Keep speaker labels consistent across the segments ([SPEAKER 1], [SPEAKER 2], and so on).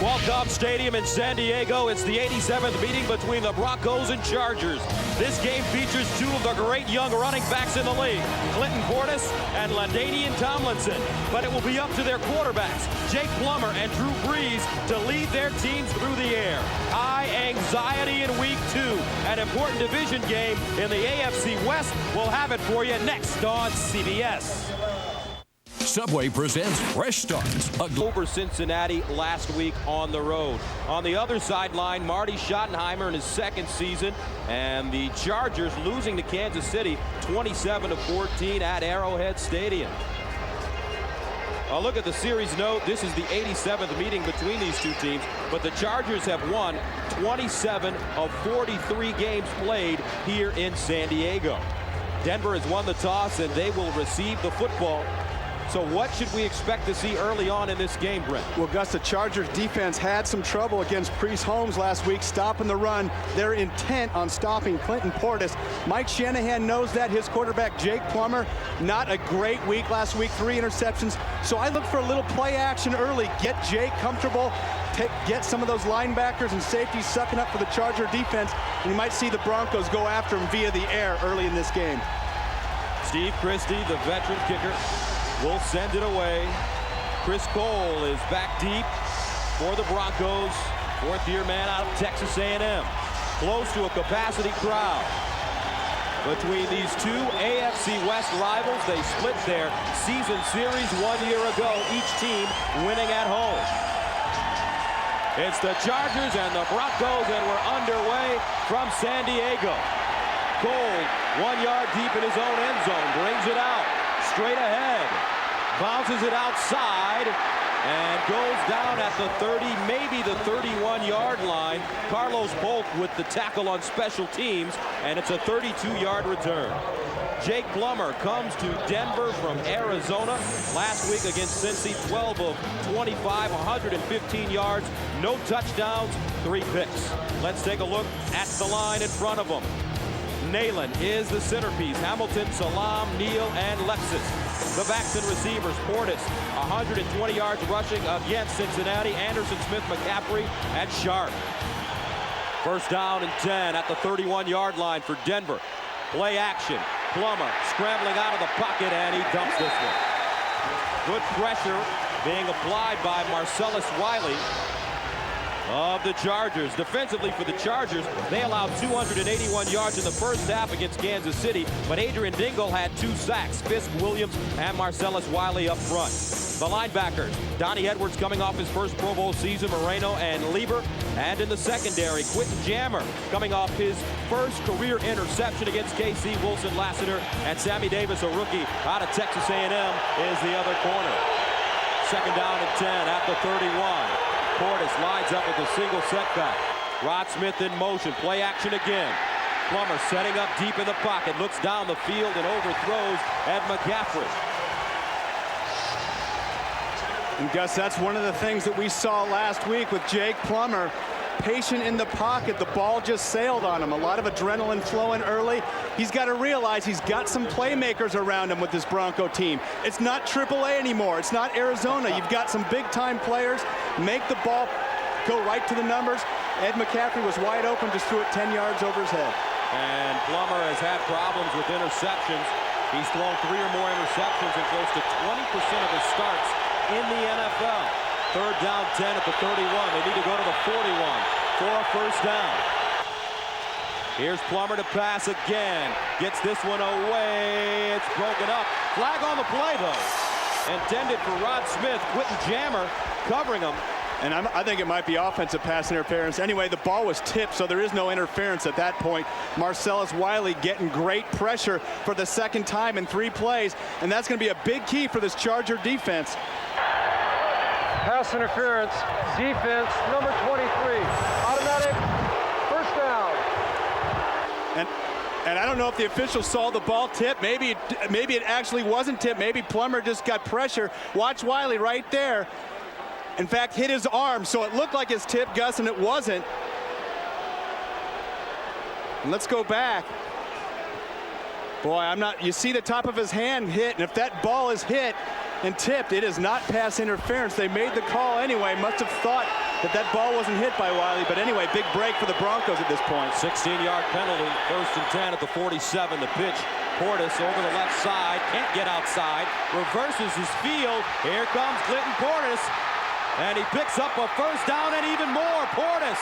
[SPEAKER 1] Qualcomm Stadium in San Diego. It's the 87th meeting between the Broncos and Chargers. This game features two of the great young running backs in the league, Clinton Portis and LaDainian Tomlinson. But it will be up to their quarterbacks, Jake Plummer and Drew Brees, to lead their teams through the air. High anxiety in week 2. An important division game in the AFC West. We'll have it for you next on CBS.
[SPEAKER 2] Subway presents Fresh Starts.
[SPEAKER 1] Over Cincinnati last week on the road. On the other sideline, Marty Schottenheimer in his second season, and the Chargers losing to Kansas City 27-14 at Arrowhead Stadium. A look at the series note. This is the 87th meeting between these two teams, but the Chargers have won 27 of 43 games played here in San Diego. Denver has won the toss, and they will receive the football. So what should we expect to see early on in this game, Brent?
[SPEAKER 3] Well, Gus, the Chargers defense had some trouble against Priest Holmes last week, stopping the run. They're intent on stopping Clinton Portis. Mike Shanahan knows that. His quarterback, Jake Plummer, not a great week last week, 3 interceptions. So I look for a little play action early. Get Jake comfortable. Get some of those linebackers and safeties sucking up for the Charger defense. And you might see the Broncos go after him via the air early in this game.
[SPEAKER 1] Steve Christie, the veteran kicker, will send it away. Chris Cole is back deep for the Broncos. Fourth-year man out of Texas A&M. Close to a capacity crowd. Between these two AFC West rivals, they split their season series 1 year ago, each team winning at home. It's the Chargers and the Broncos, and we're underway from San Diego. Cole, 1 yard deep in his own end zone, brings it out. Straight ahead, bounces it outside, and goes down at the 30, maybe the 31-yard line. Carlos Polk with the tackle on special teams, and it's a 32-yard return. Jake Plummer comes to Denver from Arizona. Last week against Cincy, 12 of 25, 115 yards, no touchdowns, 3 picks. Let's take a look at the line in front of him. Nalen is the centerpiece. Hamilton, Salam, Neal, and Lexus. The backs and receivers, Portis, 120 yards rushing against Cincinnati. Anderson, Smith, McCaffrey, and Sharp. First down and 10 at the 31-yard line for Denver. Play action. Plummer scrambling out of the pocket, and he dumps this one. Good pressure being applied by Marcellus Wiley of the Chargers. Defensively for the Chargers, they allowed 281 yards in the first half against Kansas City, but Adrian Dingle had 2 sacks. Fisk, Williams, and Marcellus Wiley up front. The linebackers, Donnie Edwards coming off his first Pro Bowl season, Moreno and Lieber. And in the secondary, Quentin Jammer coming off his first career interception against KC, Wilson Lassiter, and Sammy Davis, a rookie out of Texas A&M, is the other corner. Second down and 10 at the 31. Portis lines up with a single setback. Rod Smith in motion. Play action again. Plummer setting up deep in the pocket. Looks down the field and overthrows Ed McCaffrey.
[SPEAKER 3] And Gus, that's one of the things that we saw last week with Jake Plummer. Patient in the pocket. The ball just sailed on him. A lot of adrenaline flowing early. He's got to realize he's got some playmakers around him with this Bronco team. It's not AAA anymore. It's not Arizona. You've got some big-time players. Make the ball go right to the numbers. Ed McCaffrey was wide open, just threw it 10 yards over his head.
[SPEAKER 1] And Plummer has had problems with interceptions. He's thrown 3 or more interceptions in close to 20% of his starts in the NFL. Third down, 10 at the 31. They need to go to the 41 for a first down. Here's Plummer to pass again. Gets this one away. It's broken up. Flag on the play, though. Intended for Rod Smith. Quentin Jammer covering him.
[SPEAKER 3] And I think it might be offensive pass interference. Anyway, the ball was tipped, so there is no interference at that point. Marcellus Wiley getting great pressure for the second time in 3 plays, and that's going to be a big key for this Charger defense.
[SPEAKER 4] Pass interference, defense, number 23, automatic, first down.
[SPEAKER 3] And I don't know if the officials saw the ball tip. Maybe it actually wasn't tipped. Maybe Plummer just got pressure. Watch Wiley right there. In fact, hit his arm, so it looked like his tip, Gus, and it wasn't. And let's go back. Boy, you see the top of his hand hit, and if that ball is hit, and tipped. It is not pass interference. They made the call anyway. Must have thought that that ball wasn't hit by Wiley. But anyway, big break for the Broncos at this point.
[SPEAKER 1] 16-yard penalty. 1st and 10 at the 47. The pitch. Portis over the left side. Can't get outside. Reverses his field. Here comes Clinton Portis. And he picks up a 1st down and even more. Portis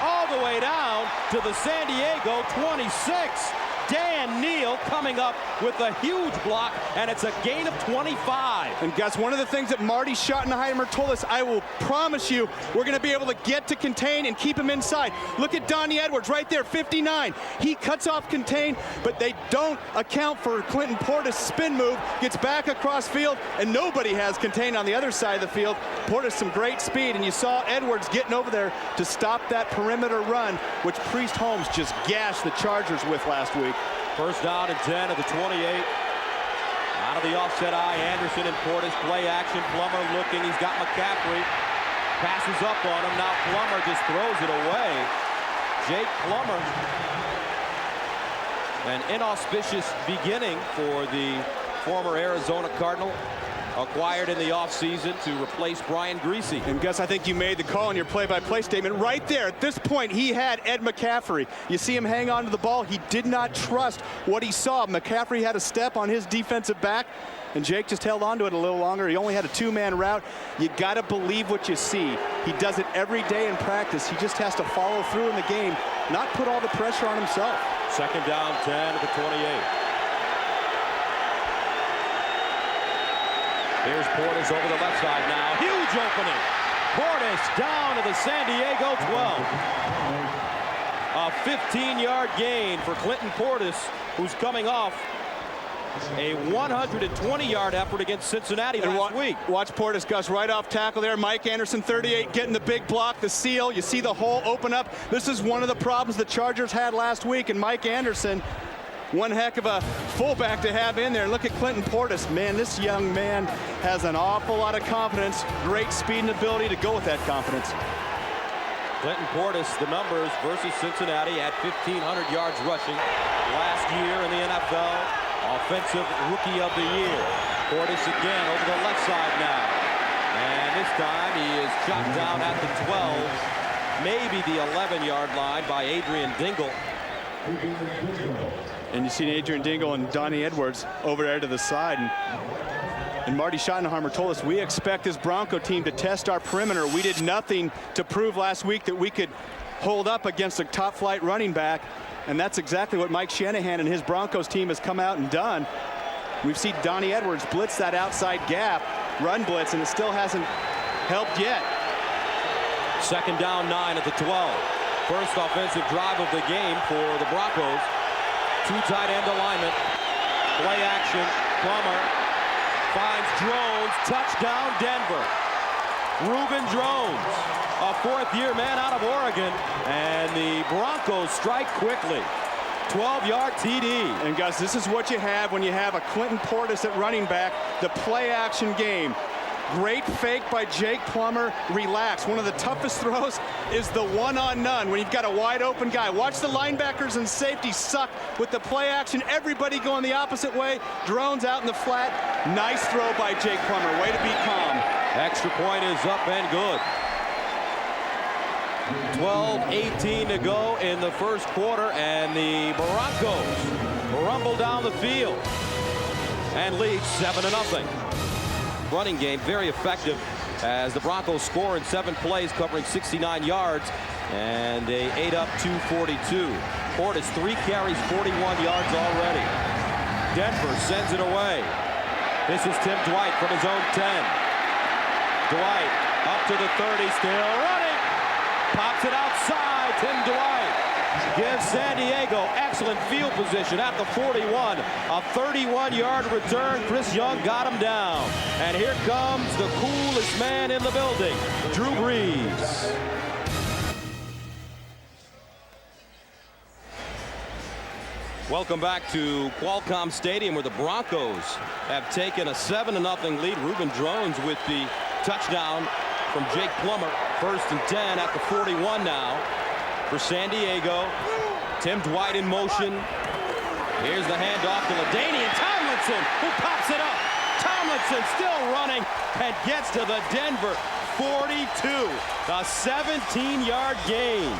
[SPEAKER 1] all the way down to the San Diego 26. Dan Neal coming up with a huge block, and it's a gain of 25.
[SPEAKER 3] And Gus, one of the things that Marty Schottenheimer told us, I will promise you, we're going to be able to get to contain and keep him inside. Look at Donnie Edwards right there, 59. He cuts off contain, but they don't account for Clinton Portis' spin move, gets back across field, and nobody has contain on the other side of the field. Portis some great speed, and you saw Edwards getting over there to stop that perimeter run, which Priest Holmes just gashed the Chargers with last week.
[SPEAKER 1] 1st down and 10 of the 28. Out of the offset eye, Anderson and Portis play action. Plummer looking, he's got McCaffrey. Passes up on him, now Plummer just throws it away. Jake Plummer. An inauspicious beginning for the former Arizona Cardinal. Acquired in the offseason to replace Brian Greasy.
[SPEAKER 3] And Gus, I think you made the call in your play-by-play statement. Right there, at this point, he had Ed McCaffrey. You see him hang on to the ball. He did not trust what he saw. McCaffrey had a step on his defensive back, and Jake just held on to it a little longer. He only had a 2-man route. You got to believe what you see. He does it every day in practice. He just has to follow through in the game, not put all the pressure on himself.
[SPEAKER 1] 2nd down, 10 at the 28. Here's Portis over the left side now. Huge opening. Portis down to the San Diego 12. A 15-yard gain for Clinton Portis, who's coming off a 120-yard effort against Cincinnati last week.
[SPEAKER 3] Watch Portis, Gus, right off tackle there. Mike Anderson, 38, getting the big block, the seal. You see the hole open up. This is one of the problems the Chargers had last week, and Mike Anderson, one heck of a fullback to have in there. Look at Clinton Portis. Man, this young man has an awful lot of confidence, great speed and ability to go with that confidence.
[SPEAKER 1] Clinton Portis, the numbers versus Cincinnati at 1,500 yards rushing last year in the NFL. Offensive Rookie of the Year. Portis again over the left side now. And this time he is shot down at the 12, maybe the 11-yard line by Adrian Dingle.
[SPEAKER 3] And you see Adrian Dingle and Donnie Edwards over there to the side. And Marty Schottenheimer told us we expect this Bronco team to test our perimeter. We did nothing to prove last week that we could hold up against a top-flight running back. And that's exactly what Mike Shanahan and his Broncos team has come out and done. We've seen Donnie Edwards blitz that outside gap, run blitz, and it still hasn't helped yet.
[SPEAKER 1] 2nd down, 9 at the 12. First offensive drive of the game for the Broncos. 2 tight end alignment. Play action. Plummer finds Drones. Touchdown, Denver. Reuben Drones, a 4th-year man out of Oregon. And the Broncos strike quickly. 12-yard TD.
[SPEAKER 3] And Gus, this is what you have when you have a Clinton Portis at running back, the play action game. Great fake by Jake Plummer. Relax. One of the toughest throws is the one-on-none when you've got a wide-open guy. Watch the linebackers and safety suck with the play action. Everybody going the opposite way. Drones out in the flat. Nice throw by Jake Plummer. Way to be calm.
[SPEAKER 1] Extra point is up and good. 12:18 to go in the 1st quarter, and the Broncos rumble down the field and lead 7-0. Running game very effective as the Broncos score in 7 plays, covering 69 yards, and they ate up 242. Portis 3 carries, 41 yards already. Denver sends it away. This is Tim Dwight from his own 10. Dwight up to the 30, still running. Pops it outside. Tim Dwight gives San Diego excellent field position at the 41. A 31-yard return. Chris Young got him down. And here comes the coolest man in the building, Drew Brees. Welcome back to Qualcomm Stadium, where the Broncos have taken a 7-0 lead. Reuben Drones with the touchdown from Jake Plummer. 1st and 10 at the 41 now for San Diego. Tim Dwight in motion. Here's the handoff to LaDainian Tomlinson, who pops it up. Tomlinson still running and gets to the Denver 42. A 17-yard gain.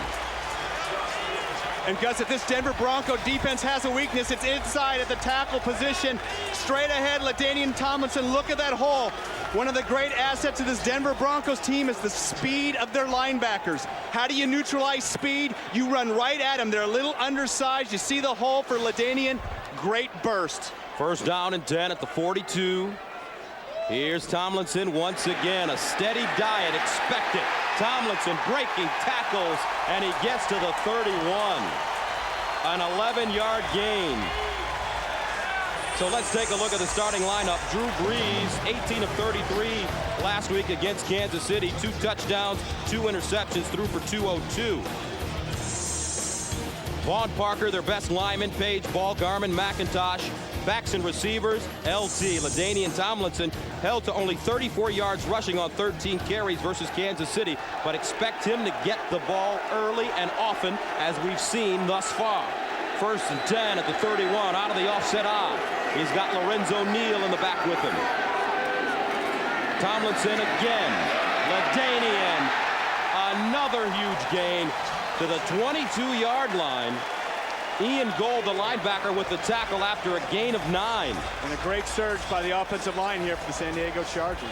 [SPEAKER 3] And Gus, if this Denver Bronco defense has a weakness, it's inside at the tackle position. Straight ahead, LaDainian Tomlinson, look at that hole. One of the great assets of this Denver Broncos team is the speed of their linebackers. How do you neutralize speed? You run right at them. They're a little undersized. You see the hole for LaDainian. Great burst.
[SPEAKER 1] First down and 10 at the 42. Here's Tomlinson once again. A steady diet expected. Tomlinson breaking tackles, and he gets to the 31. An 11-yard gain. So let's take a look at the starting lineup. Drew Brees, 18 of 33 last week against Kansas City. 2 touchdowns, 2 interceptions, threw for 202. Vaughn Parker, their best lineman. Page, Ball, Garman, McIntosh. Backs and receivers, LT. LaDainian Tomlinson held to only 34 yards rushing on 13 carries versus Kansas City, but expect him to get the ball early and often, as we've seen thus far. First and 10 at the 31, out of the offset eye. He's got Lorenzo Neal in the back with him. Tomlinson again. LaDainian, another huge gain to the 22-yard line. Ian Gold, the linebacker, with the tackle after a gain of 9.
[SPEAKER 3] And a great surge by the offensive line here for the San Diego Chargers.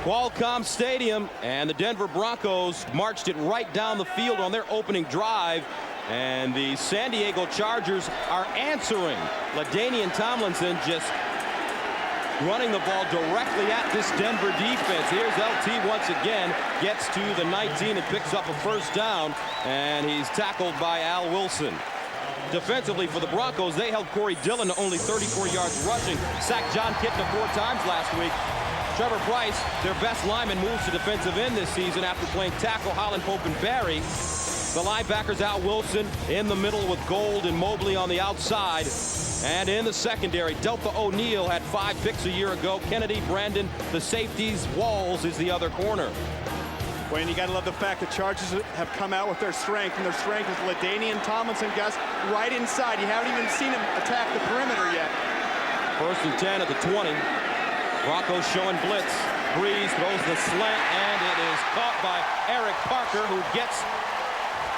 [SPEAKER 1] Qualcomm Stadium, and the Denver Broncos marched it right down the field on their opening drive. And the San Diego Chargers are answering. LaDainian Tomlinson just running the ball directly at this Denver defense. Here's LT once again, gets to the 19 and picks up a first down, and he's tackled by Al Wilson. Defensively for the Broncos, they held Corey Dillon to only 34 yards rushing, sacked John Kitna 4 times last week. Trevor Price, their best lineman, moves to defensive end this season after playing tackle Holland, Pope, and Barry. The linebackers, Al Wilson in the middle with Gold and Mobley on the outside. And in the secondary, Delta O'Neal had 5 picks a year ago. Kennedy, Brandon, the safeties. Walls is the other corner.
[SPEAKER 3] Wayne, you got to love the fact the Chargers have come out with their strength, and their strength is LaDainian Tomlinson, Gus, right inside. You haven't even seen him attack the perimeter yet.
[SPEAKER 1] First and 10 at the 20. Broncos showing blitz. Brees throws the slant, and it is caught by Eric Parker, who gets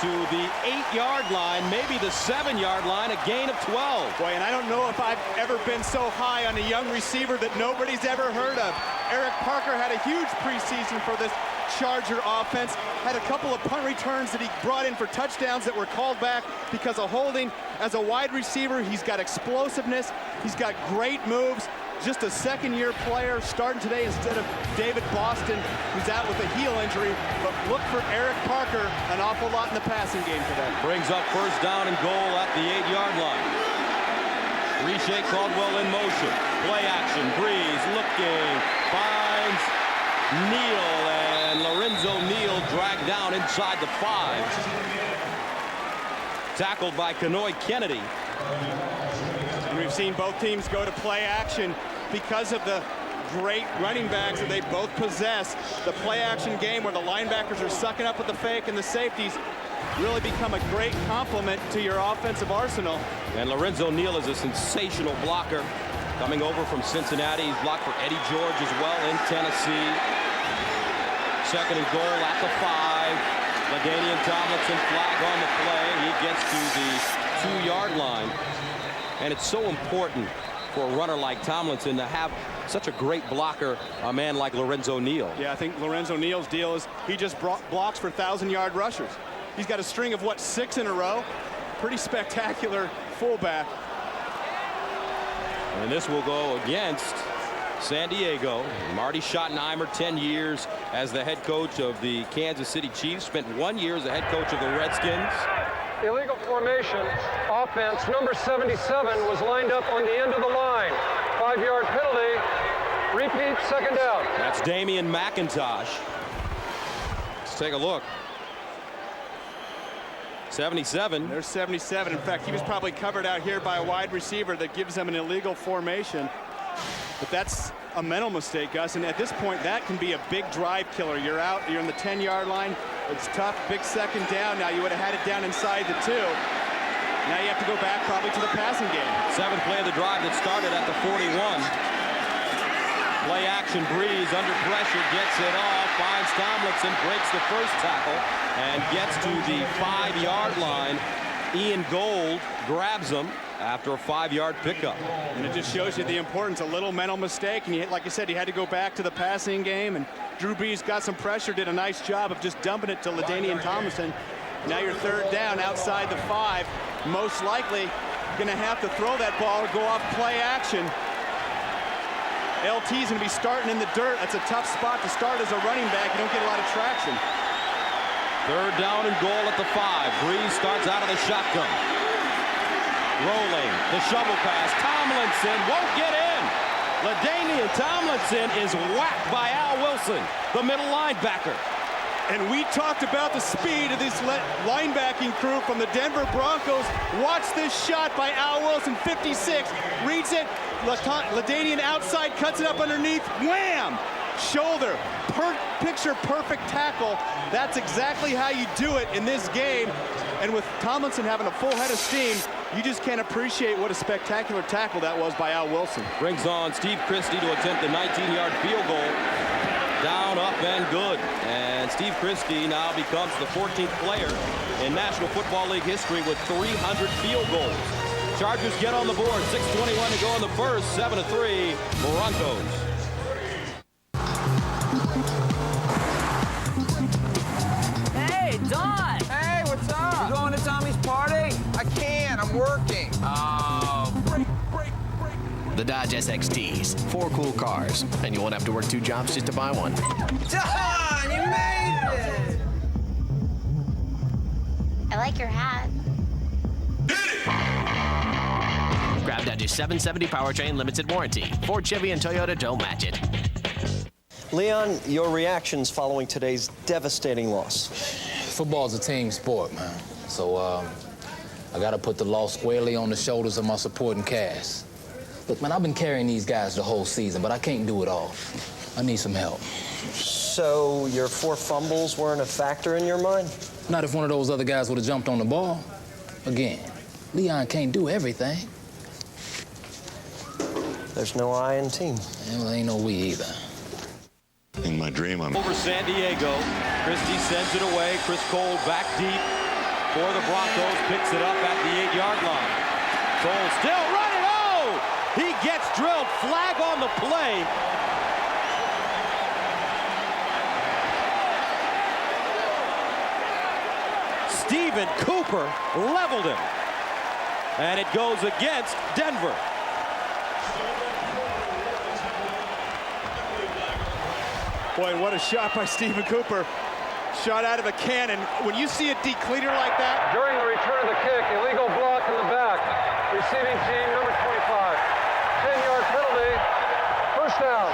[SPEAKER 1] to the 8-yard line, maybe the 7-yard line, a gain of 12.
[SPEAKER 3] Boy, and I don't know if I've ever been so high on a young receiver that nobody's ever heard of. Eric Parker had a huge preseason for this Charger offense, had a couple of punt returns that he brought in for touchdowns that were called back because of holding. As a wide receiver, he's got explosiveness, he's got great moves. Just a second-year player starting today instead of David Boston, who's out with a heel injury. But look for Eric Parker an awful lot in the passing game today.
[SPEAKER 1] Brings up first down and goal at the 8-yard line. Riche Caldwell in motion. Play action. Brees looking. Finds Neal, and Lorenzo Neal dragged down inside the 5. Tackled by Kanoy Kennedy.
[SPEAKER 3] We've seen both teams go to play action because of the great running backs that they both possess. The play action game where the linebackers are sucking up with the fake and the safeties really become a great complement to your offensive arsenal.
[SPEAKER 1] And Lorenzo Neal is a sensational blocker coming over from Cincinnati. He's blocked for Eddie George as well in Tennessee. Second and goal at the 5. LaDainian Tomlinson flag on the play. He gets to the 2-yard line. And it's so important for a runner like Tomlinson to have such a great blocker, a man like Lorenzo Neal.
[SPEAKER 3] Yeah, I think Lorenzo Neal's deal is he just blocks for 1,000-yard rushers. He's got a string of, 6 in a row? Pretty spectacular fullback.
[SPEAKER 1] And this will go against San Diego. Marty Schottenheimer, 10 years as the head coach of the Kansas City Chiefs, spent 1 year as the head coach of the Redskins.
[SPEAKER 4] Illegal formation. Offense number 77 was lined up on the end of the line. 5-yard penalty. Repeat, second down.
[SPEAKER 1] That's Damian McIntosh. Let's take a look. 77.
[SPEAKER 3] There's 77. In fact, he was probably covered out here by a wide receiver that gives them an illegal formation. But that's a mental mistake, Gus. And at this point, that can be a big drive killer. You're out, you're in the 10-yard line. It's tough, big second down. Now you would have had it down inside the 2. Now you have to go back probably to the passing game.
[SPEAKER 1] 7th play of the drive that started at the 41. Play action, Breeze under pressure, gets it off, finds Tomlinson, breaks the first tackle, and gets to the 5-yard line. Ian Gold grabs him after a 5-yard pickup.
[SPEAKER 3] And it just shows you the importance, a little mental mistake, and like you said, he had to go back to the passing game, and Drew Brees got some pressure, did a nice job of just dumping it to LaDainian Tomlinson. Now you're 3rd down outside the 5. Most likely going to have to throw that ball or go off play action. LT's going to be starting in the dirt. That's a tough spot to start as a running back. You don't get a lot of traction.
[SPEAKER 1] 3rd down and goal at the 5. Breeze starts out of the shotgun. Rolling, the shovel pass. Tomlinson won't get in. LaDainian Tomlinson is whacked by Al Wilson, the middle linebacker.
[SPEAKER 3] And we talked about the speed of this linebacking crew from the Denver Broncos. Watch this shot by Al Wilson, 56, reads it. LaDainian outside, cuts it up underneath, wham! Shoulder, picture perfect tackle. That's exactly how you do it in this game. And with Tomlinson having a full head of steam, you just can't appreciate what a spectacular tackle that was by Al Wilson.
[SPEAKER 1] Brings on Steve Christie to attempt a 19-yard field goal. Down, up, and good. And Steve Christie now becomes the 14th player in National Football League history with 300 field goals. Chargers get on the board. 6:21 to go in the first. 7-3 Broncos.
[SPEAKER 5] Hey, Don!
[SPEAKER 6] Hey, what's up?
[SPEAKER 5] You going to Tommy's party?
[SPEAKER 6] I can't. I'm working.
[SPEAKER 7] The Dodge SXTs, 4 cool cars, and you won't have to work 2 jobs just to buy one.
[SPEAKER 6] Don, you made it!
[SPEAKER 8] I like your hat.
[SPEAKER 7] Grab Dodge's 770 powertrain limited warranty. Ford, Chevy, and Toyota don't match it.
[SPEAKER 9] Leon, your reactions following today's devastating loss?
[SPEAKER 10] Football's a team sport, man. So I got to put the loss squarely on the shoulders of my supporting cast. Look, man, I've been carrying these guys the whole season, but I can't do it all. I need some help.
[SPEAKER 9] So your 4 fumbles weren't a factor in your mind?
[SPEAKER 10] Not if one of those other guys would have jumped on the ball. Again, Leon can't do everything.
[SPEAKER 9] There's no I in team.
[SPEAKER 10] Well, ain't no we either.
[SPEAKER 11] In my dream, I'm
[SPEAKER 1] over San Diego. Christie sends it away. Chris Cole back deep for the Broncos. Picks it up at the 8-yard line. Cole still running. Oh! He gets drilled. Flag on the play. Stephen Cooper leveled him. And it goes against Denver.
[SPEAKER 3] Boy, what a shot by Stephen Cooper. Shot out of a cannon. When you see a decleater like that.
[SPEAKER 4] During the return of the kick, illegal block in the back. Receiving team number 25. 10-yard penalty. First down.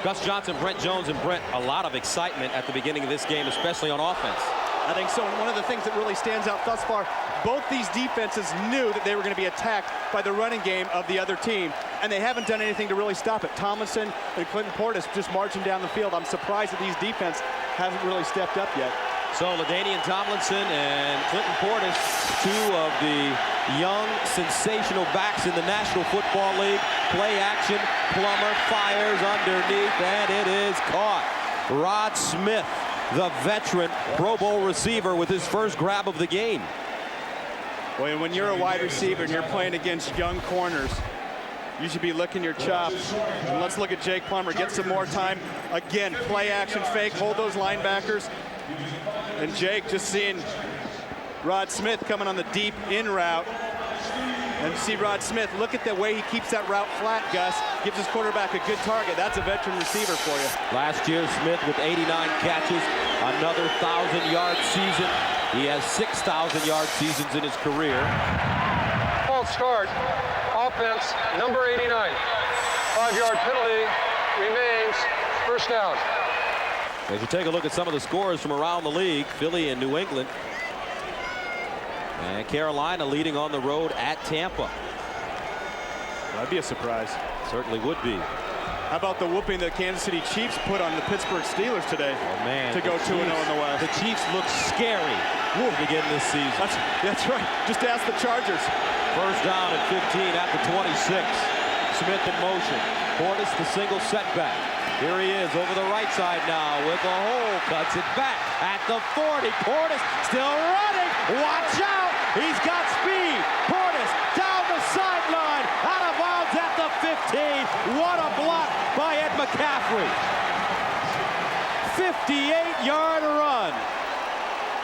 [SPEAKER 1] Gus Johnson, Brent Jones, and Brent, a lot of excitement at the beginning of this game, especially on offense.
[SPEAKER 3] I think so. One of the things that really stands out thus far, both these defenses knew that they were going to be attacked by the running game of the other team, and they haven't done anything to really stop it. Tomlinson and Clinton Portis just marching down the field. I'm surprised that these defense haven't really stepped up yet.
[SPEAKER 1] So LaDainian Tomlinson and Clinton Portis, 2 of the young, sensational backs in the National Football League. Play action, Plummer fires underneath, and it is caught. Rod Smith, the veteran Pro Bowl receiver, with his first grab of the game.
[SPEAKER 3] Boy, and when you're a wide receiver and you're playing against young corners, you should be licking your chops. And let's look at Jake Plummer, get some more time. Again, play action fake, hold those linebackers. And Jake just seeing Rod Smith coming on the deep in route. And see Rod Smith, look at the way he keeps that route flat, Gus. Gives his quarterback a good target. That's a veteran receiver for you.
[SPEAKER 1] Last year, Smith with 89 catches, another 1,000-yard season. He has 6,000-yard seasons in his career.
[SPEAKER 4] False start. Offense, number 89. 5-yard penalty remains. First down.
[SPEAKER 1] As you take a look at some of the scores from around the league, Philly and New England. And Carolina leading on the road at Tampa.
[SPEAKER 3] That'd be a surprise.
[SPEAKER 1] Certainly would be.
[SPEAKER 3] How about the whooping the Kansas City Chiefs put on the Pittsburgh Steelers today?
[SPEAKER 1] Oh, man.
[SPEAKER 3] To go 2-0 in the West.
[SPEAKER 1] The Chiefs look scary to begin this season.
[SPEAKER 3] That's right. Just ask the Chargers.
[SPEAKER 1] First down at 15 at the 26. Smith in motion. Portis the single setback. Here he is over the right side now with a hole. Cuts it back at the 40. Portis still running. Watch out. He's got speed. Portis down the sideline. Out of bounds at the 15. What a block by Ed McCaffrey. 58-yard run.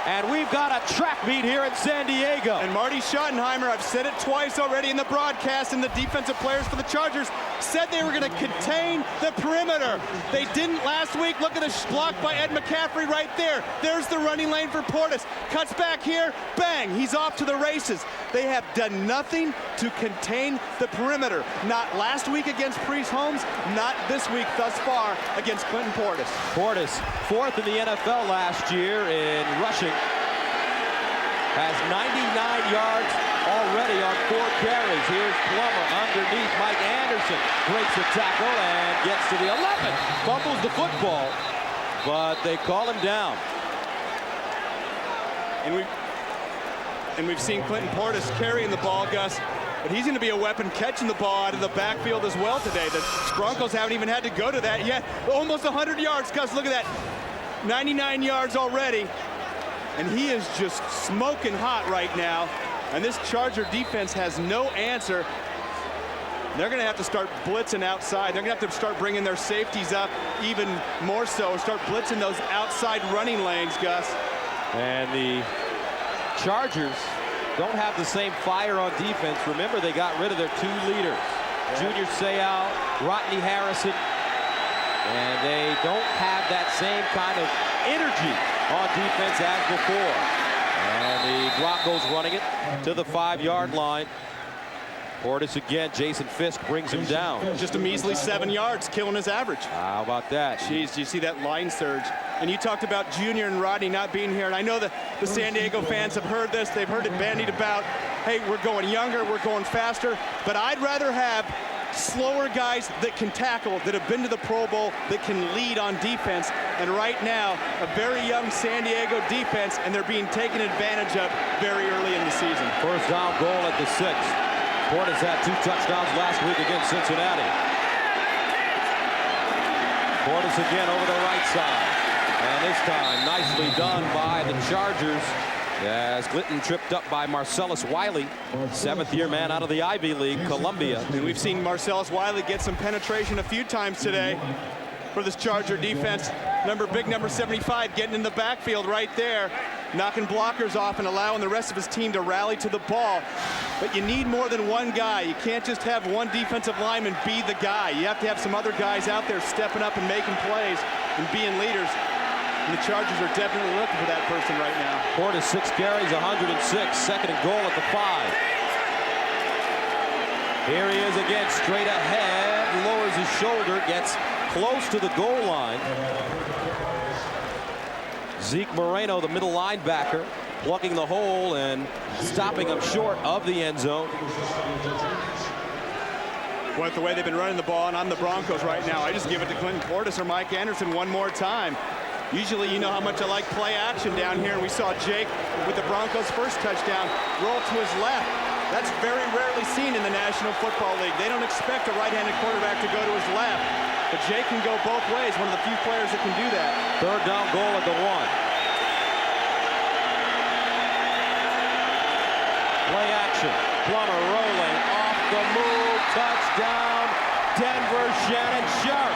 [SPEAKER 1] And we've got a track meet here in San Diego.
[SPEAKER 3] And Marty Schottenheimer, I've said it twice already in the broadcast, and the defensive players for the Chargers said they were going to contain the perimeter. They didn't last week. Look at the block by Ed McCaffrey right there. There's the running lane for Portis. Cuts back here. Bang. He's off to the races. They have done nothing to contain the perimeter. Not last week against Priest Holmes. Not this week thus far against Clinton Portis.
[SPEAKER 1] Portis, fourth in the NFL last year in rushing. Has 99 yards already on 4 carries. Here's Plummer underneath Mike Anderson. Breaks the tackle and gets to the 11. Fumbles the football, but they call him down.
[SPEAKER 3] And we've seen Clinton Portis carrying the ball, Gus. But he's going to be a weapon catching the ball out of the backfield as well today. The Broncos haven't even had to go to that yet. Almost 100 yards, Gus. Look at that. 99 yards already. And he is just smoking hot right now. And this Charger defense has no answer. They're going to have to start blitzing outside. They're going to have to start bringing their safeties up even more so. Start blitzing those outside running lanes, Gus.
[SPEAKER 1] And the Chargers don't have the same fire on defense. Remember, they got rid of their 2 leaders. Junior Seau, Rodney Harrison. And they don't have that same kind of energy on defense as before. And the Broncos running it to the 5-yard line. Portis again. Jason Fisk brings him down.
[SPEAKER 3] Just a measly 7 yards, killing his average.
[SPEAKER 1] How about that?
[SPEAKER 3] Jeez, do you see that line surge? And you talked about Junior and Rodney not being here. And I know that the San Diego fans have heard this. They've heard it bandied about, hey, we're going younger, we're going faster. But I'd rather have slower guys that can tackle, that have been to the Pro Bowl, that can lead on defense. And right now, a very young San Diego defense, and they're being taken advantage of very early in the season.
[SPEAKER 1] First down goal at the 6. Portis had 2 touchdowns last week against Cincinnati. Portis again over the right side. And this time, nicely done by the Chargers. As Clinton tripped up by Marcellus Wiley, 7th-year man out of the Ivy League, Columbia.
[SPEAKER 3] And we've seen Marcellus Wiley get some penetration a few times today for this Charger defense. Big number 75 getting in the backfield right there, knocking blockers off and allowing the rest of his team to rally to the ball. But you need more than one guy. You can't just have one defensive lineman be the guy. You have to have some other guys out there stepping up and making plays and being leaders. And the Chargers are definitely looking for that person right now.
[SPEAKER 1] Portis 6 carries, 106, 2nd and goal at the 5. Here he is again, straight ahead, lowers his shoulder, gets close to the goal line. Zeke Moreno, the middle linebacker, plugging the hole and stopping him short of the end zone.
[SPEAKER 3] With the way they've been running the ball, and I'm the Broncos right now, I just give it to Clinton Portis or Mike Anderson one more time. Usually, you know how much I like play action down here, and we saw Jake with the Broncos' first touchdown roll to his left. That's very rarely seen in the National Football League. They don't expect a right-handed quarterback to go to his left, but Jake can go both ways, one of the few players that can do that.
[SPEAKER 1] 3rd down goal at the 1. Play action. Plummer rolling off the move. Touchdown, Denver. Shannon Sharp.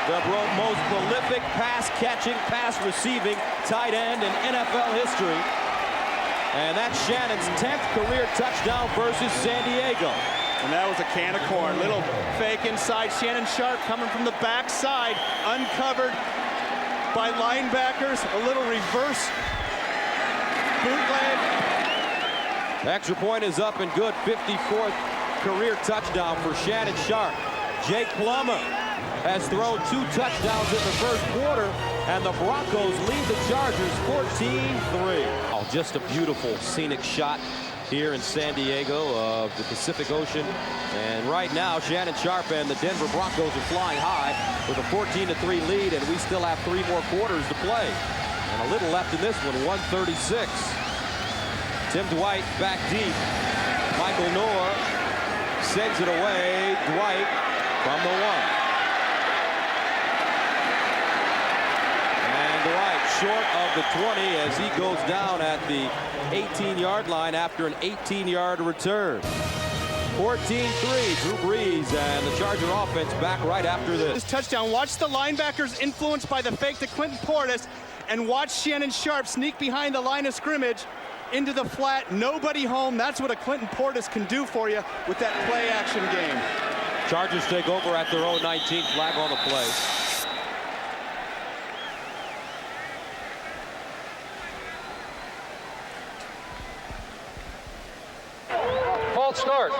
[SPEAKER 1] The most prolific pass-catching, pass-receiving tight end in NFL history. And that's Shannon's 10th career touchdown versus San Diego.
[SPEAKER 3] And that was a can of corn. Little fake inside. Shannon Sharp coming from the backside, uncovered by linebackers. A little reverse bootleg.
[SPEAKER 1] Extra point is up and good. 54th career touchdown for Shannon Sharp. Jake Plummer has thrown 2 touchdowns in the first quarter, and the Broncos lead the Chargers 14-3. Oh, just a beautiful scenic shot here in San Diego of the Pacific Ocean. And right now, Shannon Sharpe and the Denver Broncos are flying high with a 14-3 lead, and we still have 3 more quarters to play. And a little left in this one, 1:36. Tim Dwight back deep. Michael Noor sends it away. Dwight from the 1. And Dwight short of the 20 as he goes down at the 18-yard line after an 18-yard return. 14-3, Drew Brees and the Charger offense back right after this.
[SPEAKER 3] This touchdown, watch the linebackers influenced by the fake to Clinton Portis, and watch Shannon Sharpe sneak behind the line of scrimmage into the flat, nobody home. That's what a Clinton Portis can do for you with that play action game.
[SPEAKER 1] Chargers take over at their own 19, flag on the play.
[SPEAKER 4] False start.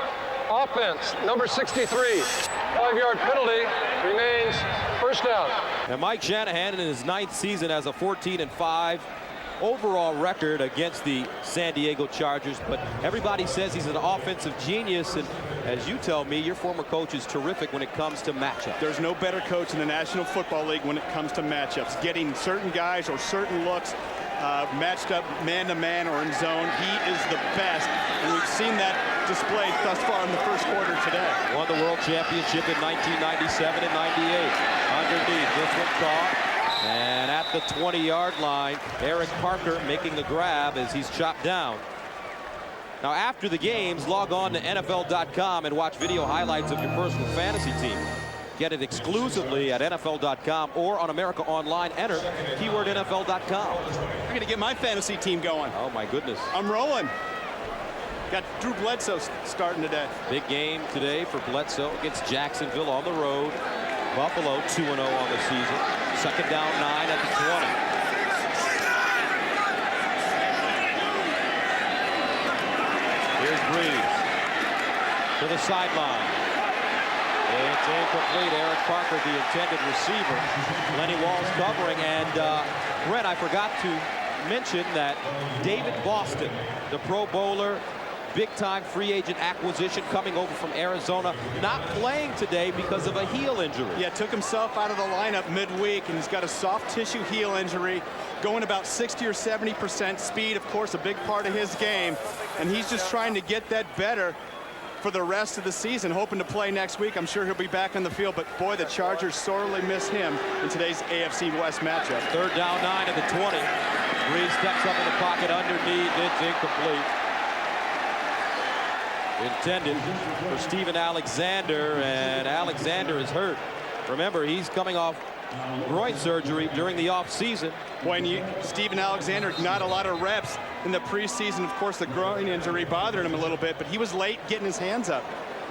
[SPEAKER 4] Offense, number 63. 5-yard penalty, remains first down.
[SPEAKER 1] And Mike Shanahan in his 9th season has a 14-5 overall record against the San Diego Chargers, but everybody says he's an offensive genius, and as you tell me, your former coach is terrific when it comes to matchups.
[SPEAKER 3] There's no better coach in the National Football League when it comes to matchups, getting certain guys or certain looks matched up man-to-man or in zone. He is the best, and we've seen that displayed thus far in the first quarter today.
[SPEAKER 1] Won the World Championship in 1997 and 98. Underneath, this one caught. And at the 20-yard line, Eric Parker making the grab as he's chopped down. Now, after the games, log on to NFL.com and watch video highlights of your personal fantasy team. Get it exclusively at NFL.com or on America Online. Enter keyword NFL.com.
[SPEAKER 3] I'm going to get my fantasy team going.
[SPEAKER 1] Oh, my goodness.
[SPEAKER 3] I'm rolling. Got Drew Bledsoe starting today. Big
[SPEAKER 1] game today for Bledsoe against Jacksonville on the road. Buffalo 2-0 on the season. Second down 9 at the 20. Here's Brees to the sideline. It's incomplete. Eric Parker, the intended receiver. Lenny Walls covering. And Brent, I forgot to mention that David Boston, the Pro Bowler, big-time free agent acquisition coming over from Arizona, not playing today because of a heel injury.
[SPEAKER 3] Yeah, took himself out of the lineup midweek, and he's got a soft tissue heel injury, going about 60 or 70% speed, of course, a big part of his game, and he's just trying to get that better for the rest of the season, hoping to play next week. I'm sure he'll be back on the field, but boy, the Chargers sorely miss him in today's AFC West matchup.
[SPEAKER 1] Third down 9 at the 20. Brees steps up in the pocket underneath. It's incomplete. Intended for Steven Alexander, and Alexander is hurt. Remember, he's coming off groin surgery during the offseason.
[SPEAKER 3] When Steven Alexander, not a lot of reps in the preseason. Of course, the groin injury bothered him a little bit, but he was late getting his hands up.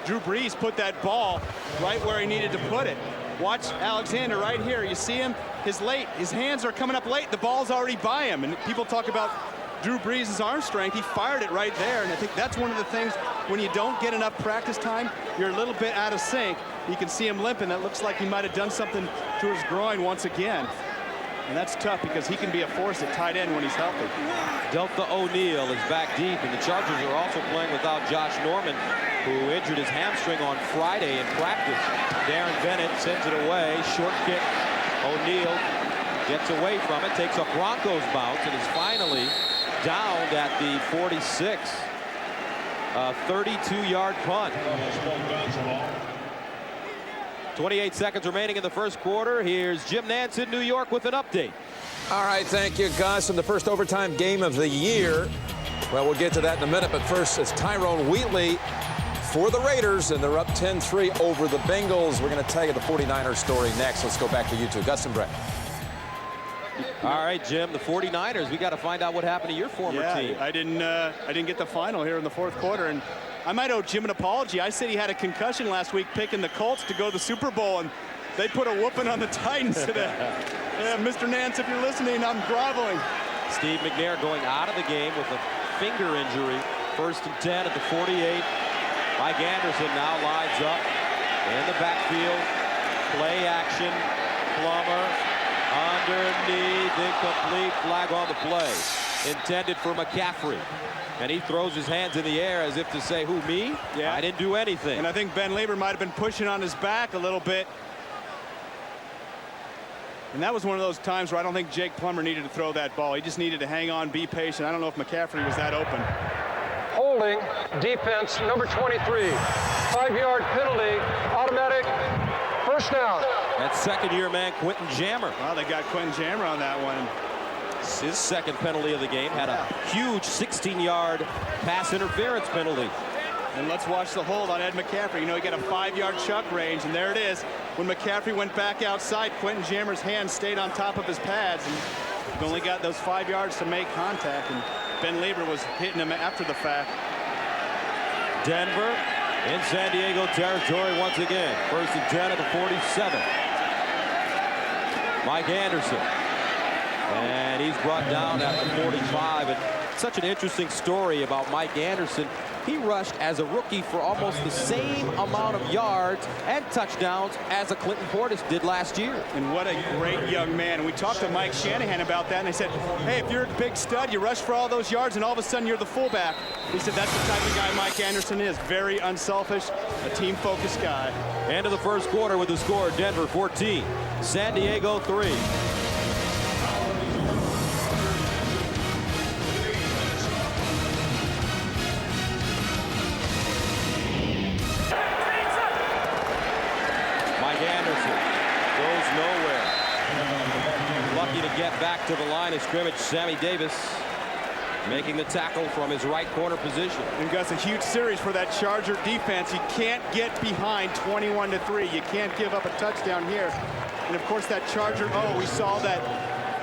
[SPEAKER 3] Drew Brees put that ball right where he needed to put it. Watch Alexander right here. You see him? His hands are coming up late. The ball's already by him, and people talk about Drew Brees' arm strength. He fired it right there, and I think that's one of the things when you don't get enough practice time, you're a little bit out of sync. You can see him limping. That looks like he might have done something to his groin once again. And that's tough because he can be a force at tight end when he's healthy.
[SPEAKER 1] Delta O'Neal is back deep, and the Chargers are also playing without Josh Norman, who injured his hamstring on Friday in practice. Darren Bennett sends it away. Short kick. O'Neal gets away from it, takes a Broncos bounce, and is finally downed at the 46. A 32-yard punt. 28 seconds remaining in the first quarter. Here's Jim Nantz in New York with an update.
[SPEAKER 8] All right, thank you, Gus. In the first overtime game of the year. Well, we'll get to that in a minute, but first it's Tyrone Wheatley for the Raiders, and they're up 10-3 over the Bengals. We're going to tell you the 49ers story next. Let's go back to you two, Gus and Brett.
[SPEAKER 1] All right, Jim, the 49ers, we got to find out what happened to your former team.
[SPEAKER 3] I didn't get the final here in the fourth quarter, and I might owe Jim an apology. I said he had a concussion last week picking the Colts to go to the Super Bowl, and they put a whooping on the Titans today. Yeah, Mr. Nantz, if you're listening, I'm groveling.
[SPEAKER 1] Steve McNair going out of the game with a finger injury. First and 10 at the 48. Mike Anderson now lines up in the backfield. Play action. Plummer underneath, incomplete, flag on the play. intended for McCaffrey. And he throws his hands in the air as if to say, who, me?
[SPEAKER 3] Yeah.
[SPEAKER 1] I didn't do anything.
[SPEAKER 3] And I think Ben Lieber might have been pushing on his back a little bit. And that was one of those times where I don't think Jake Plummer needed to throw that ball. He just needed to hang on, be patient. I don't know if McCaffrey was that open.
[SPEAKER 4] Holding, defense, number 23. 5-yard penalty, automatic, first down.
[SPEAKER 1] That second-year man, Quentin Jammer.
[SPEAKER 3] Well, they got Quentin Jammer on that one.
[SPEAKER 1] His second penalty of the game. Had a huge 16-yard pass interference penalty.
[SPEAKER 3] And let's watch the hold on Ed McCaffrey. You know, he got a 5-yard chuck range, and there it is. When McCaffrey went back outside, Quentin Jammer's hand stayed on top of his pads, and he only got those 5 yards to make contact, and Ben Lieber was hitting him after the fact.
[SPEAKER 1] Denver in San Diego territory once again. 1st and 10 at the 47. Mike Anderson. And he's brought down at the 45. And such an interesting story about Mike Anderson. He rushed as a rookie for almost the same amount of yards and touchdowns as a Clinton Portis did last year.
[SPEAKER 3] And what a great young man. And we talked to Mike Shanahan about that, and they said, hey, if you're a big stud, you rush for all those yards, and all of a sudden you're the fullback. He said that's the type of guy Mike Anderson is. Very unselfish, a team-focused guy.
[SPEAKER 1] End of the first quarter with the score, Denver 14, San Diego 3. Get back to the line of scrimmage. Sammy Davis making the tackle from his right corner position.
[SPEAKER 3] And Gus, a huge series for that Charger defense. You can't get behind 21-3. You can't give up a touchdown here. And of course that Charger, we saw that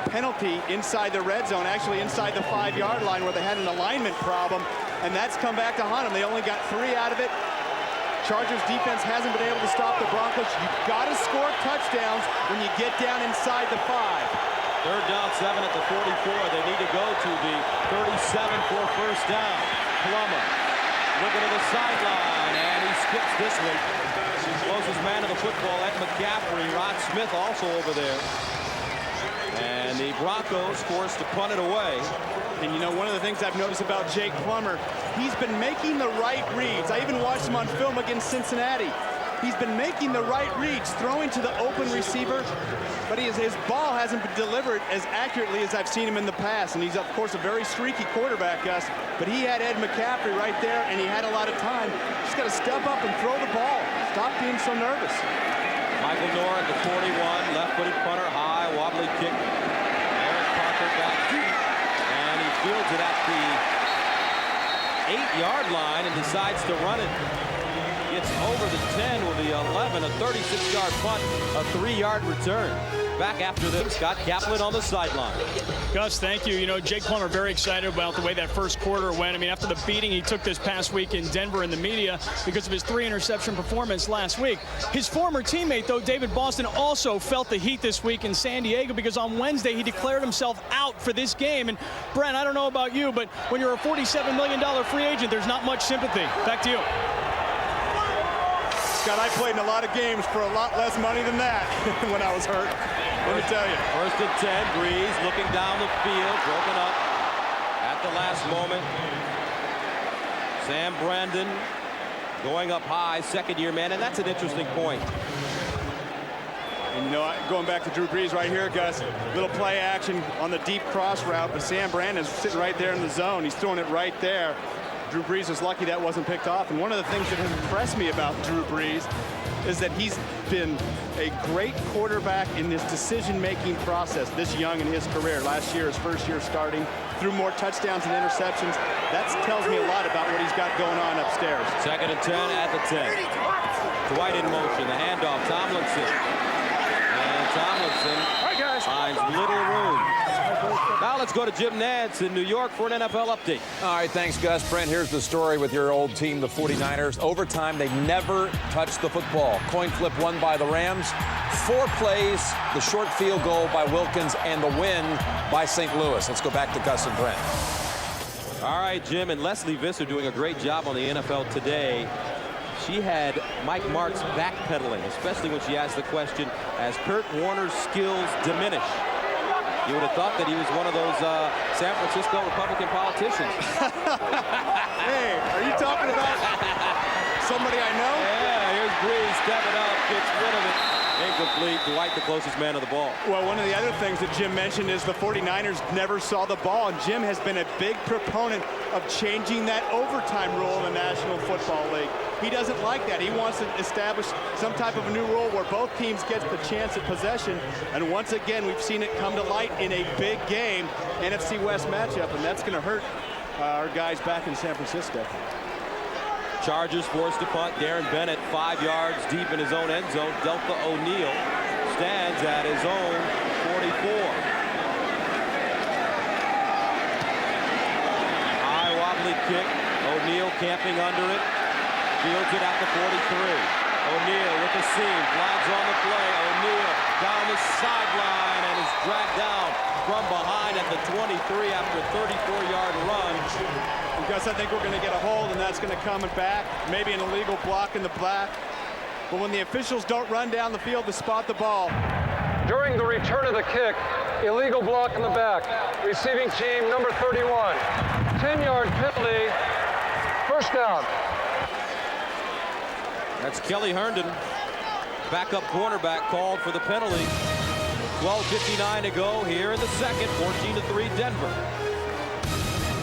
[SPEAKER 3] penalty inside the red zone, actually inside the 5-yard line where they had an alignment problem, and that's come back to haunt them. They only got 3 out of it. Chargers defense hasn't been able to stop the Broncos. You've got to score touchdowns when you get down inside the 5.
[SPEAKER 1] 3rd down, 7 at the 44. They need to go to the 37 for first down. Plummer looking at the sideline, and he skips this one. Closest man to the football, Ed McCaffrey. Rod Smith also over there. And the Broncos forced to punt it away.
[SPEAKER 3] And you know, one of the things I've noticed about Jake Plummer, he's been making the right reads. I even watched him on film against Cincinnati. He's been making the right reads, throwing to the open receiver, but his ball hasn't been delivered as accurately as I've seen him in the past. And he's, of course, a very streaky quarterback, Gus, but he had Ed McCaffrey right there, and he had a lot of time. Just got to step up and throw the ball. Stop being so nervous.
[SPEAKER 1] Michael Noor at the 41, left-footed punter, high, wobbly kick. Eric Parker back deep, and he fields it at the 8-yard line and decides to run it. Gets over the 10 with the 11, a 36-yard punt, a 3-yard return. Back after this, Scott Kaplan on the sideline.
[SPEAKER 12] Gus, thank you. You know, Jake Plummer very excited about the way that first quarter went. I mean, after the beating he took this past week in Denver in the media because of his 3-interception performance last week. His former teammate, though, David Boston, also felt the heat this week in San Diego because on Wednesday he declared himself out for this game. And, Brent, I don't know about you, but when you're a $47 million free agent, there's not much sympathy. Back to you.
[SPEAKER 3] Scott, I played in a lot of games for a lot less money than that when I was hurt. Let me tell you.
[SPEAKER 1] 1st and 10, Breeze looking down the field, broken up at the last moment. Sam Brandon going up high, 2nd-year man, and that's an interesting point.
[SPEAKER 3] And you know, going back to Drew Brees right here, Gus, little play action on the deep cross route, but Sam Brandon's sitting right there in the zone. He's throwing it right there. Drew Brees was lucky that wasn't picked off. And one of the things that has impressed me about Drew Brees is that he's been a great quarterback in this decision-making process this young in his career. Last year, his first year starting, threw more touchdowns and interceptions. That tells me a lot about what he's got going on upstairs.
[SPEAKER 1] 2nd and 10 at the 10. Dwight in motion, the handoff, Tomlinson. And Tomlinson finds little room. Now let's go to Jim Nantz in New York for an NFL update.
[SPEAKER 8] All right, thanks, Gus. Brent, here's the story with your old team, the 49ers. Overtime, they never touched the football. Coin flip won by the Rams. 4 plays, the short field goal by Wilkins, and the win by St. Louis. Let's go back to Gus and Brent.
[SPEAKER 1] All right, Jim, and Leslie Visser doing a great job on the NFL Today. She had Mike Martz backpedaling, especially when she asked the question, as Kurt Warner's skills diminish. You would have thought that he was one of those San Francisco Republican politicians.
[SPEAKER 3] Hey, are you talking about somebody I know?
[SPEAKER 1] Yeah, here's Breeze stepping up, gets rid of it. Incomplete. Dwight, the closest man to the ball.
[SPEAKER 3] Well, one of the other things that Jim mentioned is the 49ers never saw the ball, and Jim has been a big proponent of changing that overtime rule in the National Football League. He doesn't like that. He wants to establish some type of a new rule where both teams get the chance at possession, and once again, we've seen it come to light in a big game, NFC West matchup, and that's going to hurt our guys back in San Francisco.
[SPEAKER 1] Chargers forced to punt. Darren Bennett 5 yards deep in his own end zone. Delta O'Neal stands at his own 44. High wobbly kick. O'Neal camping under it. Fields it at the 43. O'Neal with the seam. Flags on the play. O'Neal down the sideline and is dragged down from behind at the 23 after a 34-yard run.
[SPEAKER 3] Because I think we're going to get a hold, and that's going to come back. Maybe an illegal block in the back. But when the officials don't run down the field to spot the ball.
[SPEAKER 4] During the return of the kick, illegal block in the back. Receiving team number 31. 10-yard penalty. First down.
[SPEAKER 1] That's Kelly Herndon, backup cornerback, called for the penalty. 12:59 to go here in the second. 14-3 Denver.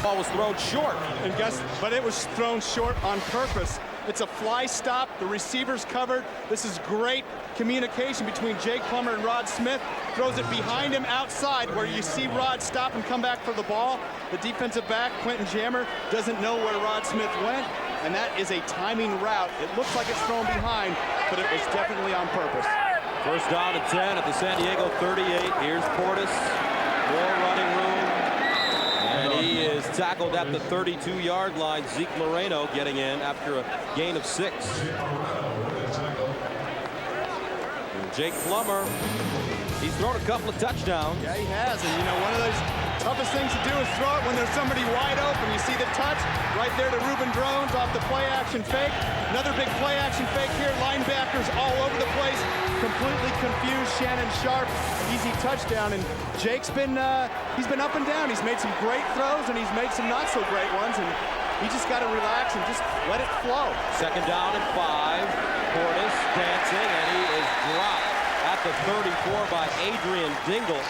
[SPEAKER 1] Ball was thrown short.
[SPEAKER 3] And but it was thrown short on purpose. It's a fly stop. The receiver's covered. This is great communication between Jake Plummer and Rod Smith. Throws it behind him outside where you see Rod stop and come back for the ball. The defensive back, Quentin Jammer, doesn't know where Rod Smith went. And that is a timing route. It looks like it's thrown behind, but it was definitely on purpose.
[SPEAKER 1] First down and 10 at the San Diego 38. Here's Portis. More running room. And he is tackled at the 32-yard line. Zeke Moreno getting in after a gain of 6. And Jake Plummer, he's thrown a couple of touchdowns.
[SPEAKER 3] Yeah, he has. And, you know, one of those toughest things to do is throw it when there's somebody wide open. You see the touch right there to Reuben Drones off the play-action fake. Another big play-action fake here. Linebackers all over the place. Completely confused Shannon Sharp. Easy touchdown. And Jake's been he's been up and down. He's made some great throws and he's made some not so great ones. And he just got to relax and just let it flow.
[SPEAKER 1] Second down and 5. Portis dancing, and he is dropped at the 34 by Adrian Dingle,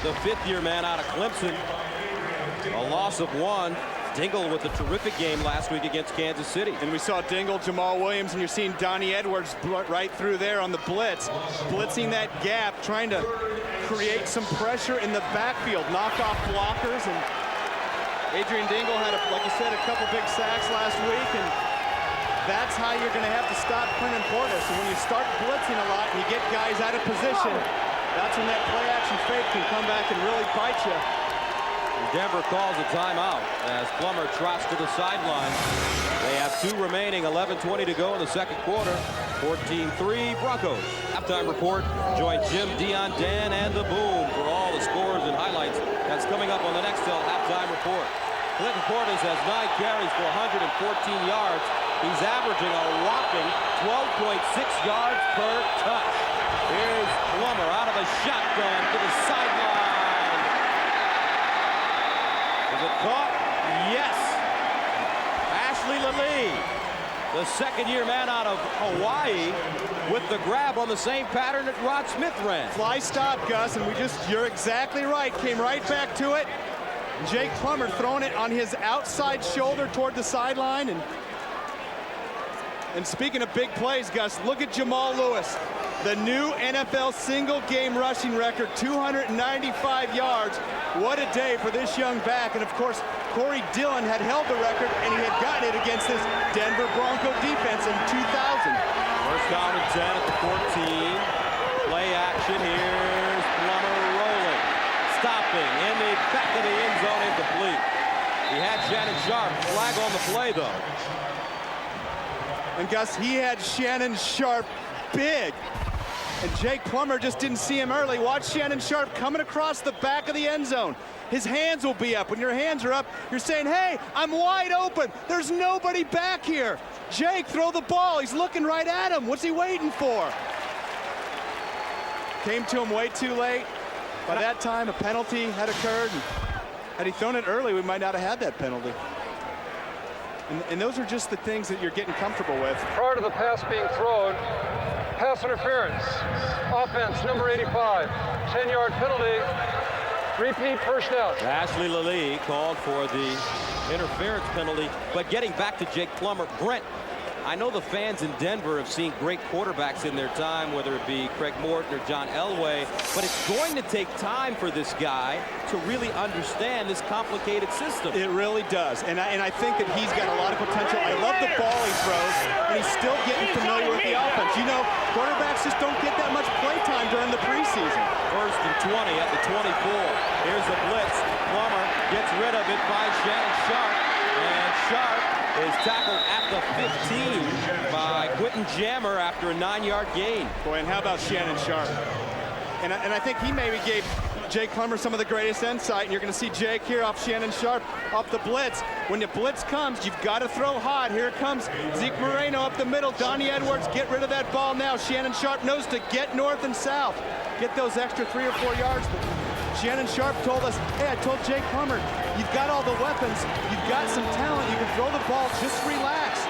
[SPEAKER 1] the fifth-year man out of Clemson. A loss of 1. Dingle with a terrific game last week against Kansas City.
[SPEAKER 3] And we saw Dingle, Jamal Williams, and you're seeing Donnie Edwards right through there on the blitz. Blitzing that gap, trying to create some pressure in the backfield. Knock off blockers. And Adrian Dingle had, like you said, a couple big sacks last week. And that's how you're going to have to stop Quentin Portis. And when you start blitzing a lot and you get guys out of position, that's when that play-action fake can come back and really bite you.
[SPEAKER 1] Denver calls a timeout as Plummer trots to the sideline. They have 2 remaining, 11:20 to go in the second quarter. 14-3 Broncos. Halftime report. Join Jim, Dion, Dan, and the Boom for all the scores and highlights. That's coming up on the next halftime report. Clinton Portis has 9 carries for 114 yards. He's averaging a whopping 12.6 yards per touch. Here's Plummer out of a shotgun to the sideline. Is it caught? Yes. Ashley Lallee, the second-year man out of Hawaii, with the grab on the same pattern that Rod Smith ran.
[SPEAKER 3] Fly stop, Gus, and you're exactly right. Came right back to it. Jake Plummer throwing it on his outside shoulder toward the sideline. And speaking of big plays, Gus, look at Jamal Lewis. The new NFL single-game rushing record, 295 yards. What a day for this young back. And, of course, Corey Dillon had held the record, and he had gotten it against this Denver Bronco defense in 2000.
[SPEAKER 1] First down and 10 at the 14. Play action. Here's Plummer rolling. Stopping in the back of the end zone, incomplete. He had Shannon Sharp. Flag on the play, though.
[SPEAKER 3] And, Gus, he had Shannon Sharp big. And Jake Plummer just didn't see him early. Watch Shannon Sharp coming across the back of the end zone. His hands will be up. When your hands are up, you're saying, hey, I'm wide open. There's nobody back here. Jake, throw the ball. He's looking right at him. What's he waiting for? Came to him way too late. By that time, a penalty had occurred. Had he thrown it early, we might not have had that penalty. And those are just the things that you're getting comfortable with.
[SPEAKER 4] Prior to the pass being thrown, pass interference. Offense, number 85. 10-yard penalty. Repeat first down.
[SPEAKER 1] Ashley Lilly called for the interference penalty. But getting back to Jake Plummer, Brent, I know the fans in Denver have seen great quarterbacks in their time, whether it be Craig Morton or John Elway, but it's going to take time for this guy to really understand this complicated system.
[SPEAKER 3] It really does, and I think that he's got a lot of potential. I love the ball he throws, and he's still getting familiar with the offense. You know, quarterbacks just don't get that much play time during the preseason.
[SPEAKER 1] First and 20 at the 24. Here's the blitz. Plummer gets rid of it by Shannon Sharp, and Sharp is tackled at the 15 by Quentin Jammer after a 9-yard gain.
[SPEAKER 3] Boy, and how about Shannon Sharp? And I think he maybe gave Jake Plummer some of the greatest insight, and you're going to see Jake here off Shannon Sharp, off the blitz. When the blitz comes, you've got to throw hot. Here comes Zeke Moreno up the middle. Donnie Edwards, get rid of that ball now. Shannon Sharp knows to get north and south. Get those extra 3 or 4 yards. But Shannon Sharp told us, hey, I told Jake Plummer, you've got all the weapons, you've got some talent, you can throw the ball, just relax.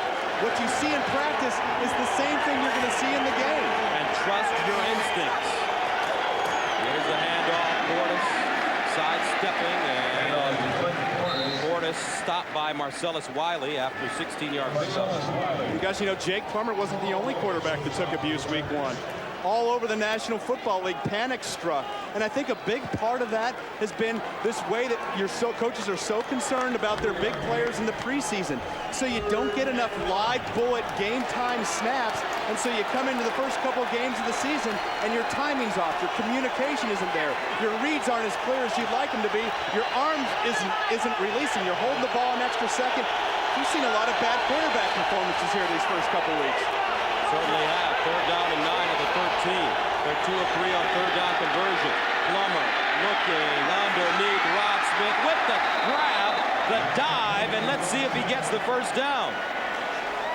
[SPEAKER 3] What you see in practice is the same thing you're going to see in the game.
[SPEAKER 1] And trust your instincts. Here's the handoff, Portis sidestepping, and Portis stopped by Marcellus Wiley after 16-yard pickup.
[SPEAKER 3] Because, you know, Jake Plummer wasn't the only quarterback that took abuse week 1. All over the National Football League, panic struck. And I think a big part of that has been this way that coaches are so concerned about their big players in the preseason. So you don't get enough live bullet game time snaps. And so you come into the first couple of games of the season and your timing's off. Your communication isn't there. Your reads aren't as clear as you'd like them to be. Your arm isn't releasing. You're holding the ball an extra second. We've seen a lot of bad quarterback performances here these first couple of weeks.
[SPEAKER 1] Certainly have. 3rd down and 9 of the 13. They're 2 of 3 on 3rd down conversion. Plummer looking underneath Rod Smith with the grab, the dive, and let's see if he gets the first down.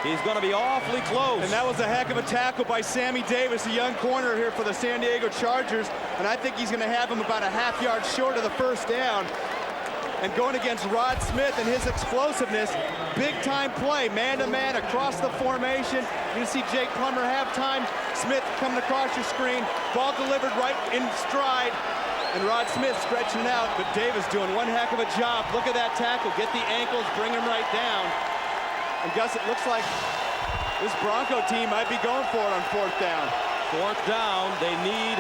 [SPEAKER 1] He's going to be awfully close.
[SPEAKER 3] And that was a heck of a tackle by Sammy Davis, a young corner here for the San Diego Chargers. And I think he's going to have him about a half-yard short of the first down. And going against Rod Smith and his explosiveness, big-time play, man-to-man across the formation. You're going to see Jake Plummer have time. Smith coming across your screen. Ball delivered right in stride. And Rod Smith stretching it out, but Davis doing one heck of a job. Look at that tackle. Get the ankles, bring him right down. And Gus, it looks like this Bronco team might be going for it on 4th down.
[SPEAKER 1] 4th down, they need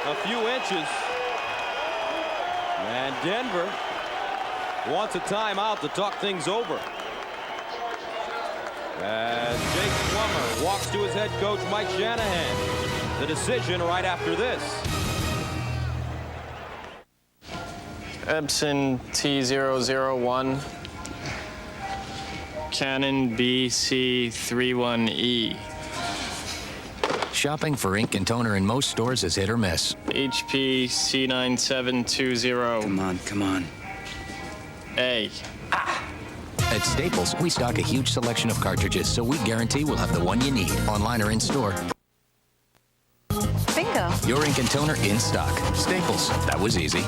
[SPEAKER 1] a few inches. And Denver wants a timeout to talk things over. As Jake Plummer walks to his head coach, Mike Shanahan. The decision right after this.
[SPEAKER 13] Epson T001. Canon BC31E.
[SPEAKER 14] Shopping for ink and toner in most stores is hit or miss.
[SPEAKER 13] HP C9720.
[SPEAKER 14] Come on.
[SPEAKER 13] A.
[SPEAKER 14] At Staples, we stock a huge selection of cartridges, so we guarantee we'll have the one you need, online or in store.
[SPEAKER 15] Bingo.
[SPEAKER 14] Your ink and toner in stock. Staples. That was easy.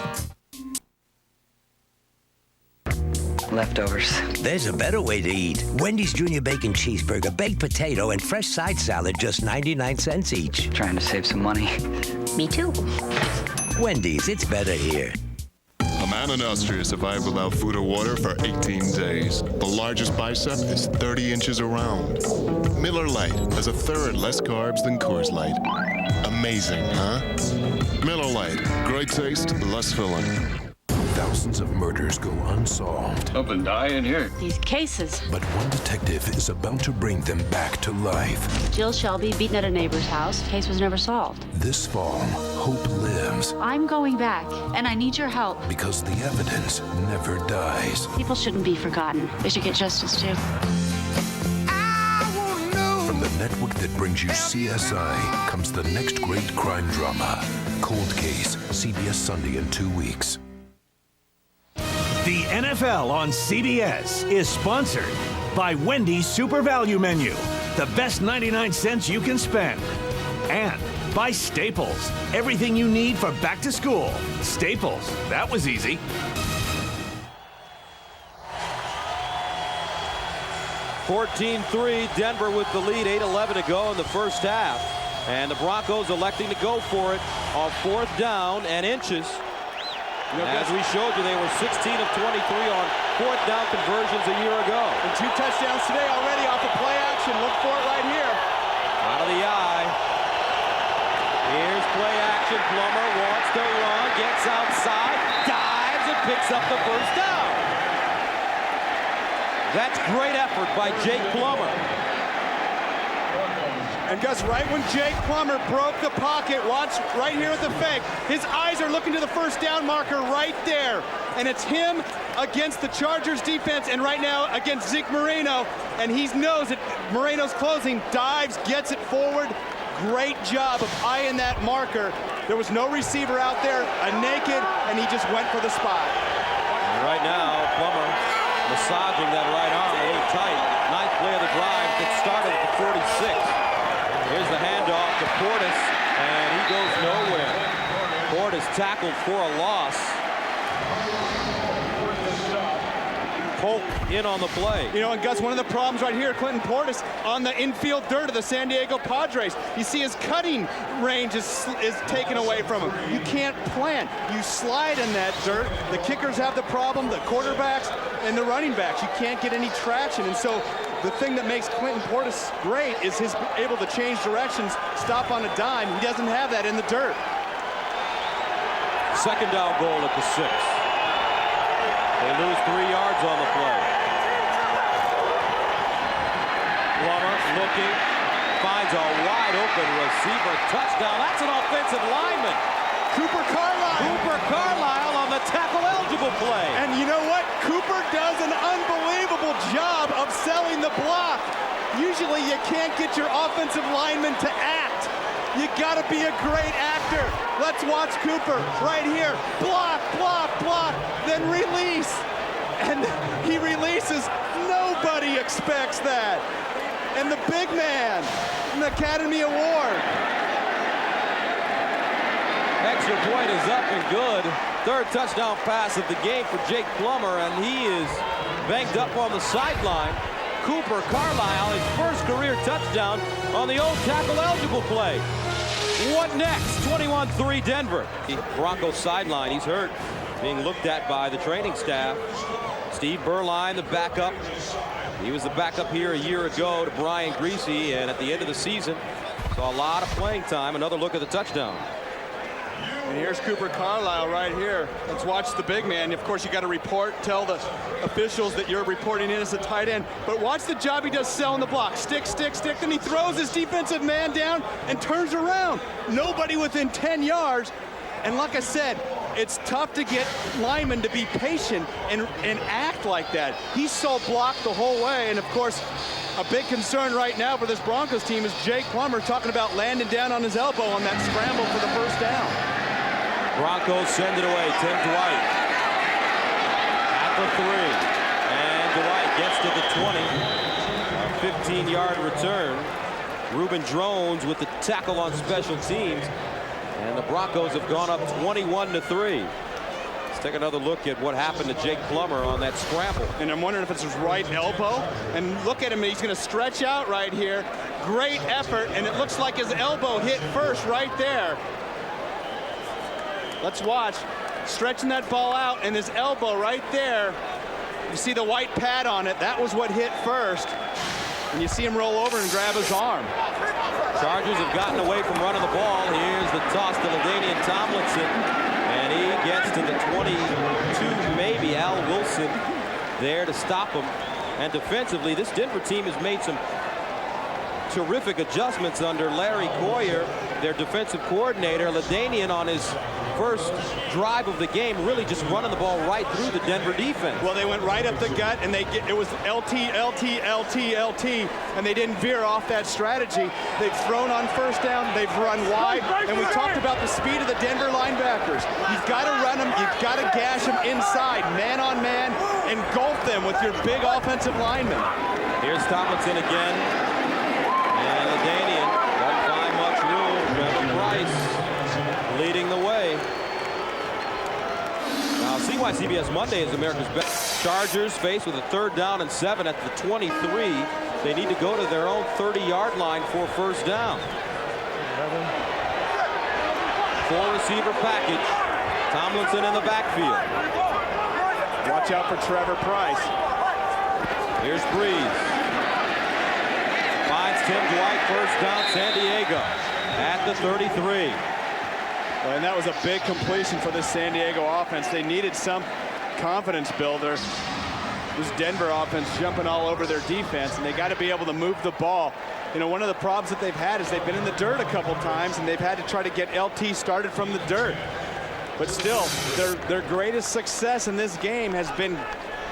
[SPEAKER 16] Leftovers. There's a better way to eat. Wendy's Junior Bacon Cheeseburger, baked potato, and fresh side salad, just 99 cents each.
[SPEAKER 17] Trying to save some money.
[SPEAKER 16] Me too. Wendy's, it's better here.
[SPEAKER 11] A man in Austria survived without food or water for 18 days. The largest bicep is 30 inches around. Miller Lite has a third less carbs than Coors Light. Amazing, huh? Miller Lite, great taste, less filling.
[SPEAKER 18] Thousands of murders go unsolved.
[SPEAKER 19] Something die in here.
[SPEAKER 20] These cases.
[SPEAKER 18] But one detective is about to bring them back to life.
[SPEAKER 20] Jill Shelby beaten at a neighbor's house. Case was never solved.
[SPEAKER 18] This fall, hope lives.
[SPEAKER 20] I'm going back, and I need your help.
[SPEAKER 18] Because the evidence never dies.
[SPEAKER 20] People shouldn't be forgotten. They should get justice, too.
[SPEAKER 18] From the network that brings you CSI comes the next great crime drama. Cold Case, CBS Sunday in 2 weeks.
[SPEAKER 21] The NFL on CBS is sponsored by Wendy's Super Value Menu, the best 99 cents you can spend, and Buy Staples. Everything you need for back to school. Staples. That was easy.
[SPEAKER 1] (14-3), Denver with the lead, 8:11 to go in the first half. And the Broncos electing to go for it on 4th down and inches. As we showed you, they were 16 of 23 on 4th down conversions a year ago.
[SPEAKER 3] And 2 touchdowns today already off of play action. Look for it right here.
[SPEAKER 1] Out of the eye. Here's play action. Plummer wants to run, gets outside, dives, and picks up the first down. That's great effort by Jake Plummer.
[SPEAKER 3] And Gus, right when Jake Plummer broke the pocket, watch right here at the fake, his eyes are looking to the first down marker right there. And it's him against the Chargers defense, and right now against Zeke Moreno. And he knows that Moreno's closing, dives, gets it forward. Great job of eyeing that marker. There was no receiver out there, a naked, and he just went for the spot.
[SPEAKER 1] And right now, Plummer massaging that right arm a little tight. 9th play of the drive gets started at the 46. Here's the handoff to Portis, and he goes nowhere. Portis tackled for a loss. Polk in on the play.
[SPEAKER 3] You know, and Gus, one of the problems right here, Clinton Portis on the infield dirt of the San Diego Padres. You see his cutting range is taken away from him. You can't plant. You slide in that dirt. The kickers have the problem, the quarterbacks and the running backs. You can't get any traction. And so the thing that makes Clinton Portis great is his able to change directions, stop on a dime. He doesn't have that in the dirt.
[SPEAKER 1] 2nd down goal at the 6. They lose 3 yards on the play. Plummer looking, finds a wide open receiver, touchdown. That's an offensive lineman.
[SPEAKER 3] Cooper Carlisle.
[SPEAKER 1] Cooper Carlisle on the tackle-eligible play.
[SPEAKER 3] And you know what? Cooper does an unbelievable job of selling the block. Usually you can't get your offensive lineman to act. You got to be a great actor. Let's watch Cooper right here. Block, block, block, then release. And he releases. Nobody expects that. And the big man, an Academy Award.
[SPEAKER 1] Extra point is up and good. 3rd touchdown pass of the game for Jake Plummer, and he is banged up on the sideline. Cooper Carlisle, his first career touchdown on the old tackle-eligible play. What next? 21-3 Denver. Broncos sideline, he's hurt, being looked at by the training staff. Steve Berline, the backup. He was the backup here a year ago to Brian Greasy, and at the end of the season, saw a lot of playing time. Another look at the touchdown.
[SPEAKER 3] And here's Cooper Carlisle right here. Let's watch the big man. Of course, you got to report, tell the officials that you're reporting in as a tight end. But watch the job he does selling the block. Stick, stick, stick. Then he throws his defensive man down and turns around. Nobody within 10 yards. And like I said, it's tough to get linemen to be patient and act like that. He sold block the whole way. And of course, a big concern right now for this Broncos team is Jake Plummer talking about landing down on his elbow on that scramble for the first down.
[SPEAKER 1] Broncos send it away. Tim Dwight at the 3. And Dwight gets to the 20. A 15-yard return. Reuben Drones with the tackle on special teams. And the Broncos have gone up 21-3. Let's take another look at what happened to Jake Plummer on that scramble.
[SPEAKER 3] And I'm wondering if it's his right elbow. And look at him, he's going to stretch out right here. Great effort, and it looks like his elbow hit first right there. Let's watch. Stretching that ball out, and his elbow right there. You see the white pad on it. That was what hit first. And you see him roll over and grab his arm.
[SPEAKER 1] Chargers have gotten away from running the ball. Here's the toss to LaDainian Tomlinson. And he gets to the 22, maybe. Al Wilson there to stop him. And defensively, this Denver team has made some terrific adjustments under Larry Coyer, their defensive coordinator. LaDainian on his first drive of the game really just running the ball right through the Denver defense.
[SPEAKER 3] Well, they went right up the gut, and it was LT, LT, LT, LT, and they didn't veer off that strategy. They've thrown on first down, they've run wide, and we talked about the speed of the Denver linebackers. You've got to run them, you've got to gash them inside, man on man, engulf them with your big offensive linemen.
[SPEAKER 1] Here's Tomlinson again, and LaDainian doesn't find much room. leading the way. Now, see why CBS Monday is America's best. Chargers faced with a 3rd down and 7 at the 23. They need to go to their own 30-yard line for first down. 4-receiver package. Tomlinson in the backfield.
[SPEAKER 3] Watch out for Trevor Price.
[SPEAKER 1] Here's Breeze. Finds Tim Dwight, first down, San Diego at the 33.
[SPEAKER 3] Well, and that was a big completion for this San Diego offense. They needed some confidence builder. This Denver offense jumping all over their defense, and they got to be able to move the ball. You know, one of the problems that they've had is they've been in the dirt a couple times, and they've had to try to get LT started from the dirt. But still, their greatest success in this game has been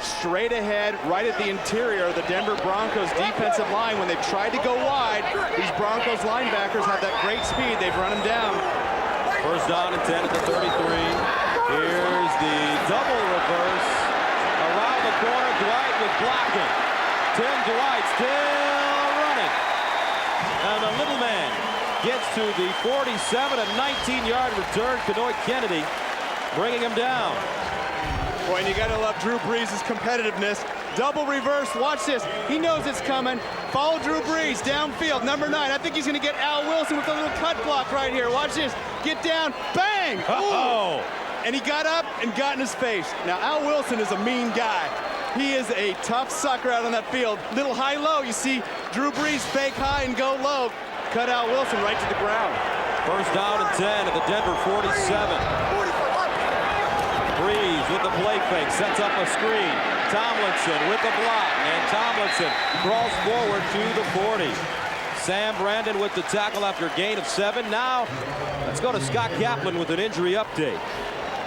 [SPEAKER 3] straight ahead, right at the interior of the Denver Broncos defensive line. When they've tried to go wide, these Broncos linebackers have that great speed. They've run them down.
[SPEAKER 1] First down and 10 at the 33. Here's the double reverse. Around the corner, Dwight with blocking. Tim Dwight still running. And the little man gets to the 47, a 19-yard return. Kenoy Kennedy bringing him down.
[SPEAKER 3] Boy, and you got to love Drew Brees' competitiveness. Double reverse. Watch this. He knows it's coming. Follow Drew Brees downfield. Number 9. I think he's going to get Al Wilson with a little cut block right here. Watch this. Get down. Bang!
[SPEAKER 1] Oh!
[SPEAKER 3] And he got up and got in his face. Now, Al Wilson is a mean guy. He is a tough sucker out on that field. Little high-low. You see Drew Brees fake high and go low. Cut Al Wilson right to the ground.
[SPEAKER 1] First down and 10 at the Denver 47. Breeze with the play fake, sets up a screen. Tomlinson with the block, and Tomlinson crawls forward to the 40. Sam Brandon with the tackle after a gain of 7. Now, let's go to Scott Kaplan with an injury update.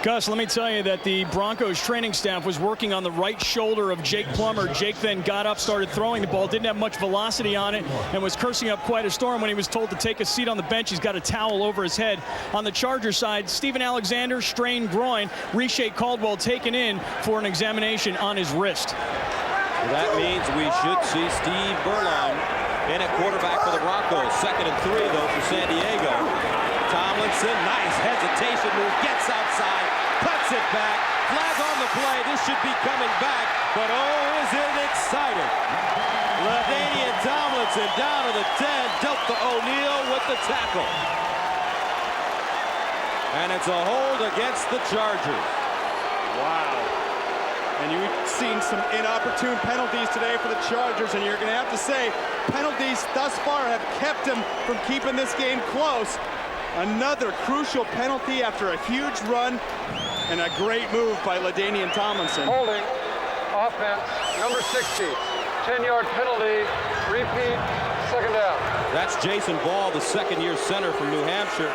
[SPEAKER 12] Gus, let me tell you that the Broncos training staff was working on the right shoulder of Jake Plummer. Jake then got up, started throwing the ball, didn't have much velocity on it, and was cursing up quite a storm when he was told to take a seat on the bench. He's got a towel over his head. On the Chargers side, Steven Alexander, strained groin. Riche Caldwell taken in for an examination on his wrist.
[SPEAKER 1] That means we should see Steve Berline in at quarterback for the Broncos. 2nd and 3, though, for San Diego. Tomlinson, nice hesitation move, gets outside, cuts it back, flag on the play. This should be coming back, but oh, is it exciting. LaDainian Tomlinson down to the 10, dealt to O'Neal with the tackle. And it's a hold against the Chargers.
[SPEAKER 3] Wow. And you've seen some inopportune penalties today for the Chargers, and you're going to have to say penalties thus far have kept them from keeping this game close. Another crucial penalty after a huge run, and a great move by LaDainian Tomlinson.
[SPEAKER 4] Holding, offense, number 60, 10-yard penalty, repeat, 2nd down.
[SPEAKER 1] That's Jason Ball, the 2nd-year center from New Hampshire.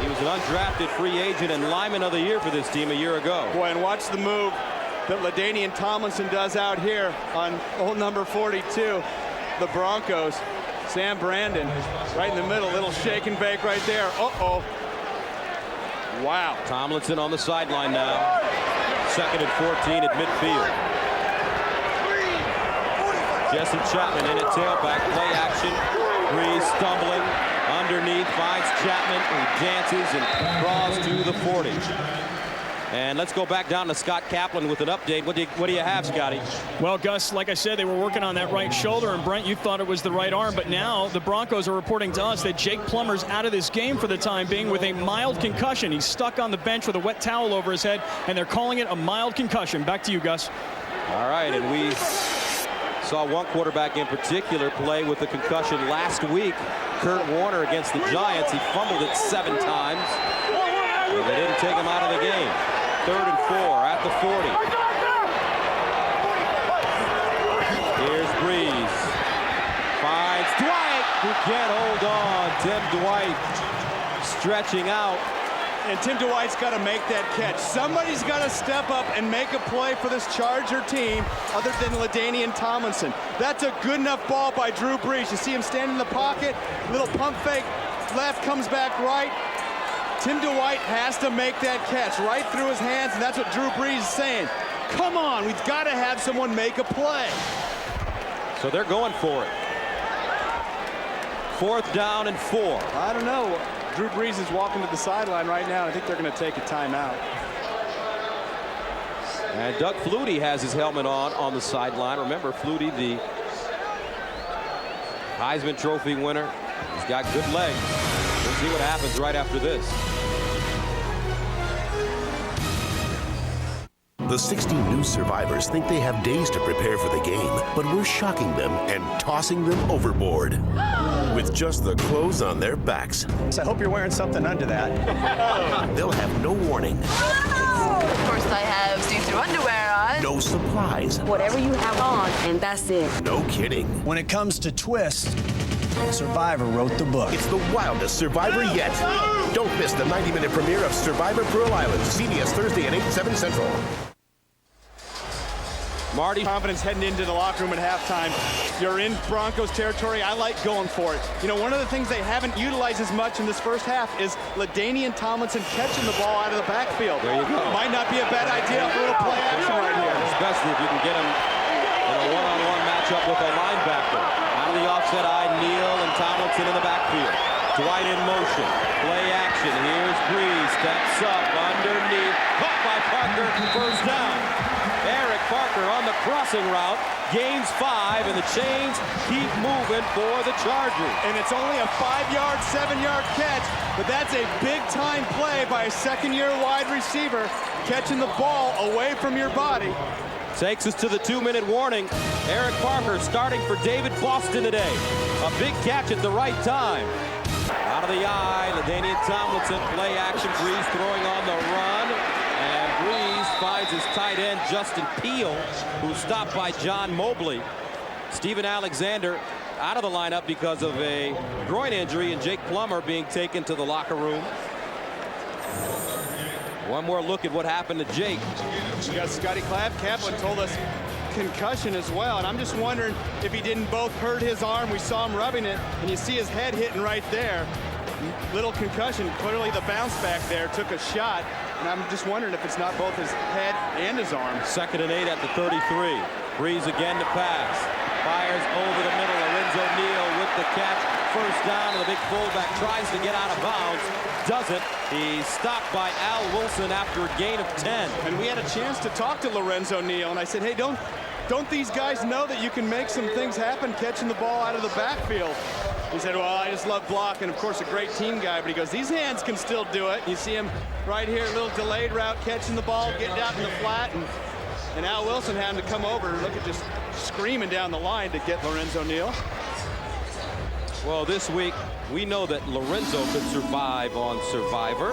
[SPEAKER 1] He was an undrafted free agent and lineman of the year for this team a year ago.
[SPEAKER 3] Boy, and watch the move that LaDainian Tomlinson does out here on old number 42, the Broncos. Sam Brandon right in the middle, little shake and bake right there. Uh-oh. Wow.
[SPEAKER 1] Tomlinson on the sideline now. 2nd and 14 at midfield. Jesse Chapman in at tailback, play action. Breeze stumbling underneath, finds Chapman, who dances and crawls to the 40. And let's go back down to Scott Kaplan with an update. What do you have, Scotty?
[SPEAKER 12] Well, Gus, like I said, they were working on that right shoulder, and Brent, you thought it was the right arm, but now the Broncos are reporting to us that Jake Plummer's out of this game for the time being with a mild concussion. He's stuck on the bench with a wet towel over his head, and they're calling it a mild concussion. Back to you, Gus.
[SPEAKER 1] All right, and we saw one quarterback in particular play with a concussion last week. Kurt Warner against the Giants. He fumbled it 7 times, and they didn't take him out of the game. 3rd and 4 at the 40. Here's Breeze. Finds Dwight, who can't hold on. Tim Dwight stretching out.
[SPEAKER 3] And Tim Dwight's got to make that catch. Somebody's got to step up and make a play for this Charger team other than LaDainian Tomlinson. That's a good enough ball by Drew Brees. You see him stand in the pocket, little pump fake, left, comes back right. Tim Dwight has to make that catch right through his hands, and that's what Drew Brees is saying. Come on, we've got to have someone make a play.
[SPEAKER 1] So they're going for it. 4th down and 4.
[SPEAKER 3] I don't know. Drew Brees is walking to the sideline right now. I think they're going to take a timeout.
[SPEAKER 1] And Doug Flutie has his helmet on the sideline. Remember, Flutie, the Heisman Trophy winner. He's got good legs. We'll see what happens right after this.
[SPEAKER 15] The 16 new survivors think they have days to prepare for the game, but we're shocking them and tossing them overboard with just the clothes on their backs.
[SPEAKER 3] So I hope you're wearing something under that.
[SPEAKER 15] They'll have no warning.
[SPEAKER 17] Of course, I have see-through underwear on.
[SPEAKER 15] No supplies.
[SPEAKER 17] Whatever you have on, and that's it.
[SPEAKER 15] No kidding.
[SPEAKER 19] When it comes to twists, Survivor wrote the book.
[SPEAKER 15] It's the wildest Survivor yet. Don't miss the 90-minute premiere of Survivor Pearl Island, CBS Thursday at 8, 7 Central.
[SPEAKER 3] Marty, confidence heading into the locker room at halftime. You're in Broncos territory. I like going for it. You know, one of the things they haven't utilized as much in this first half is LaDainian Tomlinson catching the ball out of the backfield.
[SPEAKER 1] There you go.
[SPEAKER 3] Might not be a bad idea for a little play action right here.
[SPEAKER 1] Especially if you can get him in a one-on-one matchup with a linebacker. Out of the offset eye, Neal and Tomlinson in the backfield. Dwight in motion. Play action. Here's Brees. Steps up underneath. Caught by Parker. First down. Eric Parker on the crossing route, gains 5, and the chains keep moving for the Chargers.
[SPEAKER 3] And it's only a 5-yard, 7-yard catch, but that's a big-time play by a second-year wide receiver catching the ball away from your body.
[SPEAKER 1] Takes us to the 2-minute warning. Eric Parker starting for David Boston today. A big catch at the right time. Out of the eye, LaDainian Tomlinson, play action, Brees throwing on the run. And Brees finds his tight end, Justin Peel, who's stopped by John Mobley. Steven Alexander out of the lineup because of a groin injury, and Jake Plummer being taken to the locker room. One more look at what happened to Jake.
[SPEAKER 3] We got Scotty Kaplan told us concussion as well, and I'm just wondering if he didn't both hurt his arm. We saw him rubbing it, and you see his head hitting right there. Little concussion. Clearly the bounce back there took a shot, and I'm just wondering if it's not both his head and his arm.
[SPEAKER 1] 2nd and 8 at the 33. Brees again to pass. Fires over the middle. Lorenzo Neal with the catch. First down, and the big fullback tries to get out of bounds. Doesn't. He's stopped by Al Wilson after a gain of 10.
[SPEAKER 3] And we had a chance to talk to Lorenzo Neal, and I said, hey, don't these guys know that you can make some things happen catching the ball out of the backfield? He said, well, I just love blocking. Of course, a great team guy, but he goes, these hands can still do it. You see him right here, a little delayed route, catching the ball, getting out in the flat, and Al Wilson having to come over. Look at just screaming down the line to get Lorenzo Neal.
[SPEAKER 1] Well, this week, we know that Lorenzo could survive on Survivor.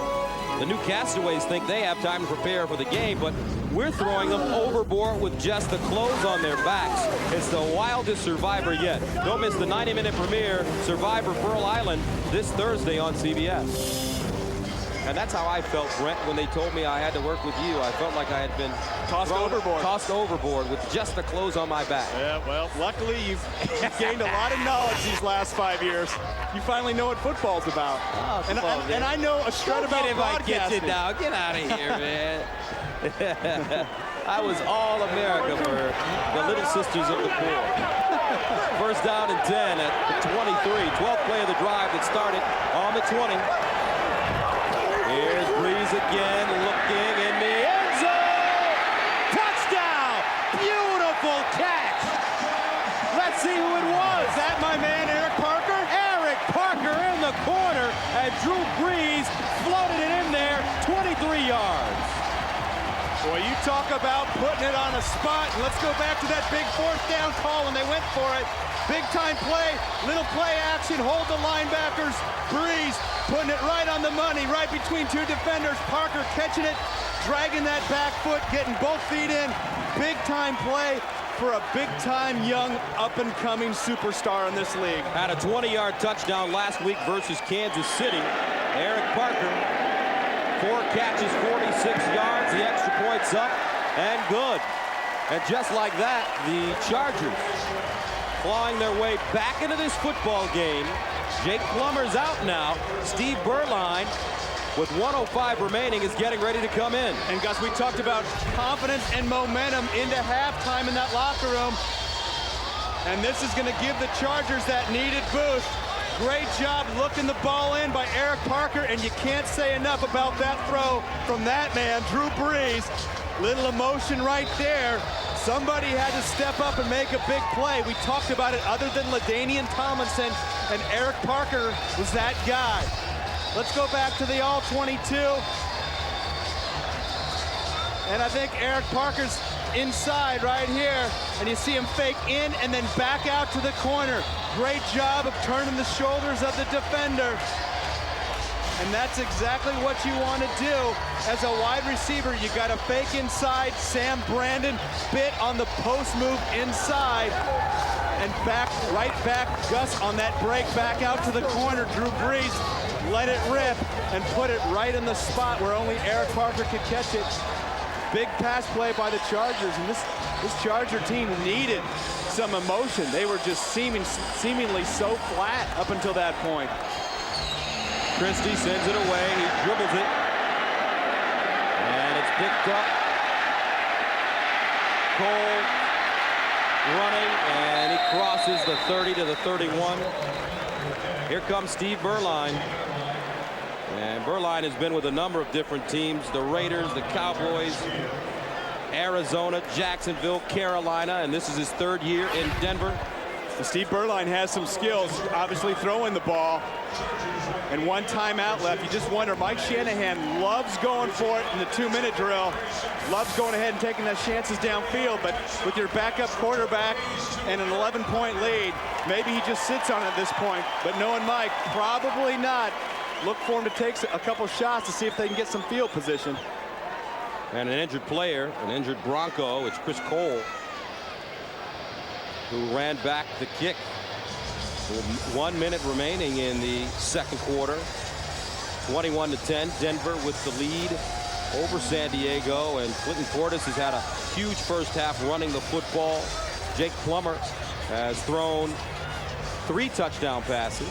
[SPEAKER 1] The new castaways think they have time to prepare for the game, but we're throwing them overboard with just the clothes on their backs. It's the wildest Survivor yet. Don't miss the 90-minute premiere, Survivor Pearl Island, this Thursday on CBS. And that's how I felt, Brent, when they told me I had to work with you. I felt like I had been
[SPEAKER 3] tossed overboard
[SPEAKER 1] with just the clothes on my back.
[SPEAKER 3] Yeah, well, luckily you've gained a lot of knowledge these last 5 years. You finally know what football's about.
[SPEAKER 1] Oh,
[SPEAKER 3] and I know a shred about broadcasting.
[SPEAKER 1] Get out of here, man. I was all America for the Little Sisters of the Poor. First down and 10 at the 23. 12th play of the drive that started on the 20. Here's Brees again, looking in the end zone. Touchdown! Beautiful catch. Let's see who it was.
[SPEAKER 3] Is that my man, Eric Parker?
[SPEAKER 1] Eric Parker in the corner, and Drew Brees floated it in there, 23 yards.
[SPEAKER 3] Boy, you talk about putting it on a spot. And let's go back to that big 4th down call when they went for it. Big time play, little play action, hold the linebackers. Brees putting it right on the money, right between two defenders. Parker catching it, dragging that back foot, getting both feet in. Big time play for a big time young up-and-coming superstar in this league.
[SPEAKER 1] Had a 20-yard touchdown last week versus Kansas City. Eric Parker, 4 catches, 46 yards, the extra point's up, and good. And just like that, the Chargers clawing their way back into this football game. Jake Plummer's out now. Steve Berline, with 1:05 remaining, is getting ready to come in.
[SPEAKER 3] And Gus, we talked about confidence and momentum into halftime in that locker room. And this is going to give the Chargers that needed boost. Great job looking the ball in by Eric Parker, and you can't say enough about that throw from that man, Drew Brees. Little emotion right there. Somebody had to step up and make a big play. We talked about it. Other than LaDainian Tomlinson, and Eric Parker was that guy. Let's go back to the all-22. And I think Eric Parker's inside right here, and you see him fake in and then back out to the corner. Great job of turning the shoulders of the defender. And that's exactly what you want to do as a wide receiver. You got to fake inside. Sam Brandon bit on the post move inside, and right back Gus on that break back out to the corner. Drew Brees let it rip and put it right in the spot where only Eric Parker could catch it. Big pass play by the Chargers, and this Charger team needed some emotion. They were just seemingly so flat up until that point.
[SPEAKER 1] Christie sends it away. He dribbles it. And it's picked up. Cole running, and he crosses the 30 to the 31. Here comes Steve Berline. And Berline has been with a number of different teams. The Raiders, the Cowboys, Arizona, Jacksonville, Carolina, and this is his third year in Denver.
[SPEAKER 3] And Steve Berline has some skills, obviously throwing the ball. And one timeout left. You just wonder, Mike Shanahan loves going for it in the 2-minute drill. Loves going ahead and taking those chances downfield. But with your backup quarterback and an 11-point lead, maybe he just sits on it at this point. But knowing Mike, probably not. Look for him to take a couple shots to see if they can get some field position.
[SPEAKER 1] And an injured player, an injured Bronco, it's Chris Cole, who ran back the kick. 1 minute remaining in the second quarter. 21-10, Denver with the lead over San Diego, and Clinton Portis has had a huge first half running the football. Jake Plummer has thrown 3 touchdown passes.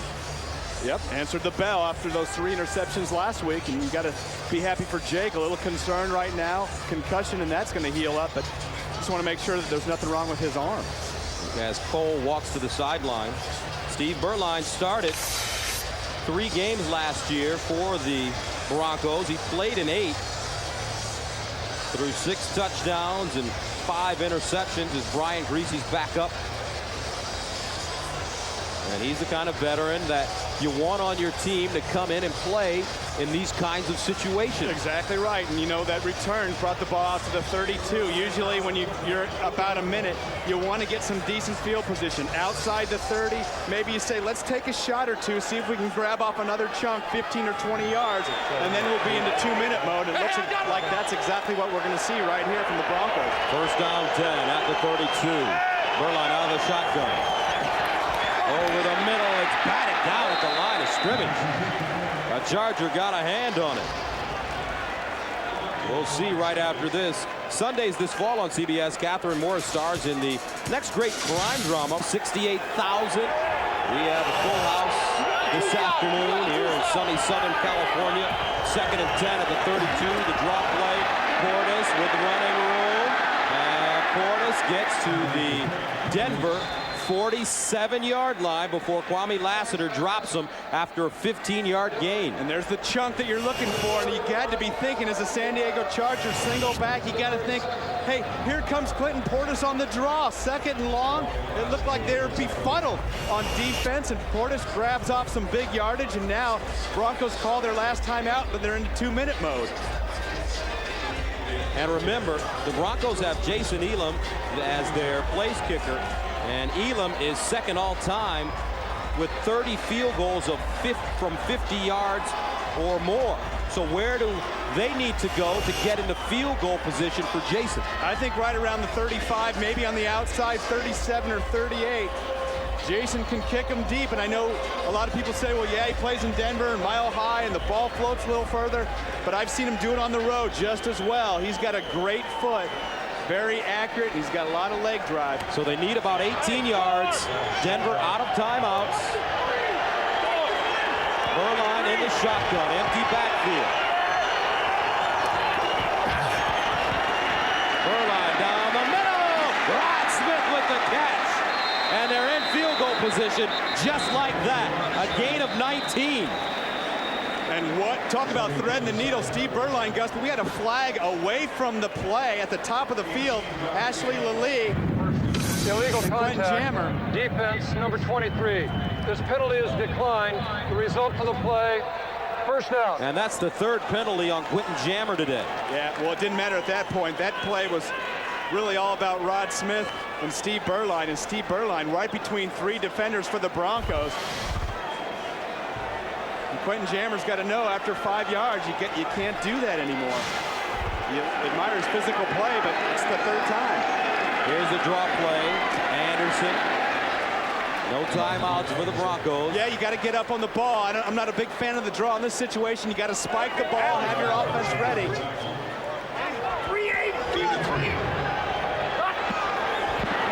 [SPEAKER 3] Yep, answered the bell after those 3 interceptions last week, and you got to be happy for Jake. A little concerned right now, concussion, and that's going to heal up, but just want to make sure that there's nothing wrong with his arm.
[SPEAKER 1] As Cole walks to the sideline, Steve Berline started 3 games last year for the Broncos. He played in 8, threw 6 touchdowns and 5 interceptions as Brian Greasy's back up. And he's the kind of veteran that you want on your team to come in and play in these kinds of situations.
[SPEAKER 3] Exactly right. And you know that return brought the ball out to the 32. Usually when you're about a minute, you want to get some decent field position. Outside the 30, maybe you say, let's take a shot or 2, see if we can grab off another chunk, 15 or 20 yards, and then we'll be into 2-minute mode. It looks like that's exactly what we're going to see right here from the Broncos.
[SPEAKER 1] First down 10 at the 32. Berline out of the shotgun. Over the middle, it's batted down at the line of scrimmage. A Charger got a hand on it. We'll see right after this. Sundays this fall on CBS, Catherine Morris stars in the next great crime drama, 68,000. We have a full house this afternoon here in sunny Southern California. 2nd and 10 at the 32, the drop play. Portis with the running room. And Portis gets to the Denver 47-yard line before Kwame Lassiter drops him after a 15-yard gain.
[SPEAKER 3] And there's the chunk that you're looking for, and you got to be thinking as a San Diego Chargers single back, you got to think, hey, here comes Clinton Portis on the draw. 2nd and long. It looked like they were befuddled on defense, and Portis grabs off some big yardage, and now Broncos call their last time out, but they're into 2-minute mode.
[SPEAKER 1] And remember, the Broncos have Jason Elam as their place kicker. And Elam is 2nd all-time with 30 field goals from 50 yards or more. So where do they need to go to get into field goal position for Jason?
[SPEAKER 3] I think right around the 35, maybe on the outside, 37 or 38. Jason can kick them deep, and I know a lot of people say, well, yeah, he plays in Denver and Mile High, and the ball floats a little further, but I've seen him do it on the road just as well. He's got a great foot. Very accurate. He's got a lot of leg drive.
[SPEAKER 1] So they need about 18 yards. Denver out of timeouts. Berline in the shotgun. Empty backfield. Berline down the middle. Rod Smith with the catch. And they're in field goal position just like that. A gain of 19.
[SPEAKER 3] And what, talk about threading the needle, Steve Berline, Gus, but we had a flag away from the play at the top of the field. Ashley Lally.
[SPEAKER 4] Illegal contact. Defense, number 23. This penalty is declined. The result of the play, first down.
[SPEAKER 1] And that's the third penalty on Quentin Jammer today.
[SPEAKER 3] Yeah, well, it didn't matter at that point. That play was really all about Rod Smith and Steve Berline. And Steve Berline right between three defenders for the Broncos. And Quentin Jammer's got to know after 5 yards, you can't do that anymore. You admire his physical play, but it's the third time.
[SPEAKER 1] Here's the draw play. Anderson. No timeouts for the Broncos.
[SPEAKER 3] Yeah, you got to get up on the ball. I'm not a big fan of the draw in this situation. You got to spike the ball, have your offense ready.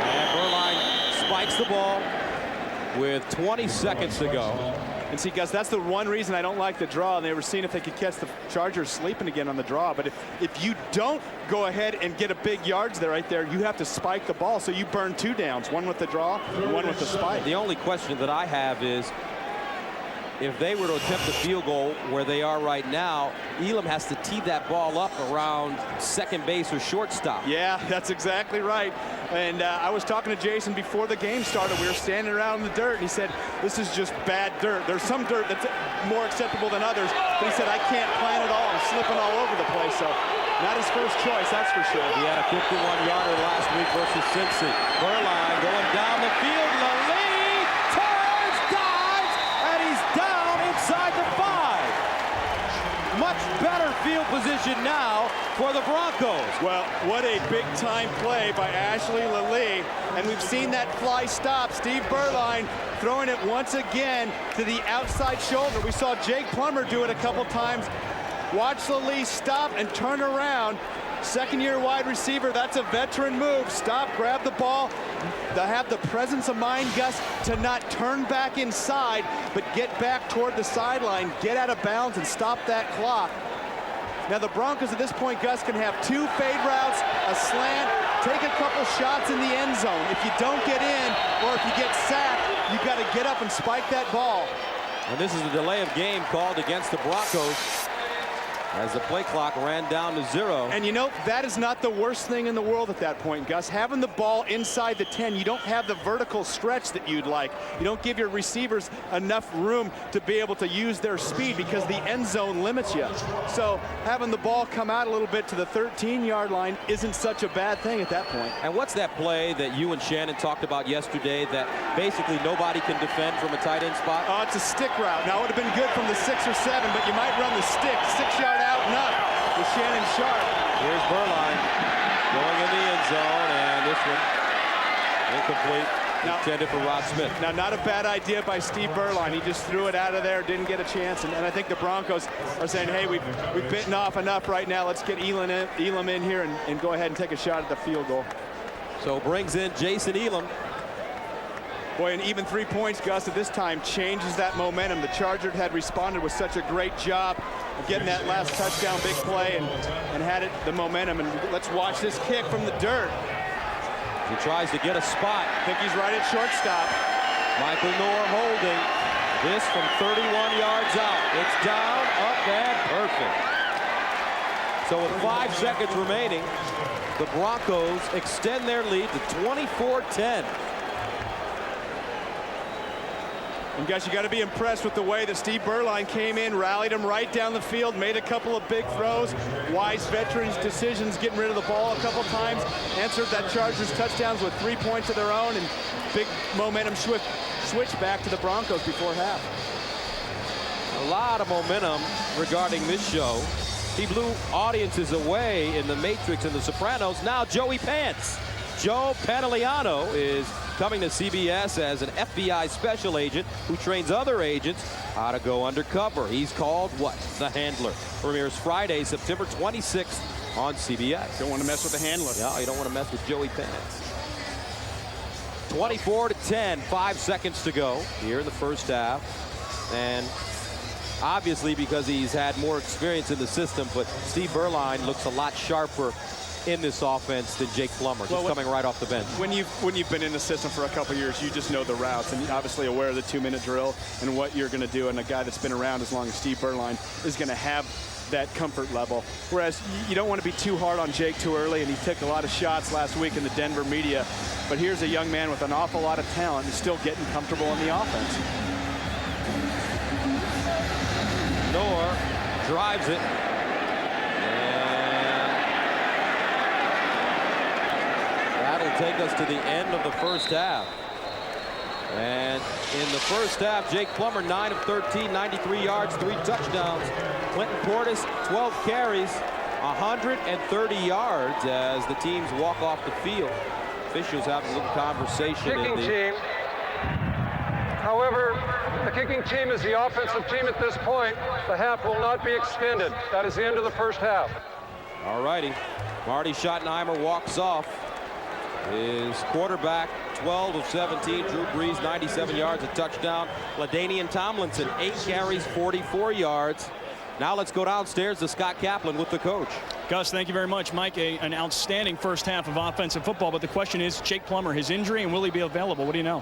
[SPEAKER 1] And Berline spikes the ball with 20 seconds to go.
[SPEAKER 3] And see, Gus, that's the one reason I don't like the draw. And they were seeing if they could catch the Chargers sleeping again on the draw. But if you don't go ahead and get a big yards there right there, you have to spike the ball. So you burn 2 downs, one with the draw and one with the spike.
[SPEAKER 1] The only question that I have is, if they were to attempt a field goal where they are right now, Elam has to tee that ball up around second base or shortstop.
[SPEAKER 3] Yeah, that's exactly right. And I was talking to Jason before the game started. We were standing around in the dirt, and he said, this is just bad dirt. There's some dirt that's more acceptable than others, but he said, I can't plant it all. I'm slipping all over the place. So not his first choice, that's for sure.
[SPEAKER 1] He had a 51-yarder last week versus Cincy. Berline going down the field. Lally turns, dives, and he's down inside the 5. Much better field position now for the Broncos.
[SPEAKER 3] Well, what a big-time play by Ashley Lally. And we've seen that fly stop. Steve Berline throwing it once again to the outside shoulder. We saw Jake Plummer do it a couple times. Watch Lally stop and turn around. Second-year wide receiver, that's a veteran move. Stop, grab the ball. To have the presence of mind, Gus, to not turn back inside, but get back toward the sideline, get out of bounds, and stop that clock. Now, the Broncos at this point, Gus, can have 2 fade routes, a slant, take a couple shots in the end zone. If you don't get in, or if you get sacked, you got to get up and spike that ball.
[SPEAKER 1] And this is a delay of game called against the Broncos as the play clock ran down to 0.
[SPEAKER 3] And you know, that is not the worst thing in the world at that point, Gus. Having the ball inside the 10, you don't have the vertical stretch that you'd like. You don't give your receivers enough room to be able to use their speed because the end zone limits you. So having the ball come out a little bit to the 13-yard line isn't such a bad thing at that point.
[SPEAKER 1] And what's that play that you and Shannon talked about yesterday that basically nobody can defend from a tight end spot?
[SPEAKER 3] Oh, it's a stick route. Now, it would have been good from the 6 or 7, but you might run the stick 6-yard out and up with Shannon Sharp.
[SPEAKER 1] Here's Berline going in the end zone, and this one incomplete. Now, intended for Rod Smith.
[SPEAKER 3] Now, not a bad idea by Steve Berline. He just threw it out of there, didn't get a chance. And I think the Broncos are saying, hey, we've bitten off enough right now. Let's get Elam in here and go ahead and take a shot at the field goal.
[SPEAKER 1] So brings in Jason Elam.
[SPEAKER 3] Boy, and even 3 points, Gus, at this time changes that momentum. The Chargers had responded with such a great job of getting that last touchdown, big play, and had it the momentum. And let's watch this kick from the dirt.
[SPEAKER 1] He tries to get a spot.
[SPEAKER 3] I think he's right at shortstop.
[SPEAKER 1] Michael Noor holding this from 31 yards out. It's down, up, and perfect. So with 5 seconds remaining, the Broncos extend their lead to 24-10.
[SPEAKER 3] And guys, you got to be impressed with the way that Steve Berline came in, rallied him right down the field, made a couple of big throws, wise veterans decisions, getting rid of the ball a couple times, answered that Chargers touchdowns with 3 points of their own, and big momentum switch back to the Broncos before half.
[SPEAKER 1] A lot of momentum regarding this show. He blew audiences away in The Matrix and The Sopranos. Now Joey Pants. Joe Pantoliano is coming to CBS as an FBI special agent who trains other agents how to go undercover. He's called what? The Handler. Premieres Friday, September 26th on CBS.
[SPEAKER 3] Don't want to mess with the Handler.
[SPEAKER 1] No, you don't want to mess with Joey Pants. 24-10, 5 seconds to go here in the first half. And obviously because he's had more experience in the system, but Steve Berline looks a lot sharper in this offense than Jake Plummer, just coming right off the bench.
[SPEAKER 3] When you've been in the system for a couple years, you just know the routes, and you're obviously aware of the 2-minute drill and what you're going to do. And a guy that's been around as long as Steve Beuerlein is going to have that comfort level. Whereas you don't want to be too hard on Jake too early, and he took a lot of shots last week in the Denver media. But here's a young man with an awful lot of talent and still getting comfortable in the offense.
[SPEAKER 1] Noor drives it. That'll take us to the end of the first half. And in the first half, Jake Plummer, 9 of 13, 93 yards, 3 touchdowns. Clinton Portis, 12 carries, 130 yards as the teams walk off the field. Officials having a little conversation.
[SPEAKER 4] Kicking team. However, the kicking team is the offensive team at this point. The half will not be extended. That is the end of the first half.
[SPEAKER 1] All righty. Marty Schottenheimer walks off. His quarterback, 12 of 17. Drew Brees, 97 yards, a touchdown. LaDainian Tomlinson, 8 carries, 44 yards. Now let's go downstairs to Scott Kaplan with the coach.
[SPEAKER 12] Gus, thank you very much. Mike, an outstanding first half of offensive football, but the question is, Jake Plummer, his injury, and will he be available? What do you know?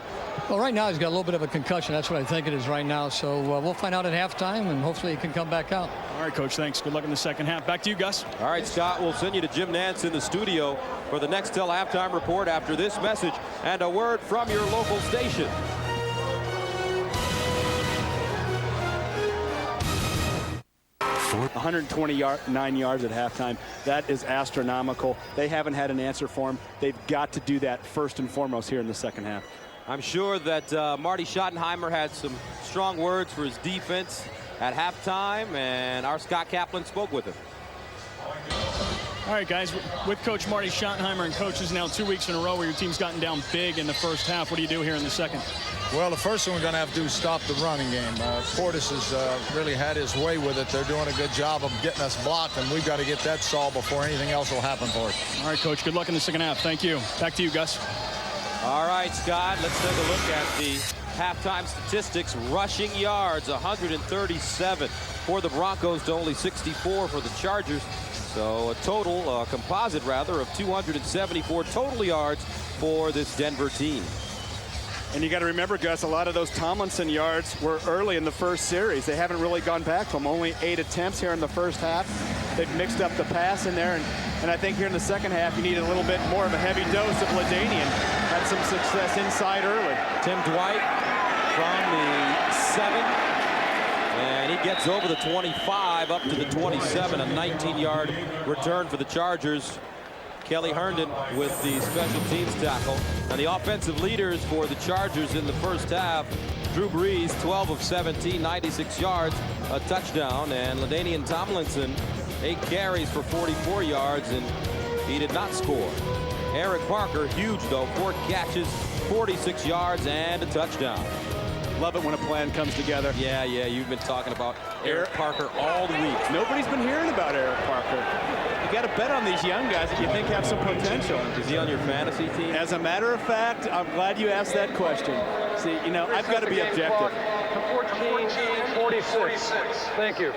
[SPEAKER 2] Well, right now he's got a little bit of a concussion. That's what I think it is right now. So we'll find out at halftime, and hopefully he can come back out.
[SPEAKER 12] All right, Coach, thanks. Good luck in the second half. Back to you, Gus.
[SPEAKER 1] All right, Scott, we'll send you to Jim Nantz in the studio for the Nextel halftime report after this message and a word from your local station.
[SPEAKER 3] 129 yards at halftime. That is astronomical. They haven't had an answer for him. They've got to do that first and foremost here in the second half.
[SPEAKER 1] I'm sure that Marty Schottenheimer had some strong words for his defense at halftime, and our Scott Kaplan spoke with him.
[SPEAKER 12] All right, guys, with Coach Marty Schottenheimer and coaches now 2 weeks in a row where your team's gotten down big in the first half. What do you do here in the second?
[SPEAKER 22] Well, the first thing we're going to have to do is stop the running game. Portis has really had his way with it. They're doing a good job of getting us blocked, and we've got to get that solved before anything else will happen for us.
[SPEAKER 12] All right, Coach, good luck in the second half. Thank you. Back to you, Gus.
[SPEAKER 1] All right, Scott, let's take a look at the halftime statistics. Rushing yards, 137 for the Broncos to only 64 for the Chargers. So a total, composite rather, of 274 total yards for this Denver team.
[SPEAKER 3] And you got to remember, Gus, a lot of those Tomlinson yards were early in the first series. They haven't really gone back to them. Only 8 attempts here in the first half. They've mixed up the pass in there. And I think here in the second half, you need a little bit more of a heavy dose of LaDainian. Had some success inside early.
[SPEAKER 1] Tim Dwight from the 7. And he gets over the 25 up to the 27, a 19-yard return for the Chargers. Kelly Herndon with the special teams tackle. And the offensive leaders for the Chargers in the first half, Drew Brees, 12 of 17, 96 yards, a touchdown. And LaDainian Tomlinson, 8 carries for 44 yards, and he did not score. Eric Parker, huge though, 4 catches, 46 yards, and a touchdown.
[SPEAKER 3] Love it when a plan comes together.
[SPEAKER 1] Yeah, you've been talking about Eric Parker all the week.
[SPEAKER 3] Nobody's been hearing about Eric Parker. You got to bet on these young guys that you think have some potential.
[SPEAKER 1] Is he on your fantasy team?
[SPEAKER 3] As a matter of fact, I'm glad you asked that question. See, you know, I've got to be objective.
[SPEAKER 4] 14-46. Thank you.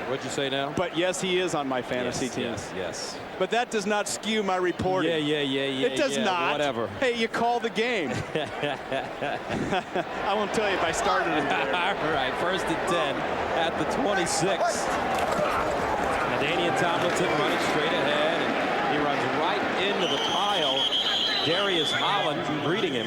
[SPEAKER 1] What'd you say now?
[SPEAKER 3] But yes, he is on my fantasy team.
[SPEAKER 1] Yes.
[SPEAKER 3] But that does not skew my reporting.
[SPEAKER 1] Yeah.
[SPEAKER 3] It does not.
[SPEAKER 1] Whatever.
[SPEAKER 3] Hey, you call the game. I won't tell you if I started it there.
[SPEAKER 1] All right, 1st and 10 at the 26. Daniel Tomlinson running straight ahead, and he runs right into the pile. Darius Holland greeting him.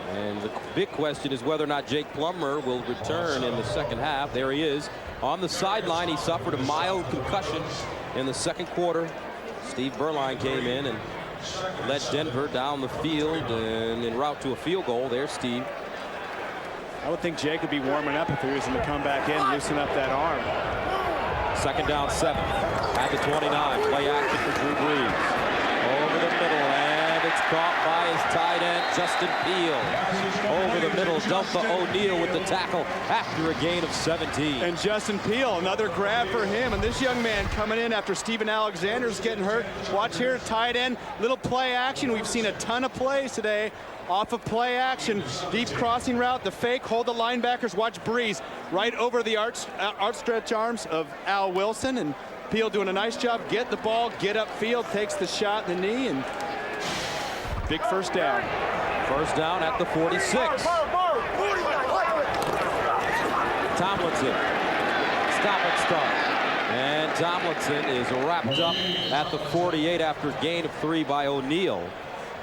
[SPEAKER 1] And the big question is whether or not Jake Plummer will return in the second half. There he is on the sideline. He suffered a mild concussion in the second quarter. Steve Beuerlein came in and led Denver down the field and en route to a field goal. There's Steve.
[SPEAKER 3] I would think Jake would be warming up if he was going to come back in and loosen up that arm.
[SPEAKER 1] 2nd down 7 at the 29. Play action for Drew Brees. Over the middle, and It's caught by his tight end, Justin Peel. Over the middle, Delta O'Neal with the tackle after a gain of 17.
[SPEAKER 3] And Justin Peel, another grab for him. And this young man coming in after Steven Alexander's getting hurt. Watch here, tight end, little play action. We've seen a ton of plays today off of play action. Deep crossing route, the fake, hold the linebackers. Watch Breeze right over the outstretched arms of Al Wilson. And Peel doing a nice job. Get the ball, get upfield, takes the shot in the knee, and big first down.
[SPEAKER 1] First down at the 46. Tomlinson, stop and start. And Tomlinson is wrapped up at the 48 after gain of 3 by O'Neal.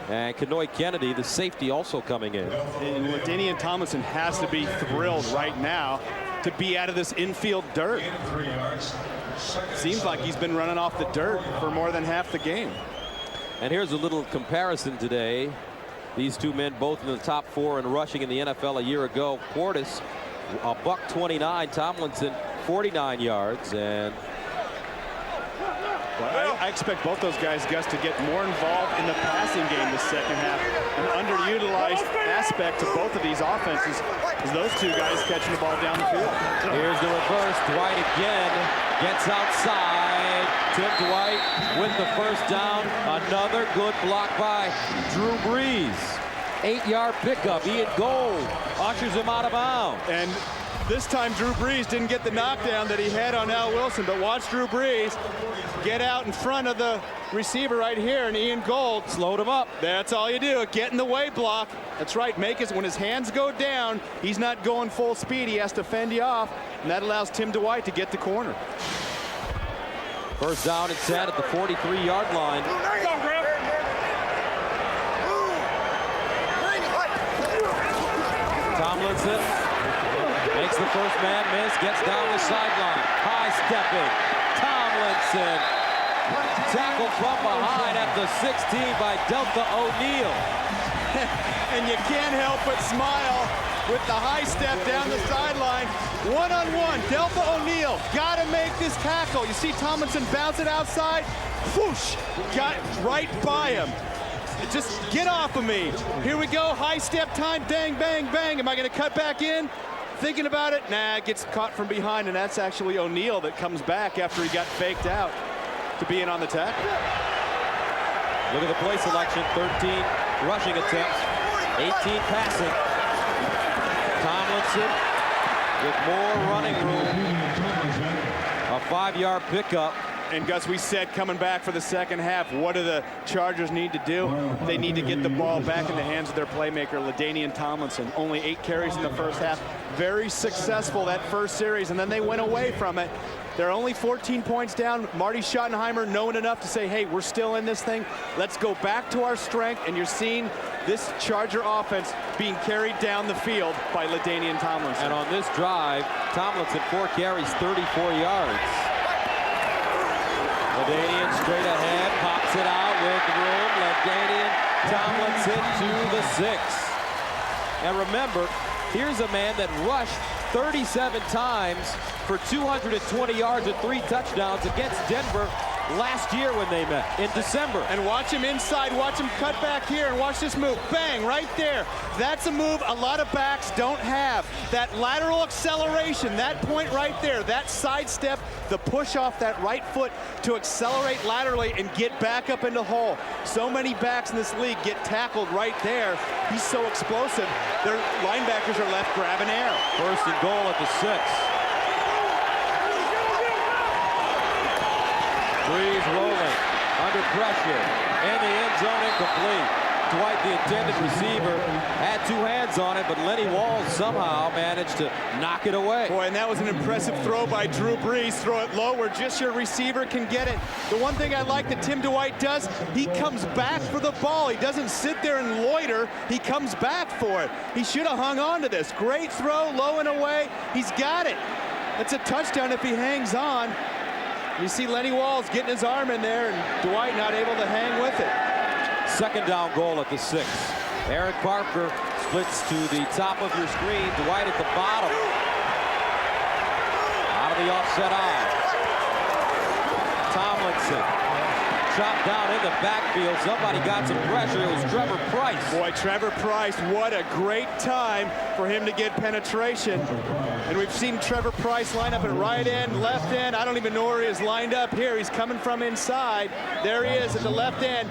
[SPEAKER 1] And Kenoy Kennedy, the safety, also coming in.
[SPEAKER 3] And LaDainian Tomlinson has to be thrilled right now to be out of this infield dirt. Seems like he's been running off the dirt for more than half the game.
[SPEAKER 1] And here's a little comparison today. These two men both in the top 4 in rushing in the NFL a year ago. Portis, a $129. Tomlinson, 49 yards. And
[SPEAKER 3] well, I expect both those guys, Gus, to get more involved in the passing game this second half. An underutilized aspect to both of these offenses is those two guys catching the ball down the field.
[SPEAKER 1] Here's the reverse. Dwight again gets outside. Tim Dwight with the first down. Another good block by Drew Brees. 8-yard pickup. Ian Gold ushers him out of bounds.
[SPEAKER 3] And this time Drew Brees didn't get the knockdown that he had on Al Wilson, but watch Drew Brees get out in front of the receiver right here, and Ian Gold
[SPEAKER 1] slowed him up.
[SPEAKER 3] That's all you do, get in the way block. That's right, when his hands go down, he's not going full speed, he has to fend you off, and that allows Tim Dwight to get the corner.
[SPEAKER 1] First down and 10 at the 43-yard line. Tomlinson makes the first man miss, gets down the sideline. High stepping. Tomlinson tackled from behind at the 16 by Delta O'Neal.
[SPEAKER 3] And you can't help but smile with the high step down the sideline. One-on-one, Delta O'Neal got to make this tackle. You see Tomlinson bounce it outside. Whoosh, got right by him. Just get off of me. Here we go, high step time, bang, bang, bang. Am I going to cut back in? Thinking about it, nah, gets caught from behind, and that's actually O'Neal that comes back after he got faked out to being on the tackle.
[SPEAKER 1] Look at the play selection, 13 rushing attempts, 18 passing. Tomlinson with more running room. A 5-yard pickup.
[SPEAKER 3] And Gus, we said coming back for the second half, what do the Chargers need to do? They need to get the ball back in the hands of their playmaker, LaDainian Tomlinson. Only 8 carries in the first half. Very successful that first series, and then they went away from it. They're only 14 points down. Marty Schottenheimer knowing enough to say, hey, we're still in this thing. Let's go back to our strength, and you're seeing this Charger offense being carried down the field by LaDainian Tomlinson.
[SPEAKER 1] And on this drive, Tomlinson 4 carries, 34 yards. LaDainian straight ahead, pops it out with room. LaDainian Tomlinson to the 6. And remember, here's a man that rushed 37 times for 220 yards and 3 touchdowns against Denver last year when they met in December.
[SPEAKER 3] And watch him inside, watch him cut back here, and watch this move. Bang, right there. That's a move a lot of backs don't have. That lateral acceleration, that point right there, that sidestep, the push off that right foot to accelerate laterally and get back up in the hole. So many backs in this league get tackled right there. He's so explosive. Their linebackers are left grabbing air.
[SPEAKER 1] First and goal at the 6. Breeze rolling, under pressure, in the end zone, incomplete. Dwight, the intended receiver, had 2 hands on it, but Lenny Walls somehow managed to knock it away.
[SPEAKER 3] Boy, and that was an impressive throw by Drew Brees. Throw it low where just your receiver can get it. The one thing I like that Tim Dwight does, he comes back for the ball. He doesn't sit there and loiter. He comes back for it. He should have hung on to this. Great throw, low and away. He's got it. It's a touchdown if he hangs on. You see Lenny Walls getting his arm in there, and Dwight not able to hang with it.
[SPEAKER 1] Second down goal at the 6. Aaron Parker splits to the top of your screen. Dwight at the bottom. Out of the offset eye. Tomlinson shot down in the backfield. Somebody got some pressure. It was Trevor Price.
[SPEAKER 3] Boy, Trevor Price, what a great time for him to get penetration. And we've seen Trevor Price line up at right end, left end. I don't even know where he is lined up here. He's coming from inside. There he is at the left end.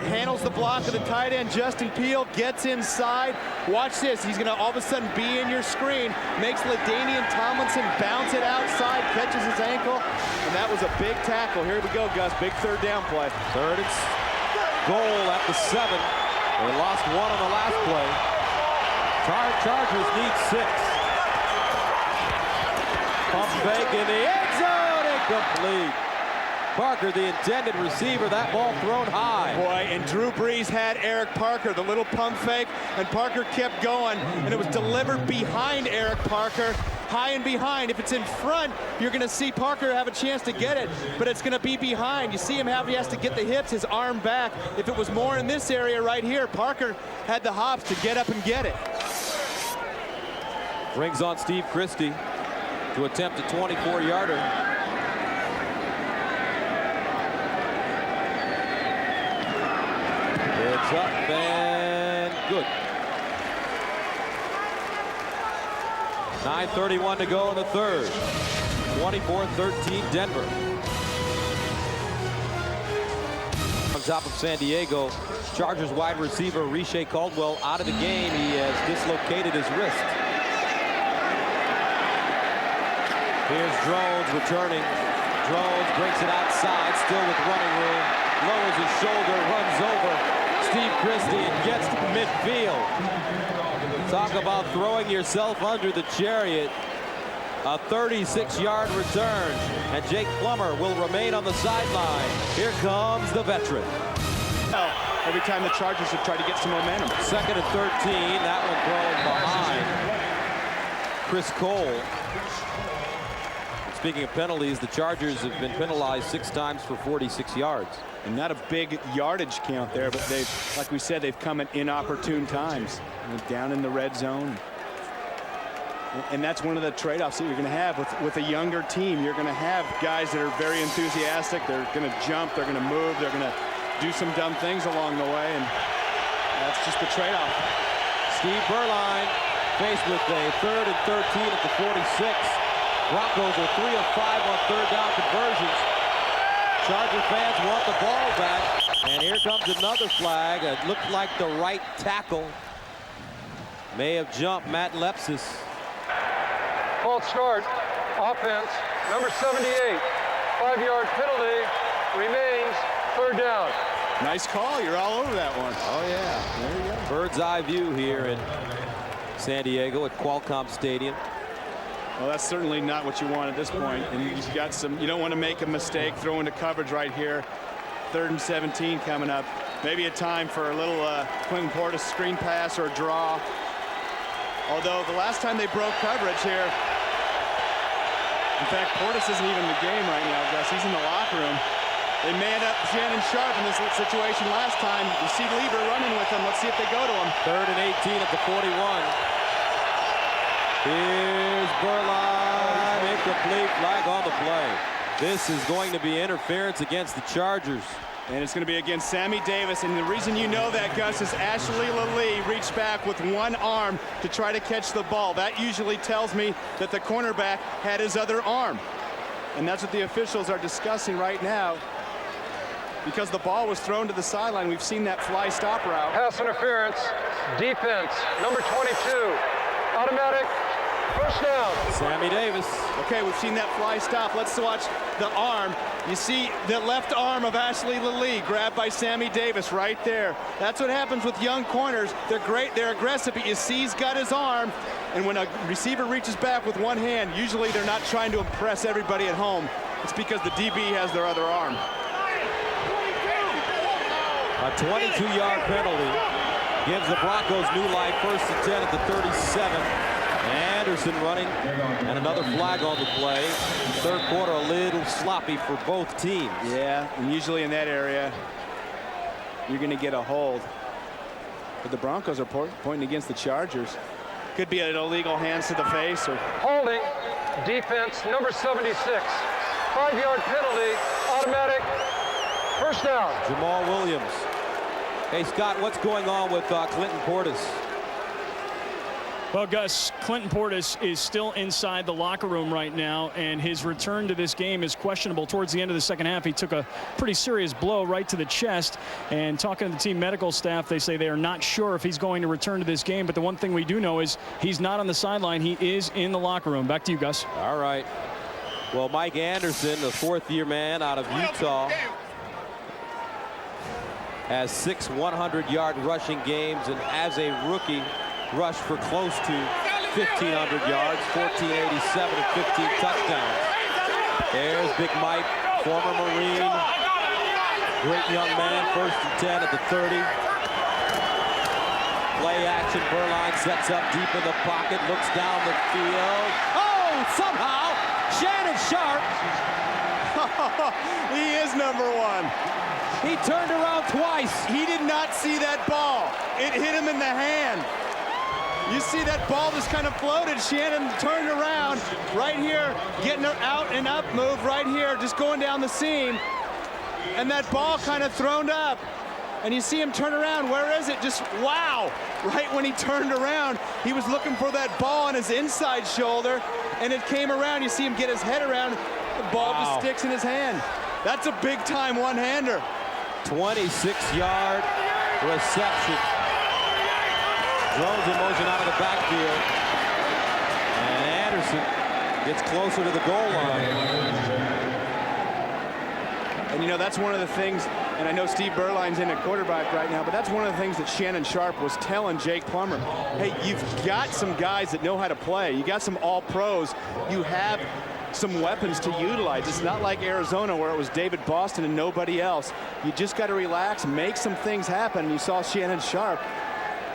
[SPEAKER 3] Handles the block of the tight end. Justin Peele gets inside. Watch this. He's going to all of a sudden be in your screen. Makes LaDainian Tomlinson bounce it outside, catches his ankle. And that was a big tackle. Here we go, Gus. Big third down play.
[SPEAKER 1] Third and goal at the 7. They lost 1 on the last play. Chargers need 6. Pump fake in the end zone. Incomplete. Parker, the intended receiver, that ball thrown high.
[SPEAKER 3] Boy, and Drew Brees had Eric Parker, the little pump fake, and Parker kept going, and it was delivered behind Eric Parker, high and behind. If it's in front, you're going to see Parker have a chance to get it, but it's going to be behind. You see him he has to get the hips, his arm back. If it was more in this area right here, Parker had the hops to get up and get it.
[SPEAKER 1] Brings on Steve Christie to attempt a 24-yarder. It's up and good. 9:31 to go in the third. 24-13 Denver. On top of San Diego, Chargers wide receiver Riche Caldwell out of the game. He has dislocated his wrist. Here's Drones returning. Drones breaks it outside, still with running room. Lowers his shoulder, runs over Steve Christie and gets to midfield. Talk about throwing yourself under the chariot. A 36-yard return, and Jake Plummer will remain on the sideline. Here comes the veteran.
[SPEAKER 3] Every time the Chargers have tried to get some momentum.
[SPEAKER 1] 2nd and 13, that one thrown behind Chris Cole. Speaking of penalties, the Chargers have been penalized 6 times for 46 yards.
[SPEAKER 3] And not a big yardage count there, but they've, like we said, they've come at inopportune times. Down in the red zone. And that's one of the trade-offs that you're going to have with a younger team. You're going to have guys that are very enthusiastic. They're going to jump. They're going to move. They're going to do some dumb things along the way. And that's just the trade-off.
[SPEAKER 1] Steve Berline faced with a 3rd and 13 at the 46. Broncos are 3 of 5 on 3rd down conversions. Charger fans want the ball back. And here comes another flag. It looked like the right tackle may have jumped Matt Lepsis.
[SPEAKER 4] False start. Offense. Number 78. 5-yard penalty. Remains 3rd down.
[SPEAKER 3] Nice call. You're all over that one. Oh, yeah. There you go.
[SPEAKER 1] Bird's eye view here in San Diego at Qualcomm Stadium.
[SPEAKER 3] Well, that's certainly not what you want at this point. And you've got you don't want to make a mistake throwing to coverage right here. 3rd and 17 coming up. Maybe a time for a little Quentin Portis screen pass or draw. Although the last time they broke coverage here, in fact, Portis isn't even in the game right now, Gus. He's in the locker room. They manned up Shannon Sharp in this situation last time. You see Lieber running with him. Let's see if they go to him.
[SPEAKER 1] 3rd and 18 at the 41. Here's Berline, incomplete, flag on the play. This is going to be interference against the Chargers.
[SPEAKER 3] And it's going to be against Sammy Davis. And the reason you know that, Gus, is Ashley Lally reached back with one arm to try to catch the ball. That usually tells me that the cornerback had his other arm. And that's what the officials are discussing right now. Because the ball was thrown to the sideline. We've seen that fly stop route.
[SPEAKER 4] Pass interference. Defense. Number 22. Automatic. First down.
[SPEAKER 1] Sammy Davis.
[SPEAKER 3] Okay, we've seen that fly stop. Let's watch the arm. You see the left arm of Ashley Lally grabbed by Sammy Davis right there. That's what happens with young corners. They're great. They're aggressive, but you see he's got his arm. And when a receiver reaches back with one hand, usually they're not trying to impress everybody at home. It's because the DB has their other arm.
[SPEAKER 1] A 22-yard penalty gives the Broncos new life. 1st and 10 at the 37. Anderson running, and another flag on the play. 3rd quarter a little sloppy for both teams.
[SPEAKER 3] Yeah, and usually in that area, you're going to get a hold. But the Broncos are pointing against the Chargers. Could be an illegal hands to the face. Or
[SPEAKER 4] holding. Defense, number 76. 5-yard penalty. Automatic. First down.
[SPEAKER 1] Jamal Williams. Hey, Scott, what's going on with Clinton Portis?
[SPEAKER 12] Well, Gus, Clinton Portis is still inside the locker room right now, and his return to this game is questionable. Towards the end of the second half, he took a pretty serious blow right to the chest. And talking to the team medical staff, they say they are not sure if he's going to return to this game. But the one thing we do know is he's not on the sideline. He is in the locker room. Back to you, Gus.
[SPEAKER 1] All right. Well, Mike Anderson, the fourth-year man out of Utah, has 6 100-yard rushing games, and as a rookie, rushed for close to 1,500 yards, 1,487 and 15 touchdowns. There's Big Mike, former Marine, great young man, 1st and 10 at the 30. Play action, Berline sets up deep in the pocket, looks down the field. Oh, somehow, Shannon Sharpe.
[SPEAKER 3] He is number 1.
[SPEAKER 1] He turned around twice.
[SPEAKER 3] He did not see that ball. It hit him in the hand. You see that ball just kind of floated. Shannon turned around right here, getting her out and up move right here, just going down the seam. And that ball kind of thrown up. And you see him turn around. Where is it? Just wow. Right when he turned around, he was looking for that ball on his inside shoulder, and it came around. You see him get his head around. The ball just sticks in his hand. That's a big-time one-hander.
[SPEAKER 1] 26-yard reception. Drones in motion out of the backfield. And Anderson gets closer to the goal line.
[SPEAKER 3] And, you know, that's one of the things, and I know Steve Berline's in at quarterback right now, but that's one of the things that Shannon Sharpe was telling Jake Plummer. Hey, you've got some guys that know how to play. You got some all-pros. You have some weapons to utilize. It's not like Arizona where it was David Boston and nobody else. You just got to relax, make some things happen. And you saw Shannon Sharpe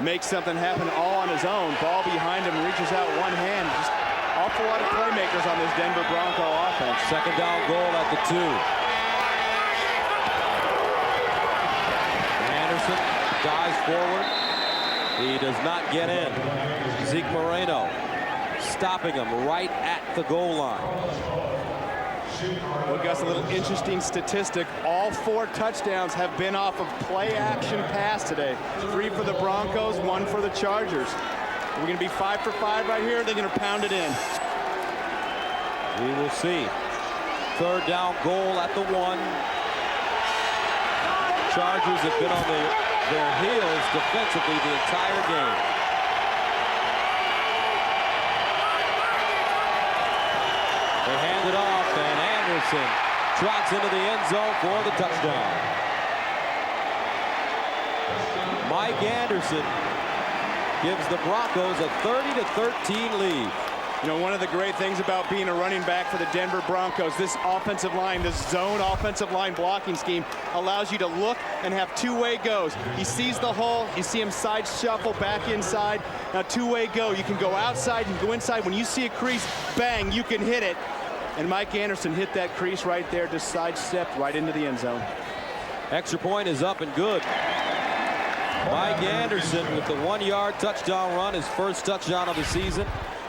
[SPEAKER 3] make something happen all on his own. Ball behind him, reaches out one hand. Just awful lot of playmakers on this Denver Bronco offense.
[SPEAKER 1] Second down goal at the 2. Anderson dives forward. He does not get in. Zeke Moreno stopping him right at the goal line.
[SPEAKER 3] Well, Gus, a little interesting statistic. All 4 touchdowns have been off of play-action pass today. 3 for the Broncos, 1 for the Chargers. We're going to be 5 for 5 right here. They're going to pound it in.
[SPEAKER 1] We will see. Third down goal at the 1. Chargers have been on their heels defensively the entire game. They hand it off, and Anderson trots into the end zone for the touchdown. Mike Anderson gives the Broncos a 30-13 lead.
[SPEAKER 3] You know, one of the great things about being a running back for the Denver Broncos, this offensive line, this zone offensive line blocking scheme allows you to look and have two-way goes. He sees the hole, you see him side shuffle back inside. Now two-way go, you can go outside and go inside. When you see a crease, bang, you can hit it. And Mike Anderson hit that crease right there, just sidestepped right into the end zone.
[SPEAKER 1] Extra point is up and good. Mike Anderson with the 1-yard touchdown run, his first touchdown of the season.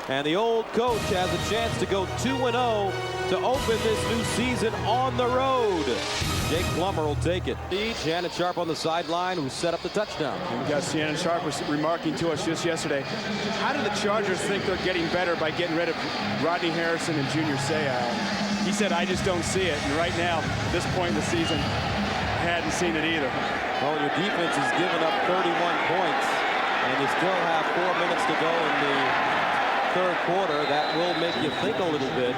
[SPEAKER 1] And the old coach has a chance to go 2-0 to open this new season on the road. Jake Plummer will take it. Shannon Sharpe on the sideline, who set up the touchdown.
[SPEAKER 3] And we got Shannon Sharpe was remarking to us just yesterday, how do the Chargers think they're getting better by getting rid of Rodney Harrison and Junior Seau? He said, I just don't see it. And right now, at this point in the season, I hadn't seen it either.
[SPEAKER 1] Well, your defense has given up 31 points, and you still have 4 minutes to go in the third quarter. That will make you think a little bit.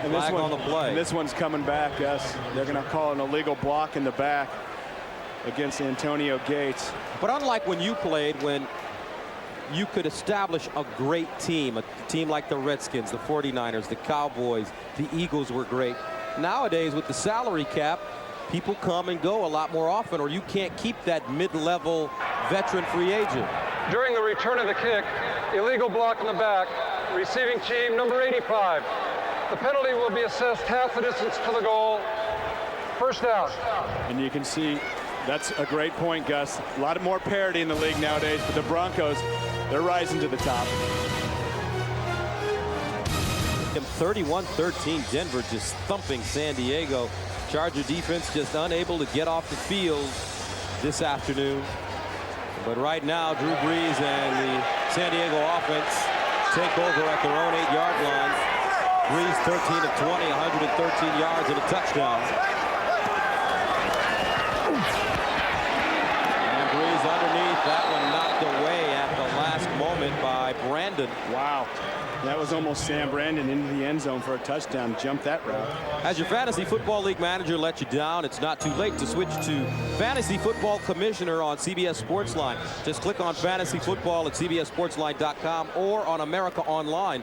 [SPEAKER 3] And
[SPEAKER 1] Flag on the play.
[SPEAKER 3] And this one's coming back, Gus. They're going to call an illegal block in the back against Antonio Gates.
[SPEAKER 1] But unlike when you played, when you could establish a great team, a team like the Redskins, the 49ers, the Cowboys, the Eagles were great. Nowadays, with the salary cap, people come and go a lot more often, or you can't keep that mid-level veteran free agent.
[SPEAKER 4] During the return of the kick, illegal block in the back, receiving team number 85. The penalty will be assessed half the distance to the goal. First down.
[SPEAKER 3] And you can see that's a great point, Gus. A lot more parity in the league nowadays, but the Broncos, they're rising to the top.
[SPEAKER 1] 31-13, Denver just thumping San Diego. Charger defense just unable to get off the field this afternoon. But right now, Drew Brees and the San Diego offense take over at their own 8-yard line. Brees 13 of 20, 113 yards and a touchdown. And Brees underneath, that one knocked away at the last moment by Brandon.
[SPEAKER 3] Wow. That was almost Sam Brandon into the end zone for a touchdown. Jumped that route.
[SPEAKER 1] Has your Fantasy Football League manager let you down? It's not too late to switch to Fantasy Football Commissioner on CBS Sportsline. Just click on Fantasy Football at CBSSportsline.com or on America Online.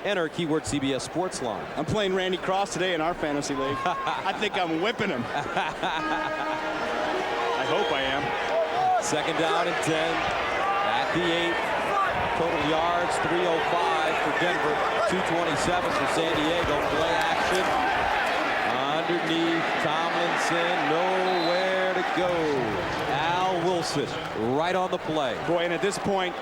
[SPEAKER 1] Enter keyword CBS Sportsline.
[SPEAKER 3] I'm playing Randy Cross today in our fantasy league. I think I'm whipping him. I hope I am.
[SPEAKER 1] Second down and 10 at the 8. Total yards 305 for Denver, 227 for San Diego. Play action underneath Tomlinson, nowhere to go. Al Wilson right on the play.
[SPEAKER 3] Boy, and at this point,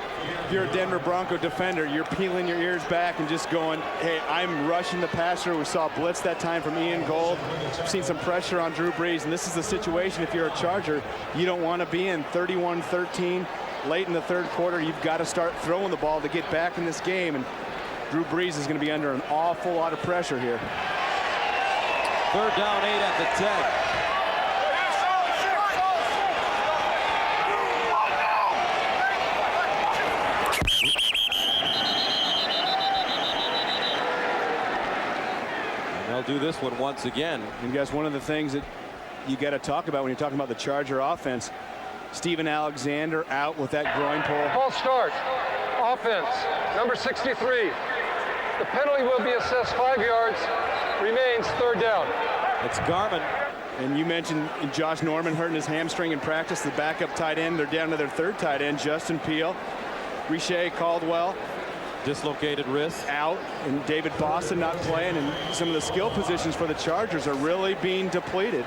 [SPEAKER 3] if you're a Denver Bronco defender, you're peeling your ears back and just going, hey, I'm rushing the passer. We saw blitz that time from Ian Gold. We've seen some pressure on Drew Brees, and this is the situation if you're a Charger. You don't want to be in 31-13. Late in the third quarter, you've got to start throwing the ball to get back in this game, and Drew Brees is going to be under an awful lot of pressure here.
[SPEAKER 1] Third down, 8 at the 10. And they'll do this one once again.
[SPEAKER 3] And guys, one of the things that you got to talk about when you're talking about the Charger offense, Steven Alexander out with that groin pull.
[SPEAKER 4] False start. Offense, number 63. The penalty will be assessed 5 yards. Remains third down.
[SPEAKER 1] It's Garmin.
[SPEAKER 3] And you mentioned Josh Norman hurting his hamstring in practice. The backup tight end, they're down to their third tight end, Justin Peel. Riche Caldwell.
[SPEAKER 1] Dislocated wrist.
[SPEAKER 3] Out. And David Boston not playing. And some of the skill positions for the Chargers are really being depleted.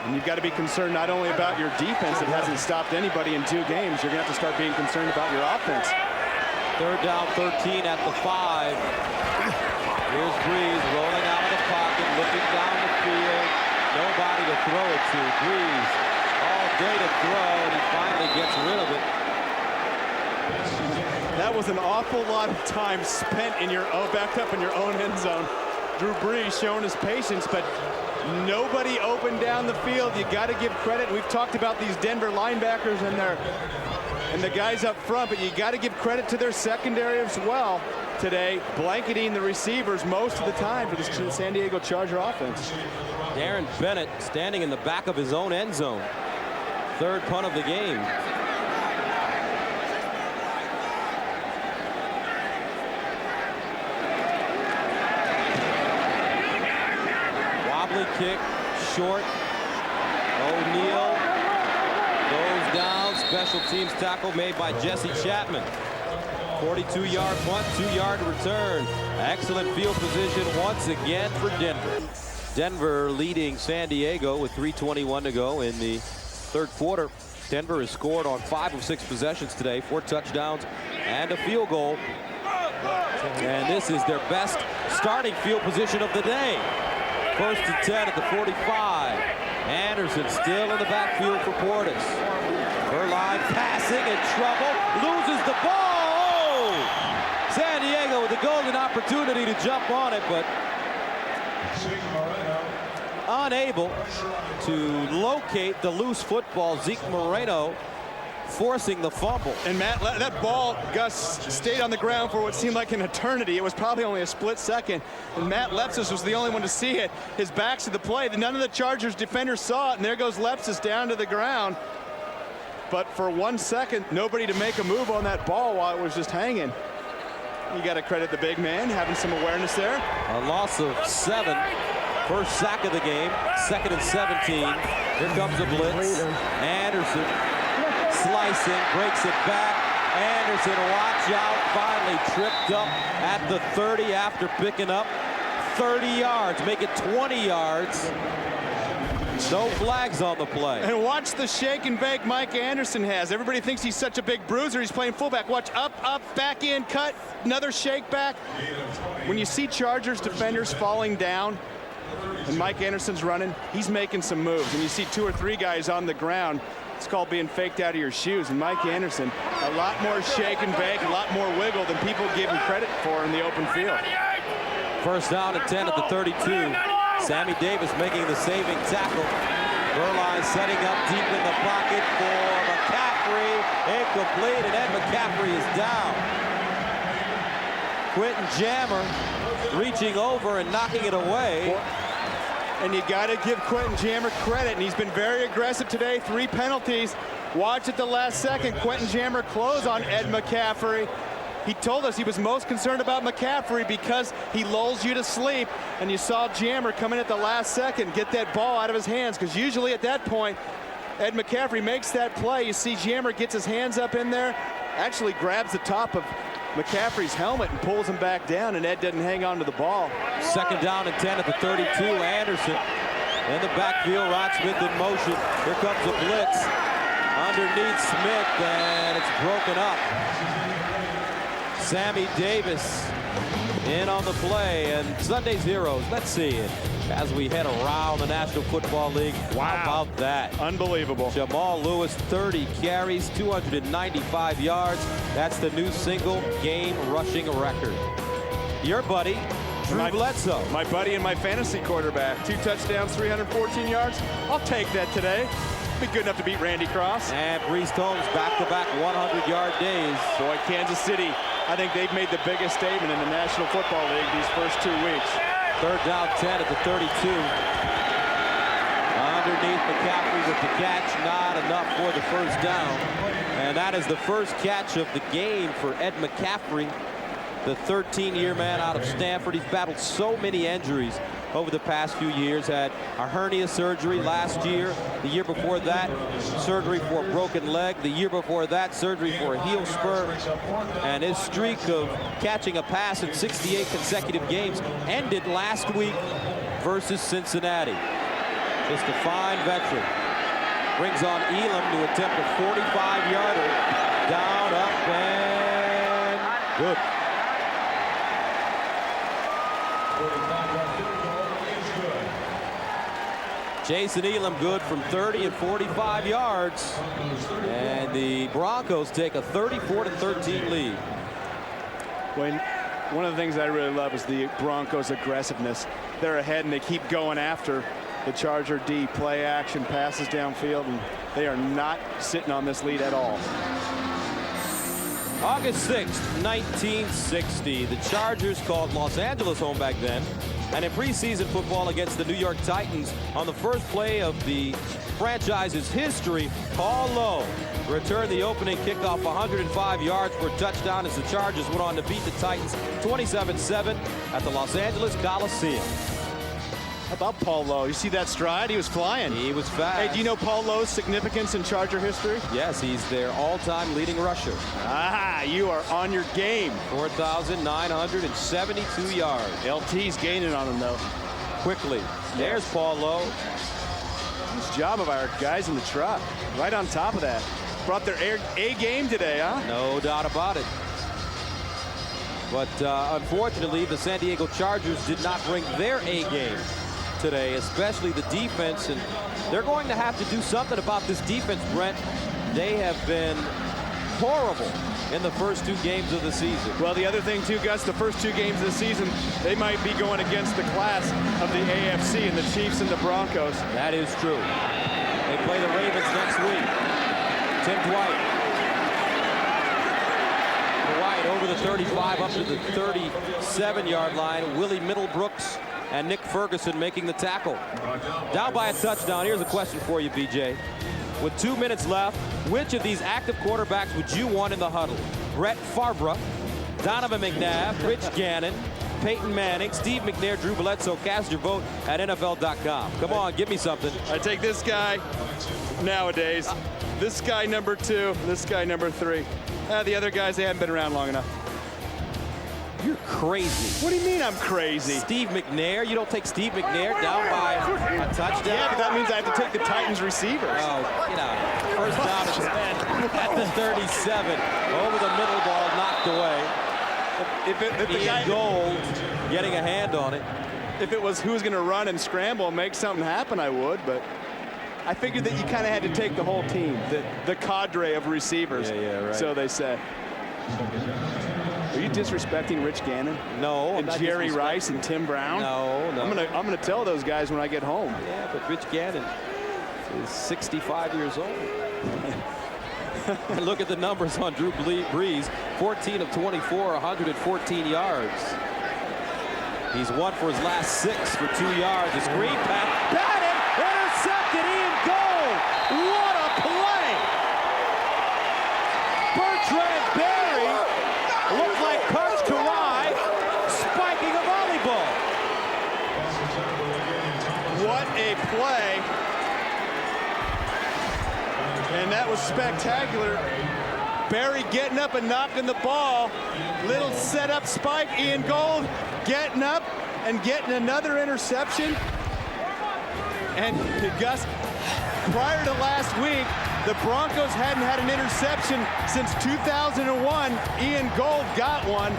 [SPEAKER 3] And you've got to be concerned not only about your defense that hasn't stopped anybody in 2 games, you're going to have to start being concerned about your offense.
[SPEAKER 1] Third down, 13 at the 5. Here's Brees rolling out of the pocket, looking down the field. Nobody to throw it to. Brees all day to throw, and he finally gets rid of it.
[SPEAKER 3] That was an awful lot of time spent in your backed up in your own end zone. Drew Brees showing his patience, but nobody open down the field. You got to give credit. We've talked about these Denver linebackers and the guys up front, but you got to give credit to their secondary as well today, blanketing the receivers most of the time for the San Diego Charger offense.
[SPEAKER 1] Darren Bennett standing in the back of his own end zone. Third punt of the game. Kick short. O'Neal goes down. Special teams tackle made by Jesse Chapman. 42-yard punt, 2-yard return. Excellent field position once again for Denver. Denver leading San Diego with 3:21 to go in the third quarter. Denver has scored on 5 of 6 possessions today, 4 touchdowns and a field goal. And this is their best starting field position of the day. First and 10 at the 45. Anderson still in the backfield for Portis. Verline passing in trouble. Loses the ball. Oh! San Diego with the golden opportunity to jump on it, but unable to locate the loose football. Zeke Moreno forcing the fumble.
[SPEAKER 3] And Matt, that ball, Gus, stayed on the ground for what seemed like an eternity. It was probably only a split second. And Matt Lepsis was the only one to see it. His back's to the play. None of the Chargers defenders saw it, and there goes Lepsis down to the ground. But for 1 second, nobody to make a move on that ball while it was just hanging. You got to credit the big man, having some awareness there.
[SPEAKER 1] A loss of 7. First sack of the game. 2nd and 17. Here comes a blitz. Anderson slicing, breaks it back. Anderson, watch out, finally tripped up at the 30 after picking up 30 yards. Make it 20 yards. No flags on the play.
[SPEAKER 3] And watch the shake and bake Mike Anderson has. Everybody thinks he's such a big bruiser. He's playing fullback. Watch, up, back in, cut, another shake back. When you see Chargers defenders falling down, and Mike Anderson's running, he's making some moves. And you see 2 or 3 guys on the ground. It's called being faked out of your shoes. And Mike Anderson, a lot more shake and bake, a lot more wiggle than people give him credit for in the open field.
[SPEAKER 1] First down and 10 at the 32. Sammy Davis making the saving tackle. Burline setting up deep in the pocket for McCaffrey. Incomplete, and Ed McCaffrey is down. Quentin Jammer reaching over and knocking it away.
[SPEAKER 3] And you got to give Quentin Jammer credit, and he's been very aggressive today. 3 penalties. Watch at the last second. Quentin Jammer close on Ed McCaffrey. He told us he was most concerned about McCaffrey because he lulls you to sleep, and you saw Jammer come in at the last second, get that ball out of his hands, because usually at that point, Ed McCaffrey makes that play. You see Jammer gets his hands up in there, actually grabs the top of McCaffrey's helmet and pulls him back down, and Ed doesn't hang on to the ball.
[SPEAKER 1] Second down and 10 at the 32. Anderson in the backfield. Rod Smith in motion. Here comes a blitz underneath Smith, and it's broken up. Sammy Davis in on the play, and Sunday's heroes. Let's see it as we head around the National Football League.
[SPEAKER 3] Wow.
[SPEAKER 1] How about that?
[SPEAKER 3] Unbelievable.
[SPEAKER 1] Jamal Lewis, 30 carries, 295 yards. That's the new single game rushing record. Your buddy, Drew Bledsoe.
[SPEAKER 3] My buddy and my fantasy quarterback. 2 touchdowns, 314 yards. I'll take that today. Be good enough to beat Randy Cross.
[SPEAKER 1] And Priest Holmes back-to-back 100-yard days.
[SPEAKER 3] Boy, Kansas City, I think they've made the biggest statement in the National Football League these first 2 weeks.
[SPEAKER 1] Third down 10 at the 32. Underneath McCaffrey with the catch, not enough for the first down. And that is the first catch of the game for Ed McCaffrey, the 13-year man out of Stanford. He's battled so many injuries over the past few years. Had a hernia surgery last year. The year before that, surgery for a broken leg. The year before that, surgery for a heel spur. And his streak of catching a pass in 68 consecutive games ended last week versus Cincinnati. Just a fine veteran. Brings on Elam to attempt a 45-yarder. Down, up, and good. Jason Elam good from 30 and 45 yards. And the Broncos take a 34-13 lead.
[SPEAKER 3] One of the things I really love is the Broncos' aggressiveness. They're ahead and they keep going after the Charger D. Play action, passes downfield, and they are not sitting on this lead at all.
[SPEAKER 1] August 6th, 1960. The Chargers called Los Angeles home back then. And in preseason football against the New York Titans, on the first play of the franchise's history, Paul Lowe returned the opening kickoff 105 yards for a touchdown as the Chargers went on to beat the Titans 27-7 at the Los Angeles Coliseum.
[SPEAKER 3] How about Paul Lowe? You see that stride? He was flying.
[SPEAKER 1] He was fast.
[SPEAKER 3] Hey, do you know Paul Lowe's significance in Charger history?
[SPEAKER 1] Yes, he's their all-time leading rusher.
[SPEAKER 3] Ah, you are on your game.
[SPEAKER 1] 4,972 yards.
[SPEAKER 3] LT's gaining on him, though.
[SPEAKER 1] Quickly. There's Paul Lowe.
[SPEAKER 3] Nice job of our guys in the truck. Right on top of that. Brought their A game today, huh?
[SPEAKER 1] No doubt about it. But unfortunately, the San Diego Chargers did not bring their A game today, especially the defense, and they're going to have to do something about this defense, Brent. They have been horrible in the first 2 games of the season.
[SPEAKER 3] Well, the other thing too, Gus, the first 2 games of the season, they might be going against the class of the AFC and the Chiefs and the Broncos.
[SPEAKER 1] That is true. They play the Ravens next week. Tim Dwight over the 35 up to the 37-yard line. Willie Middlebrooks and Nick Ferguson making the tackle. Down by a touchdown. Here's a question for you, BJ. With 2 minutes left, which of these active quarterbacks would you want in the huddle? Brett Favre, Donovan McNabb, Rich Gannon, Peyton Manning, Steve McNair, Drew Bledsoe. Cast your vote at NFL.com. Come on, give me something.
[SPEAKER 3] I take this guy nowadays. This guy number 2, this guy number 3. The other guys, they haven't been around long enough.
[SPEAKER 1] You're crazy.
[SPEAKER 3] What do you mean I'm crazy?
[SPEAKER 1] Steve McNair? You don't take Steve McNair down by a touchdown?
[SPEAKER 3] Yeah, but that means I have to take the Titans receivers.
[SPEAKER 1] Oh, get out. First down at the 37. Over the middle, ball knocked away. Ian Gold getting a hand on it.
[SPEAKER 3] If it was who's going to run and scramble and make something happen, I would, but I figured that you kind of had to take the whole team, the cadre of receivers.
[SPEAKER 1] Yeah, right.
[SPEAKER 3] So they say. Are you disrespecting Rich Gannon?
[SPEAKER 1] No.
[SPEAKER 3] And Jerry Rice and Tim Brown?
[SPEAKER 1] No.
[SPEAKER 3] I'm gonna tell those guys when I get home.
[SPEAKER 1] Yeah, but Rich Gannon is 65 years old. And look at the numbers on Drew Brees. 14 of 24, 114 yards. He's won for his last 6 for 2 yards. A screen pass. Batted! Intercepted! Ian Gold! What a play! Bertrand Berry looked like Coach Kawhi spiking a volleyball.
[SPEAKER 3] What a play. And that was spectacular. Berry getting up and knocking the ball. Little setup spike. Ian Gold getting up and getting another interception. And Gus, prior to last week, the Broncos hadn't had an interception since 2001. Ian Gold got one,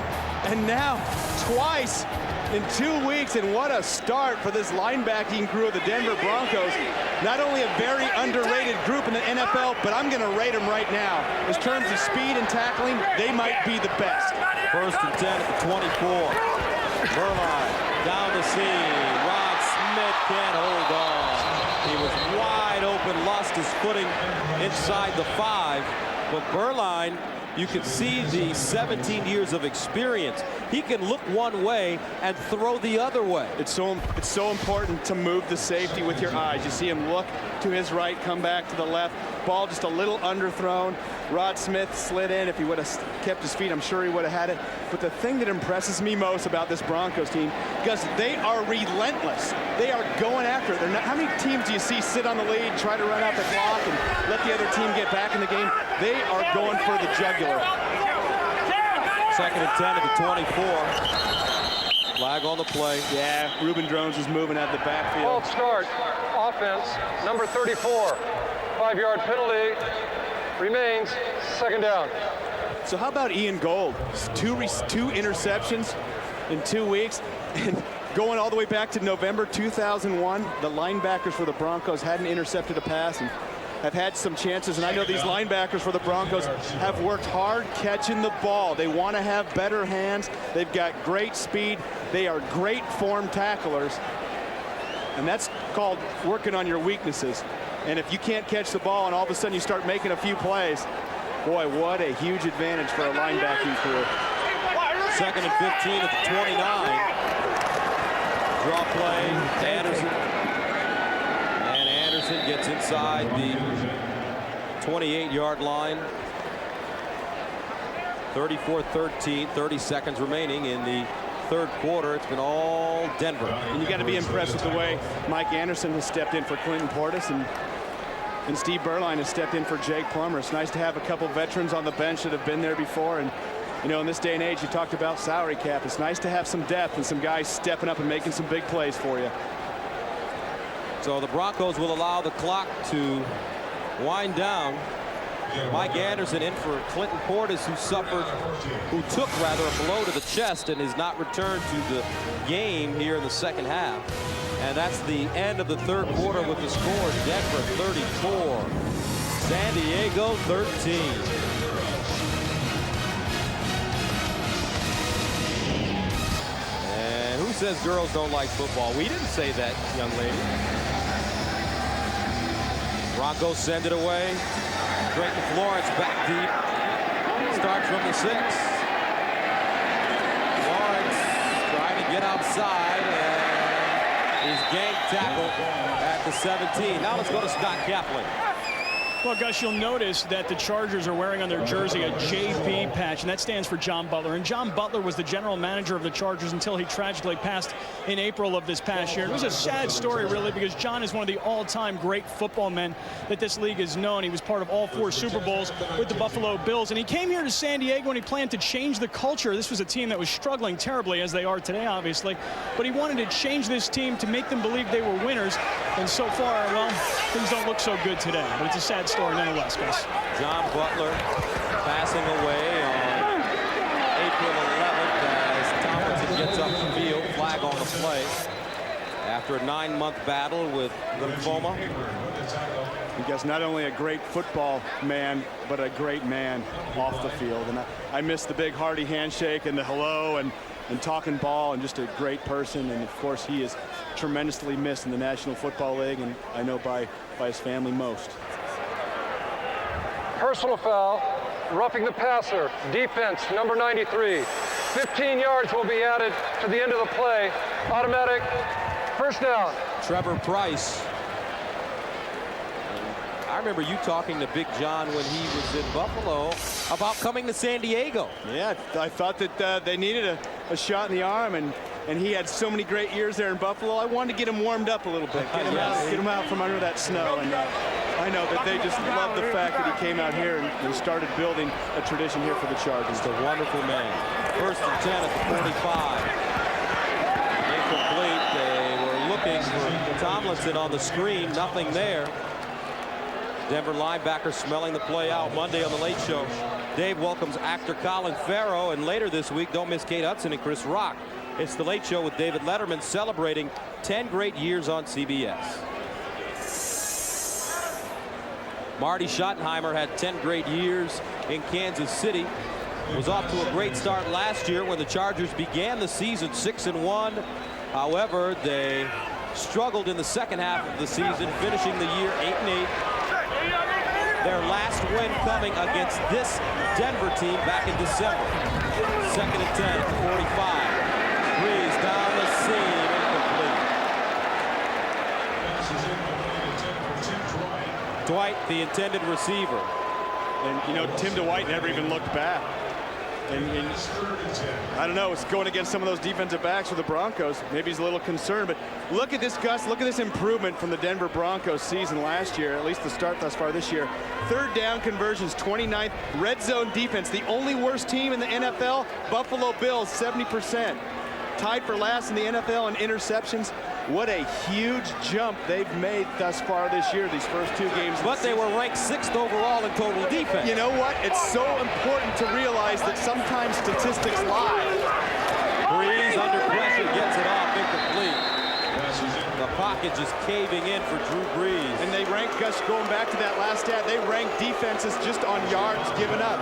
[SPEAKER 3] and now twice in 2 weeks. And what a start for this linebacking crew of the Denver Broncos. Not only a very underrated group in the NFL, but I'm going to rate them right now. In terms of speed and tackling, they might be the best.
[SPEAKER 1] 1st and 10 at the 24. Berline down the seam. Rod Smith can't hold on. He was wide open, lost his footing inside the 5. But Berline, you can see the 17 years of experience. He can look one way and throw the other way.
[SPEAKER 3] It's so important to move the safety with your eyes. You see him look to his right, come back to the left. Ball just a little underthrown. Rod Smith slid in. If he would have kept his feet, I'm sure he would have had it. But the thing that impresses me most about this Broncos team, because they are relentless. They are going after it. How many teams do you see sit on the lead, try to run out the clock, and let the other team get back in the game? They are going for the jugular.
[SPEAKER 1] 2nd and 10 at the 24. Flag on the play.
[SPEAKER 3] Yeah, Reuben Drones is moving out of the backfield.
[SPEAKER 4] False start. Offense, number 34. 5-yard penalty. Remains 2nd down.
[SPEAKER 3] So how about Ian Gold? 2 interceptions in 2 weeks. And going all the way back to November 2001, the linebackers for the Broncos hadn't intercepted a pass and have had some chances. And I know these linebackers for the Broncos have worked hard catching the ball. They want to have better hands. They've got great speed. They are great form tacklers. And that's called working on your weaknesses. And if you can't catch the ball and all of a sudden you start making a few plays, boy, what a huge advantage for a linebacking crew.
[SPEAKER 1] 2nd and 15 at the 29. Draw play, Anderson. And Anderson gets inside the 28-yard line. 34-13, 30 seconds remaining in the 3rd quarter. It's been all Denver.
[SPEAKER 3] And you got to be impressed with the way Mike Anderson has stepped in for Clinton Portis and Steve Berline has stepped in for Jake Plummer. It's nice to have a couple veterans on the bench that have been there before. And, you know, in this day and age, you talked about salary cap. It's nice to have some depth and some guys stepping up and making some big plays for you.
[SPEAKER 1] So the Broncos will allow the clock to wind down. Mike Anderson in for Clinton Portis, who took a blow to the chest and is not returned to the game here in the 2nd half. And that's the end of the 3rd quarter with the score: Denver 34, San Diego 13. And who says girls don't like football? We didn't say that, young lady. Broncos send it away. Drayton Florence back deep. Starts from the 6. Florence trying to get outside, and he's gang tackled at the 17. Now let's go to Scott Kaplan.
[SPEAKER 12] Well, Gus, you'll notice that the Chargers are wearing on their jersey a JB patch, and that stands for John Butler. And John Butler was the general manager of the Chargers until he tragically passed in April of this past year. It was a sad story, really, because John is one of the all-time great football men that this league has known. He was part of all 4 Super Bowls with the Buffalo Bills, and he came here to San Diego and he planned to change the culture. This was a team that was struggling terribly, as they are today, obviously, but he wanted to change this team to make them believe they were winners. And so far, well, things don't look so good today, but it's a sad story nonetheless, guys.
[SPEAKER 1] John Butler passing away on April 11th as Tomlinson gets up the field. Flag on the play. after a 9-month battle with lymphoma.
[SPEAKER 3] He gets not only a great football man, but a great man off the field. And I miss the big hearty handshake and the hello and talking ball, and just a great person. And of course, he is tremendously missed in the National Football League, and I know by his family most.
[SPEAKER 4] Personal foul, roughing the passer, defense number 93. 15 yards will be added to the end of the play. Automatic first down.
[SPEAKER 1] Trevor Price. I remember you talking to Big John when he was in Buffalo about coming to San Diego.
[SPEAKER 3] Yeah, I thought that they needed a shot in the arm, and he had so many great years there in Buffalo. I wanted to get him warmed up a little bit, get him out from under that snow. And I know that they just love the fact that he came out here and started building a tradition here for the Chargers.
[SPEAKER 1] He's a wonderful man. 1st and 10 at the 45. Incomplete. They were looking for Tomlinson on the screen. Nothing there. Denver linebacker smelling the play out. Monday on the Late Show, Dave welcomes actor Colin Farrell, and later this week, don't miss Kate Hudson and Chris Rock. It's the Late Show with David Letterman, celebrating 10 great years on CBS. Marty Schottenheimer had 10 great years in Kansas City. Was off to a great start last year when the Chargers began the season 6-1. However, they struggled in the second half of the season, finishing the year 8-8. Their last win coming against this Denver team back in December. 2nd and 10 at the 45. Breeze down the seam, incomplete. Dwight, the intended receiver.
[SPEAKER 3] And, you know, Tim Dwight never even looked back. And I don't know, it's going against some of those defensive backs for the Broncos. Maybe he's a little concerned, but look at this, Gus. Look at this improvement from the Denver Broncos season last year, at least the start thus far this year. 3rd down conversions, 29th. Red zone defense, the only worst team in the NFL, Buffalo Bills, 70%. Tied for last in the NFL in interceptions. What a huge jump they've made thus far this year, these first 2 games.
[SPEAKER 1] But they were ranked 6th overall in total defense.
[SPEAKER 3] You know what? It's so important to realize that sometimes statistics lie.
[SPEAKER 1] Breeze under pressure gets it off, incomplete. The pocket just caving in for Drew Brees.
[SPEAKER 3] And they rank, Gus, going back to that last stat, they rank defenses just on yards given up.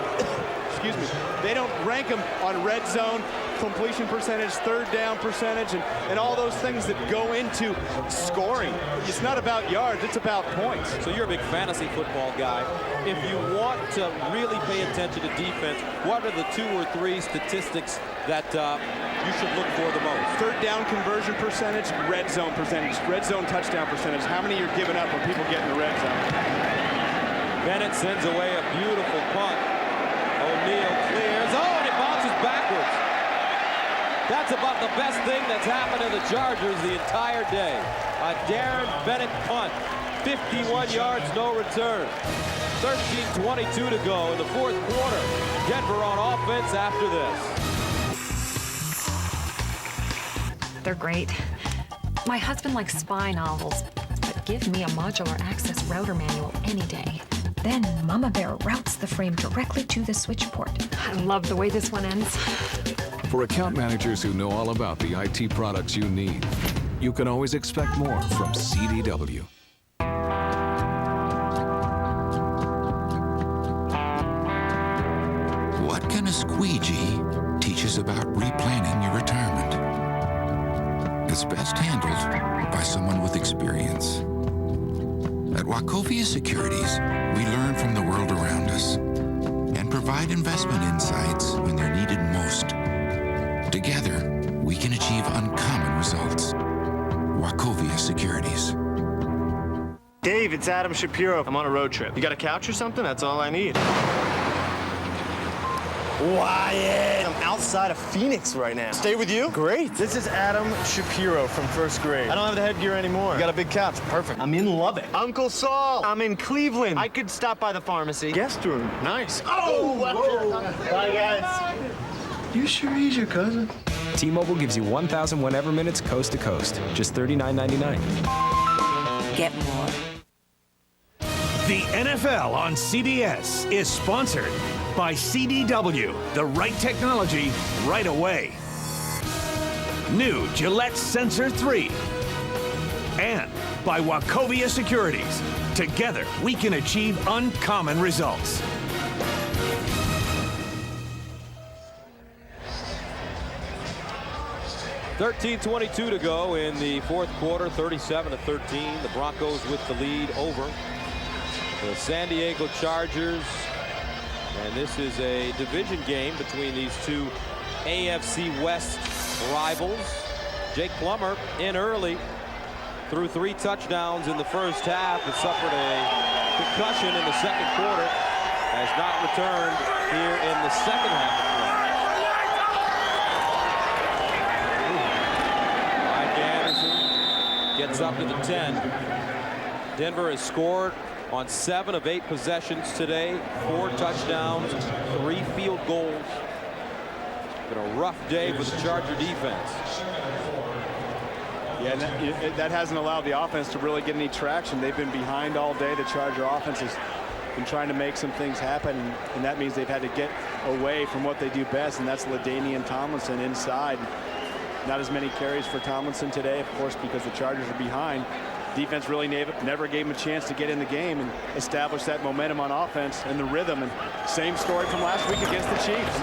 [SPEAKER 3] Excuse me. They don't rank them on red zone, completion percentage, 3rd down percentage, and all those things that go into scoring. It's not about yards, it's about points.
[SPEAKER 1] So you're a big fantasy football guy. If you want to really pay attention to defense, what are the 2 or 3 statistics that you should look for the most?
[SPEAKER 3] 3rd down conversion percentage, red zone touchdown percentage. How many you're giving up when people get in the red zone?
[SPEAKER 1] Bennett sends away a beautiful punt. O'Neal clears. Oh, and it bounces backwards. That's about the best thing that's happened to the Chargers the entire day. A Darren Bennett punt. 51 yards, no return. 13:22 to go in the 4th quarter. Denver on offense after this.
[SPEAKER 5] They're great. My husband likes spy novels, but give me a modular access router manual any day. Then Mama Bear routes the frame directly to the switch port. I love the way this one ends.
[SPEAKER 18] For account managers who know all about the IT products you need, you can always expect more from CDW.
[SPEAKER 6] What can a squeegee teach us about replanning your retirement? It's best handled by someone with experience. At Wachovia Securities, we learn from the world around us and provide investment insights when they're needed most. Together, we can achieve uncommon results. Wachovia Securities.
[SPEAKER 9] Dave, it's Adam Shapiro. I'm on a road trip. You got a couch or something? That's all I need. Wyatt! I'm outside of Phoenix right now. Stay with you? Great. This is Adam Shapiro from 1st grade. I don't have the headgear anymore. You got a big couch. Perfect. I'm in Lubbock. Uncle Saul. I'm in Cleveland. I could stop by the pharmacy. Guest room. Nice. Oh! Bye, guys.
[SPEAKER 23] You sure he's your cousin? T-Mobile gives you 1,000 whenever minutes coast to coast. Just $39.99.
[SPEAKER 24] Get more.
[SPEAKER 21] The NFL on CBS is sponsored by CDW, the right technology right away. New Gillette Sensor 3, and by Wachovia Securities. Together, we can achieve uncommon results.
[SPEAKER 1] $13:22 to go in the fourth quarter, 37-13. The Broncos with the lead over the San Diego Chargers. And this is a division game between these two AFC West rivals. Jake Plummer in early, threw 3 touchdowns in the first half, but suffered a concussion in the second quarter. Has not returned here in the second half of play. Gets up to the 10. Denver has scored on 7 of 8 possessions today. 4 touchdowns, 3 field goals. It's been a rough day for the Charger defense.
[SPEAKER 3] Yeah, that hasn't allowed the offense to really get any traction. They've been behind all day. The Charger offense has been trying to make some things happen, and that means they've had to get away from what they do best, and that's LaDainian Tomlinson inside. Not as many carries for Tomlinson today, of course, because the Chargers are behind. Defense really never gave him a chance to get in the game and establish that momentum on offense and the rhythm. And same story from last week against the Chiefs.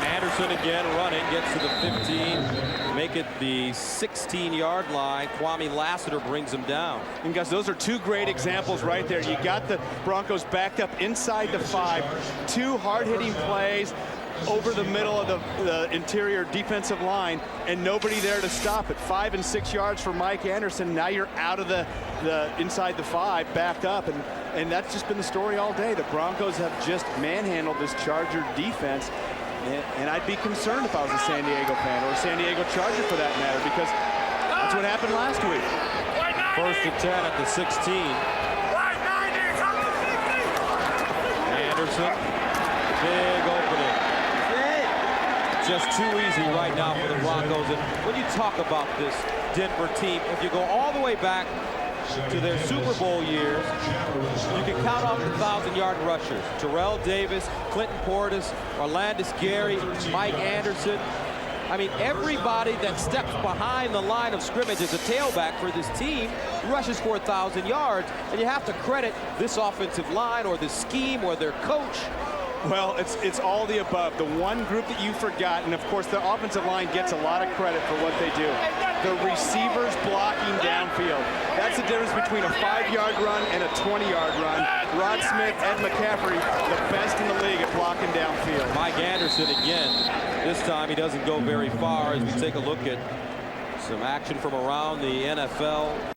[SPEAKER 1] Anderson again running, gets to the 15, make it the 16-yard line. Kwame Lassiter brings him down.
[SPEAKER 3] And guys, those are 2 great examples right there. You got the Broncos backed up inside the 5, 2 hard-hitting plays over the middle of the interior defensive line, and nobody there to stop it. 5 and 6 yards for Mike Anderson. Now you're out of the inside the 5, backed up, and that's just been the story all day. The Broncos have just manhandled this Charger defense, and I'd be concerned if I was a San Diego fan, or a San Diego Charger for that matter, because that's what happened last week.
[SPEAKER 1] First and 10 at the 16. Anderson, big opening. Just too easy right now for the Broncos. And when you talk about this Denver team, if you go all the way back to their Super Bowl years, you can count off the 1,000-yard rushers. Terrell Davis, Clinton Portis, Orlandis Gary, Mike Anderson. I mean, everybody that steps behind the line of scrimmage as a tailback for this team rushes for 1,000 yards. And you have to credit this offensive line or this scheme or their coach.
[SPEAKER 3] Well, it's all the above. The one group that you forgot, and of course the offensive line gets a lot of credit for what they do. The receivers blocking downfield. That's the difference between a 5-yard run and a 20-yard run. Rod Smith, Ed McCaffrey, the best in the league at blocking downfield.
[SPEAKER 1] Mike Anderson again. This time he doesn't go very far as we take a look at some action from around the NFL.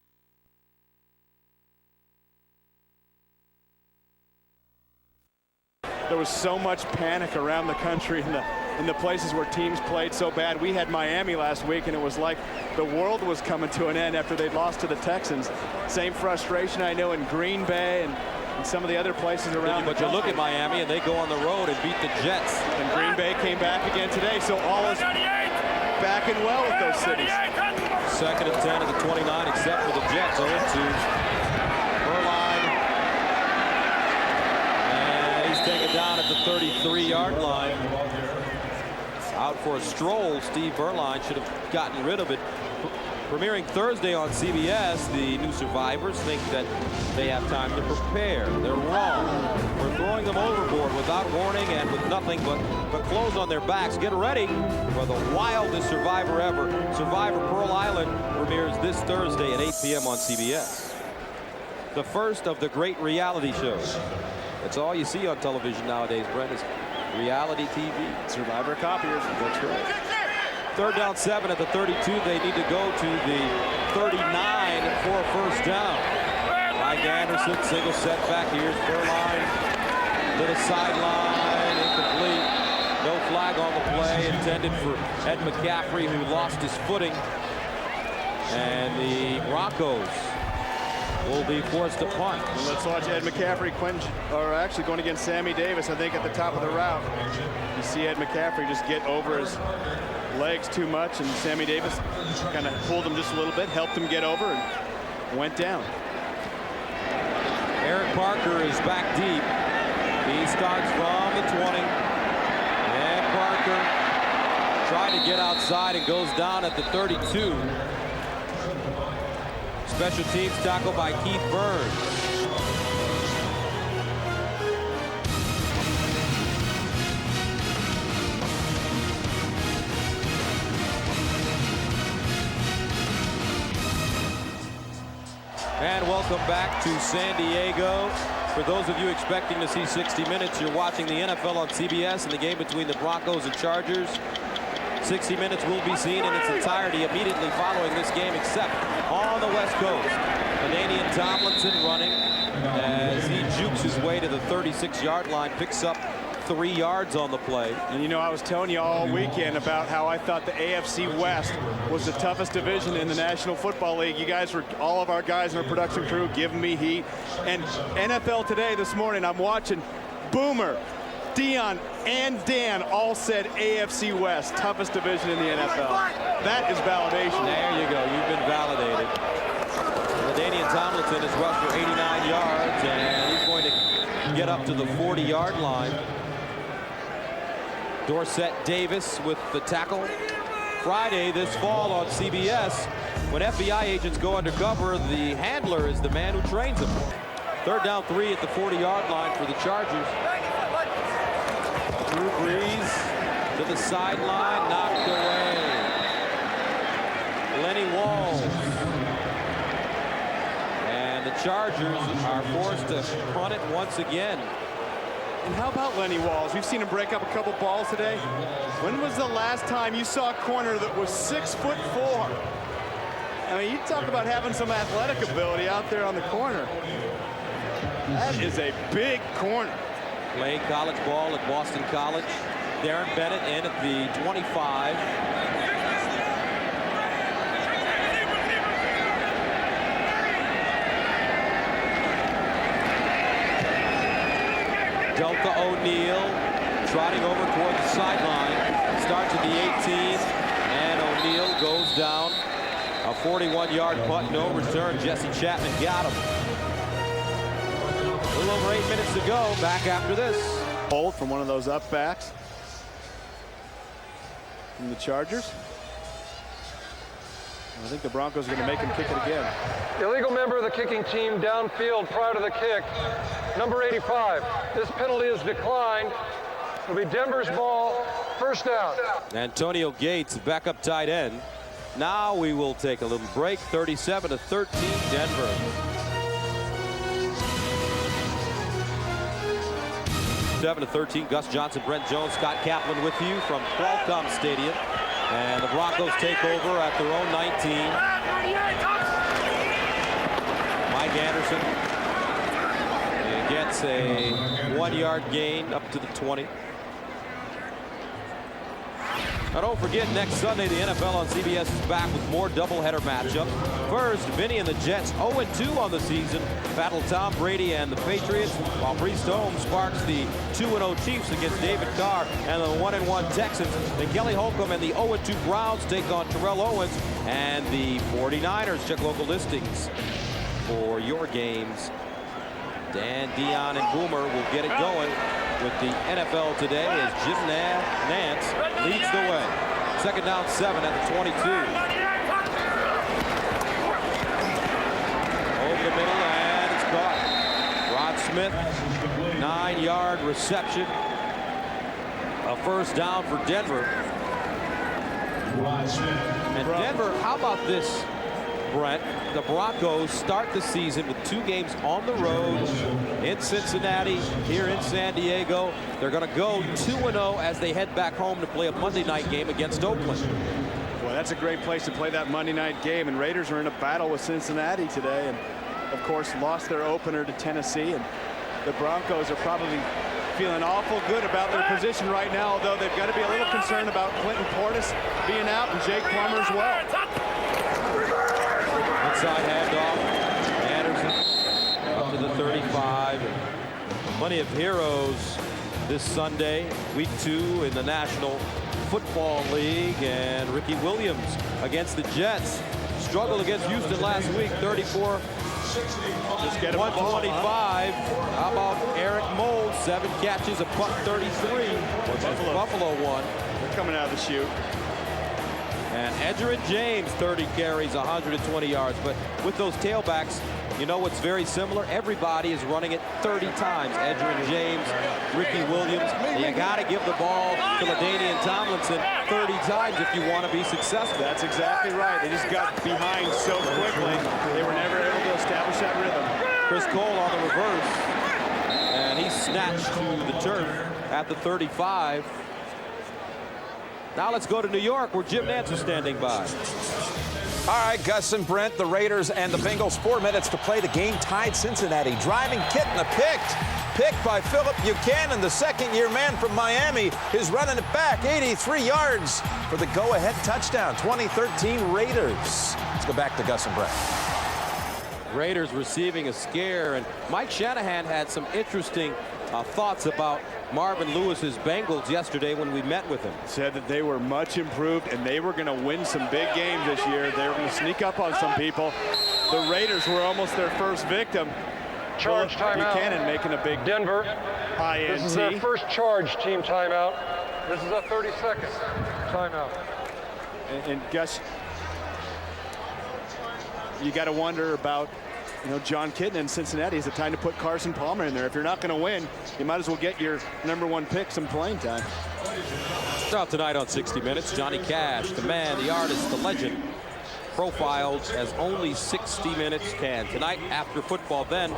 [SPEAKER 3] There was so much panic around the country in the places where teams played so bad. We had Miami last week, and it was like the world was coming to an end after they lost to the Texans. Same frustration I know in Green Bay and some of the other places around.
[SPEAKER 1] But you look at Miami, and they go on the road and beat the Jets.
[SPEAKER 3] And Green Bay came back again today, so all is back and well with those cities.
[SPEAKER 1] Second and 10 at the 29, except for the Jets. 0-2. Taken down at the 33-yard line. Out for a stroll. Steve Berline should have gotten rid of it. Premiering Thursday on CBS, the new survivors think that they have time to prepare. They're wrong. We're throwing them overboard without warning and with nothing but clothes on their backs. Get ready for the wildest survivor ever. Survivor Pearl Island premieres this Thursday at 8 p.m. on CBS. The first of the great reality shows. That's all you see on television nowadays, Brent, is reality TV.
[SPEAKER 3] Survivor copiers. That's right.
[SPEAKER 1] 3rd down 7 at the 32. They need to go to the 39 for a first down. Mike Anderson, single setback. Here's Berline to the sideline. Incomplete. No flag on the play. Intended for Ed McCaffrey, who lost his footing. And the Broncos will be forced to punt.
[SPEAKER 3] And let's watch Ed McCaffrey, actually going against Sammy Davis, I think, at the top of the route. You see Ed McCaffrey just get over his legs too much, and Sammy Davis kind of pulled him just a little bit, helped him get over, and went down.
[SPEAKER 1] Eric Parker is back deep. He starts from the 20. And Parker tried to get outside and goes down at the 32. special teams tackle by Keith Burns. And welcome back to San Diego. For those of you expecting to see 60 Minutes, you're watching the NFL on CBS and the game between the Broncos and Chargers. 60 Minutes will be seen in its entirety immediately following this game, except on the West Coast. LaDainian Tomlinson running as he jukes his way to the 36-yard line, picks up 3 yards on the play.
[SPEAKER 3] And you know, I was telling you all weekend about how I thought the AFC West was the toughest division in the National Football League. You guys were, all of our guys in our production crew, giving me heat. And NFL Today this morning, I'm watching Boomer, Dion, and Dan all said AFC West, toughest division in the NFL. That is validation.
[SPEAKER 1] There you go. You've been validated. LaDainian Tomlinson has rushed for 89 yards, and he's going to get up to the 40-yard line. Dorsett Davis with the tackle. Friday this fall on CBS, when FBI agents go undercover, the handler is the man who trains them. 3rd down 3 at the 40-yard line for the Chargers. Drew Brees to the sideline, knocked away. Lenny Walls. And the Chargers are forced to punt it once again.
[SPEAKER 3] And how about Lenny Walls? We've seen him break up a couple balls today. When was the last time you saw a corner that was 6'4"? I mean, you talk about having some athletic ability out there on the corner. That is a big corner.
[SPEAKER 1] Playing college ball at Boston College. Darren Bennett in at the 25. Delta O'Neal trotting over toward the sideline. Starts at the 18, and O'Neal goes down. A 41-yard punt, no return. Jesse Chapman got him. A little over 8 minutes to go. Back after this.
[SPEAKER 3] Hold from one of those up backs from the Chargers. I think the Broncos are going to make him kick it again.
[SPEAKER 4] Illegal member of the kicking team downfield prior to the kick, number 85. This penalty is declined. It'll be Denver's ball, 1st down.
[SPEAKER 1] Antonio Gates, backup tight end. Now we will take a little break. 37-13, Denver. 7-13, Gus Johnson, Brent Jones, Scott Kaplan with you from Qualcomm Stadium. And the Broncos take over at their own 19. Mike Anderson gets a 1-yard gain up to the 20. Now don't forget, next Sunday the NFL on CBS is back with more doubleheader matchups. First, Vinny and the Jets 0-2 on the season battle Tom Brady and the Patriots, while Brees Holmes sparks the 2-0 Chiefs against David Carr and the 1-1 Texans. Then Kelly Holcomb and the 0-2 Browns take on Terrell Owens and the 49ers. Check local listings for your games. Dan, Dion, and Boomer will get it going with the NFL Today as Jim Nance leads the way. 2nd down 7 at the 22. Over the middle, and it's caught. Rod Smith, 9-yard reception. A 1st down for Denver. And Denver, how about this, Brent? The Broncos start the season with 2 games on the road in Cincinnati, here in San Diego. They're going to go 2-0 as they head back home to play a Monday night game against Oakland.
[SPEAKER 3] Well, that's a great place to play that Monday night game. And Raiders are in a battle with Cincinnati today. And, of course, lost their opener to Tennessee. And the Broncos are probably feeling awful good about their position right now, although they've got to be a little concerned about Clinton Portis being out and Jake Plummer as well.
[SPEAKER 1] Inside handoff, Anderson up to the 35. Plenty of heroes this Sunday, week 2 in the National Football League, and Ricky Williams against the Jets. Struggled against Houston last week, 34.
[SPEAKER 3] Just get
[SPEAKER 1] 125. How about Eric Mold? 7 catches, a punt, 33. Buffalo won.
[SPEAKER 3] They're coming out of the chute.
[SPEAKER 1] And Edgerrin James, 30 carries, 120 yards. But with those tailbacks, you know what's very similar? Everybody is running it 30 times. Edgerrin James, Ricky Williams. You got to give the ball to LaDainian Tomlinson 30 times if you want to be successful.
[SPEAKER 3] That's exactly right. They just got behind so quickly. They were never able to establish that rhythm.
[SPEAKER 1] Chris Cole on the reverse. And he snatched to the turf at the 35. Now let's go to New York, where Jim Nantz is standing by.
[SPEAKER 7] All right, Gus and Brent, the Raiders and the Bengals, 4 minutes to play. The game tied Cincinnati. Driving Kitten, a pick by Philip Buchanan, the second-year man from Miami, is running it back, 83 yards for the go-ahead touchdown. 2013 Raiders. Let's go back to Gus and Brent.
[SPEAKER 1] Raiders receiving a scare, and Mike Shanahan had some interesting thoughts about Marvin Lewis's Bengals yesterday when we met with him.
[SPEAKER 3] Said that they were much improved and they were going to win some big games this year. They were going to sneak up on some people. The Raiders were almost their first victim.
[SPEAKER 4] Charge timeout.
[SPEAKER 3] Buchanan making a big
[SPEAKER 4] Denver.
[SPEAKER 3] INT.
[SPEAKER 4] This is their first charge team timeout. This is a 30-second timeout.
[SPEAKER 3] And Gus, you got to wonder about, John Kitten in Cincinnati. Is it time to put Carson Palmer in there? If you're not going to win, you might as well get your #1 pick some playing time.
[SPEAKER 1] Out tonight on 60 Minutes, Johnny Cash, the man, the artist, the legend, profiled as only 60 Minutes can. Tonight, after football, then,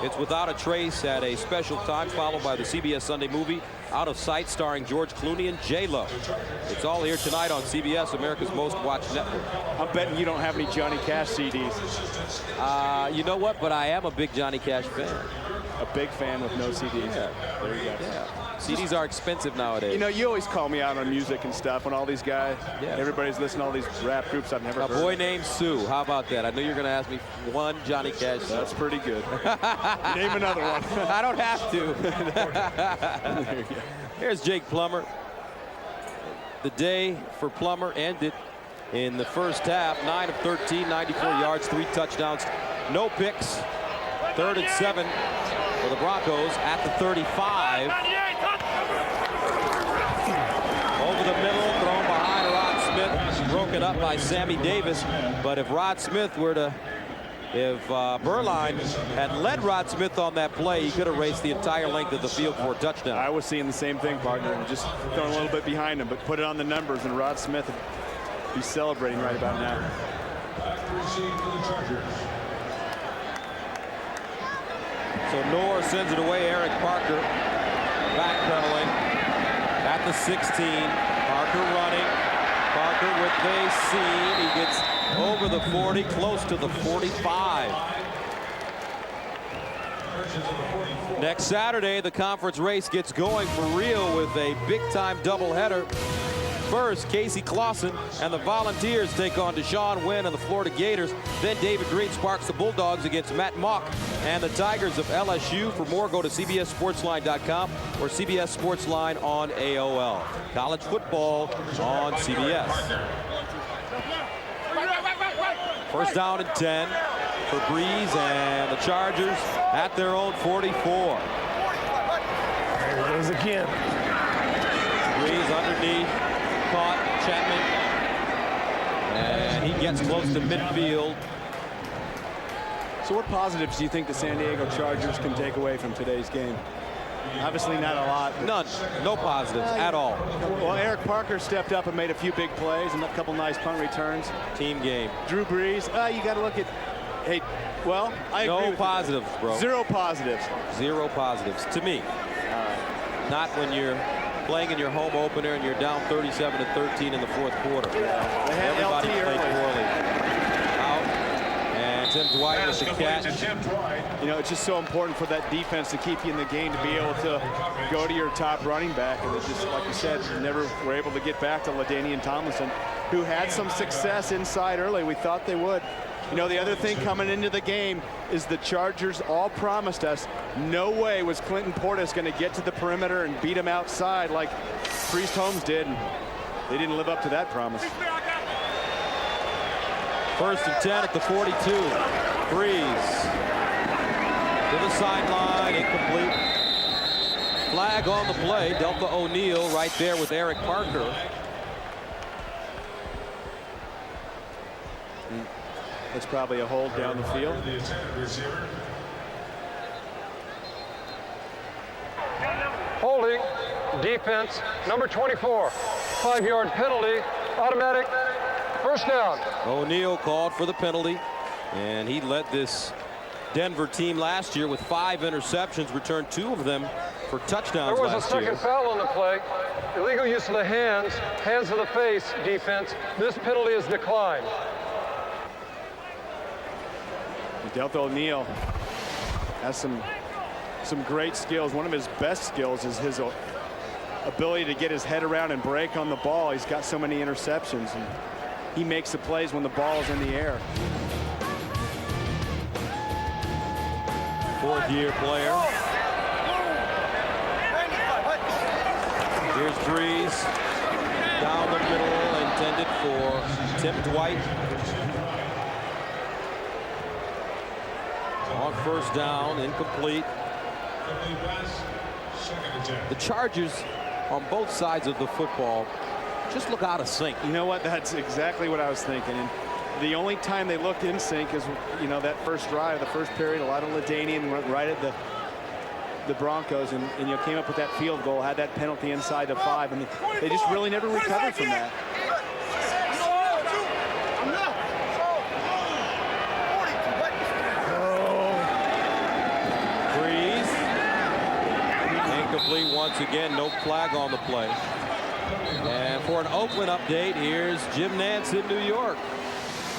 [SPEAKER 1] it's Without a Trace at a special time, followed by the CBS Sunday movie, Out of Sight, starring George Clooney and J-Lo. It's all here tonight on CBS, America's most watched network.
[SPEAKER 3] I'm betting you don't have any Johnny Cash CDs.
[SPEAKER 1] You know what? But I am a big Johnny Cash fan.
[SPEAKER 3] A big fan with no CDs.
[SPEAKER 1] Yeah.
[SPEAKER 3] There you go.
[SPEAKER 1] Yeah. CDs are expensive nowadays.
[SPEAKER 3] You always call me out on music and stuff when all these guys, everybody's listening to all these rap groups I've never heard.
[SPEAKER 1] A Boy Named Sue. How about that? I knew you were going to ask me one Johnny Cash song.
[SPEAKER 3] That's pretty good. Name another one.
[SPEAKER 1] I don't have to.
[SPEAKER 3] There you go.
[SPEAKER 1] Here's Jake Plummer. The day for Plummer ended in the first half. 9 of 13, 94 yards, 3 touchdowns, no picks. 3rd and 7 for the Broncos at the 35. Over the middle, thrown behind Rod Smith. Broken up by Sammy Davis. But if Rod Smith were to, if Berline had led Rod Smith on that play, he could have raced the entire length of the field for a touchdown.
[SPEAKER 3] I was seeing the same thing, partner. Just throwing a little bit behind him, but put it on the numbers, and Rod Smith would be celebrating right about now.
[SPEAKER 1] So Noor sends it away. Eric Parker backpedaling at the 16. Parker running. Parker with a seam. He gets over the 40, close to the 45. Next Saturday, the conference race gets going for real with a big-time doubleheader. First, Casey Clausen and the Volunteers take on Deshaun Wynn and the Florida Gators. Then David Green sparks the Bulldogs against Matt Mock and the Tigers of LSU. For more, go to CBSSportsLine.com or CBS Sportsline on AOL. College football on CBS. First down and 10 for Breeze and the Chargers at their own 44.
[SPEAKER 9] There it goes again.
[SPEAKER 1] Breeze underneath. Caught Chapman, and he gets close to midfield.
[SPEAKER 3] So what positives do you think the San Diego Chargers can take away from today's game? Obviously not a lot.
[SPEAKER 1] None. No positives at all.
[SPEAKER 3] Well, Eric Parker stepped up and made a few big plays and a couple nice punt returns.
[SPEAKER 1] Team game.
[SPEAKER 3] Drew Brees, you got to look at, hey, well, I agree
[SPEAKER 1] no
[SPEAKER 3] with
[SPEAKER 1] positives,
[SPEAKER 3] you.
[SPEAKER 1] bro.
[SPEAKER 3] Zero positives.
[SPEAKER 1] Zero positives to me. Not when you're playing in your home opener and you're down 37-13 in the fourth quarter. Everybody played poorly. Out. And Tim Dwight with the catch.
[SPEAKER 3] It's just so important for that defense to keep you in the game, to be able to go to your top running back. And they just, like you said, never were able to get back to LaDainian Tomlinson, who had some success inside early. We thought they would. The other thing coming into the game is the Chargers all promised us no way was Clinton Portis going to get to the perimeter and beat him outside like Priest Holmes did. And they didn't live up to that promise.
[SPEAKER 1] First and 10 at the 42. Breeze to the sideline, incomplete. Flag on the play. Delta O'Neal right there with Eric Parker.
[SPEAKER 3] It's probably a hold down the field.
[SPEAKER 4] Holding, defense, number 24. 5-yard penalty, automatic, first down.
[SPEAKER 1] O'Neal called for the penalty, and he led this Denver team last year with 5 interceptions, returned 2 of them for touchdowns
[SPEAKER 4] There was
[SPEAKER 1] last
[SPEAKER 4] a second
[SPEAKER 1] year.
[SPEAKER 4] foul on the play. Illegal use of the hands to the face defense. This penalty is declined.
[SPEAKER 3] Delta O'Neal has some great skills. One of his best skills is his ability to get his head around and break on the ball. He's got so many interceptions, and he makes the plays when the ball is in the air.
[SPEAKER 1] 4th-year player. Here's Breeze down the middle, intended for Tim Dwight. On first down, incomplete. The Chargers on both sides of the football just look out of sync.
[SPEAKER 3] You know what? That's exactly what I was thinking. And the only time they looked in sync is, you know, that first drive, the first period. A lot of LaDainian went right at the Broncos, and you know, came up with that field goal, had that penalty inside the 5, and they just really never recovered from that.
[SPEAKER 1] Incomplete once again, no flag on the play. And for an Oakland update, here's Jim Nance in New York.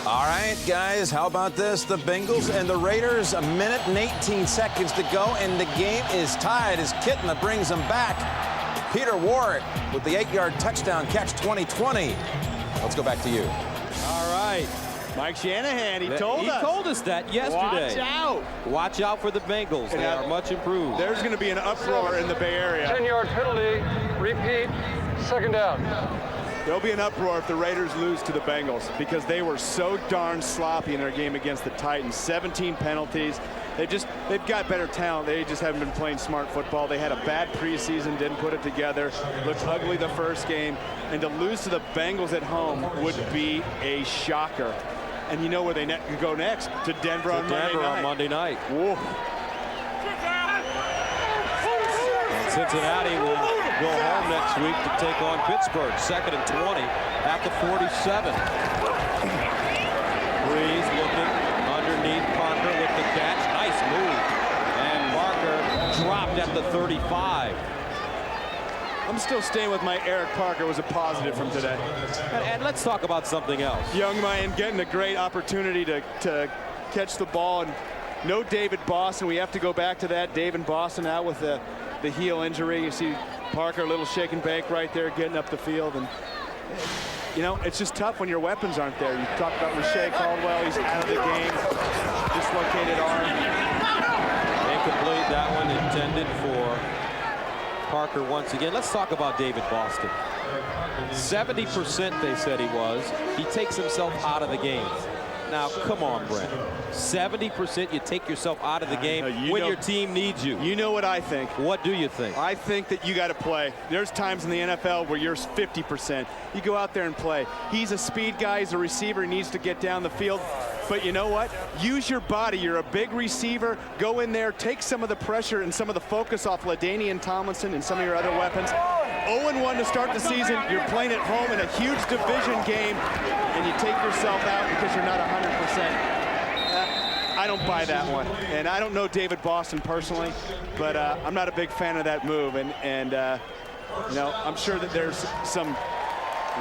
[SPEAKER 7] All right, guys, how about this? The Bengals and the Raiders, 1 minute and 18 seconds to go, and the game is tied as Kitna brings them back. Peter Warrick with the 8-yard touchdown catch, 2020. Let's go back to you.
[SPEAKER 3] All right. Mike Shanahan, he told
[SPEAKER 1] us that yesterday.
[SPEAKER 3] Watch out.
[SPEAKER 1] Watch out for the Bengals. They are much improved.
[SPEAKER 3] There's going to be an uproar in the Bay Area.
[SPEAKER 4] 10-yard penalty, repeat, second down.
[SPEAKER 3] There'll be an uproar if the Raiders lose to the Bengals, because they were so darn sloppy in their game against the Titans. 17 penalties. They've got better talent. They just haven't been playing smart football. They had a bad preseason, didn't put it together. Looked ugly the first game. And to lose to the Bengals at home would be a shocker. And you know where they go next? To Denver on
[SPEAKER 1] Monday night.
[SPEAKER 3] Whoa.
[SPEAKER 1] And Cincinnati will go home next week to take on Pittsburgh. 2nd and 20 at the 47. Breeze looking underneath Parker with the catch. Nice move. And Parker dropped at the 35.
[SPEAKER 3] I'm still staying with my Eric Parker was a positive from today.
[SPEAKER 1] And let's talk about something else.
[SPEAKER 3] Young man getting a great opportunity to catch the ball. And no David Boston. We have to go back to that. David Boston out with the heel injury. You see Parker a little shake and bake right there getting up the field. And, you know, it's just tough when your weapons aren't there. You talk about Rashae Caldwell. He's out of the game. Dislocated arm.
[SPEAKER 1] Incomplete. That one intended for Parker once again. Let's talk about David Boston. 70% they said he was. He takes himself out of the game. Now, come on, Brent. 70% you take yourself out of the game when your team needs you.
[SPEAKER 3] You know what I think.
[SPEAKER 1] What do you think?
[SPEAKER 3] I think that you got to play. There's times in the NFL where you're 50%. You go out there and play. He's a speed guy. He's a receiver. He needs to get down the field. But you know what? Use your body. You're a big receiver. Go in there, take some of the pressure and some of the focus off LaDainian Tomlinson and some of your other weapons. 0-1 to start the season. You're playing at home in a huge division game, and you take yourself out because you're not 100%. I don't buy that one. And I don't know David Boston personally, but I'm not a big fan of that move. And you know, I'm sure that there's some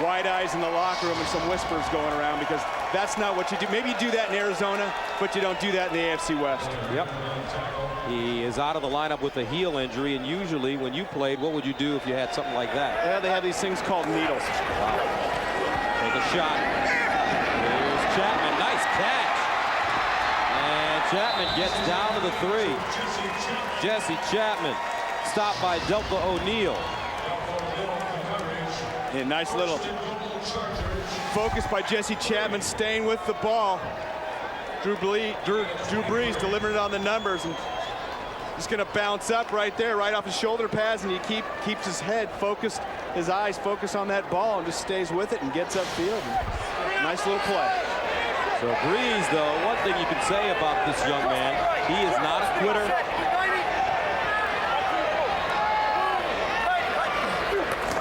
[SPEAKER 3] wide eyes in the locker room and some whispers going around, because that's not what you do. Maybe you do that in Arizona, but you don't do that in the AFC West.
[SPEAKER 1] Yep. He is out of the lineup with a heel injury, and usually when you played, what would you do if you had something like that?
[SPEAKER 3] Yeah, they have these things called needles.
[SPEAKER 1] Wow. Take a shot. Here's Chapman. Nice catch. And Chapman gets down to the 3. Jesse Chapman stopped by Delta O'Neal.
[SPEAKER 3] Yeah, nice little focus by Jesse Chapman, staying with the ball. Drew Brees delivering it on the numbers, and he's going to bounce up right there, right off his shoulder pads, and he keeps his head focused, his eyes focused on that ball, and just stays with it and gets upfield. Nice little play.
[SPEAKER 1] So Breeze, though, one thing you can say about this young man, he is not a quitter.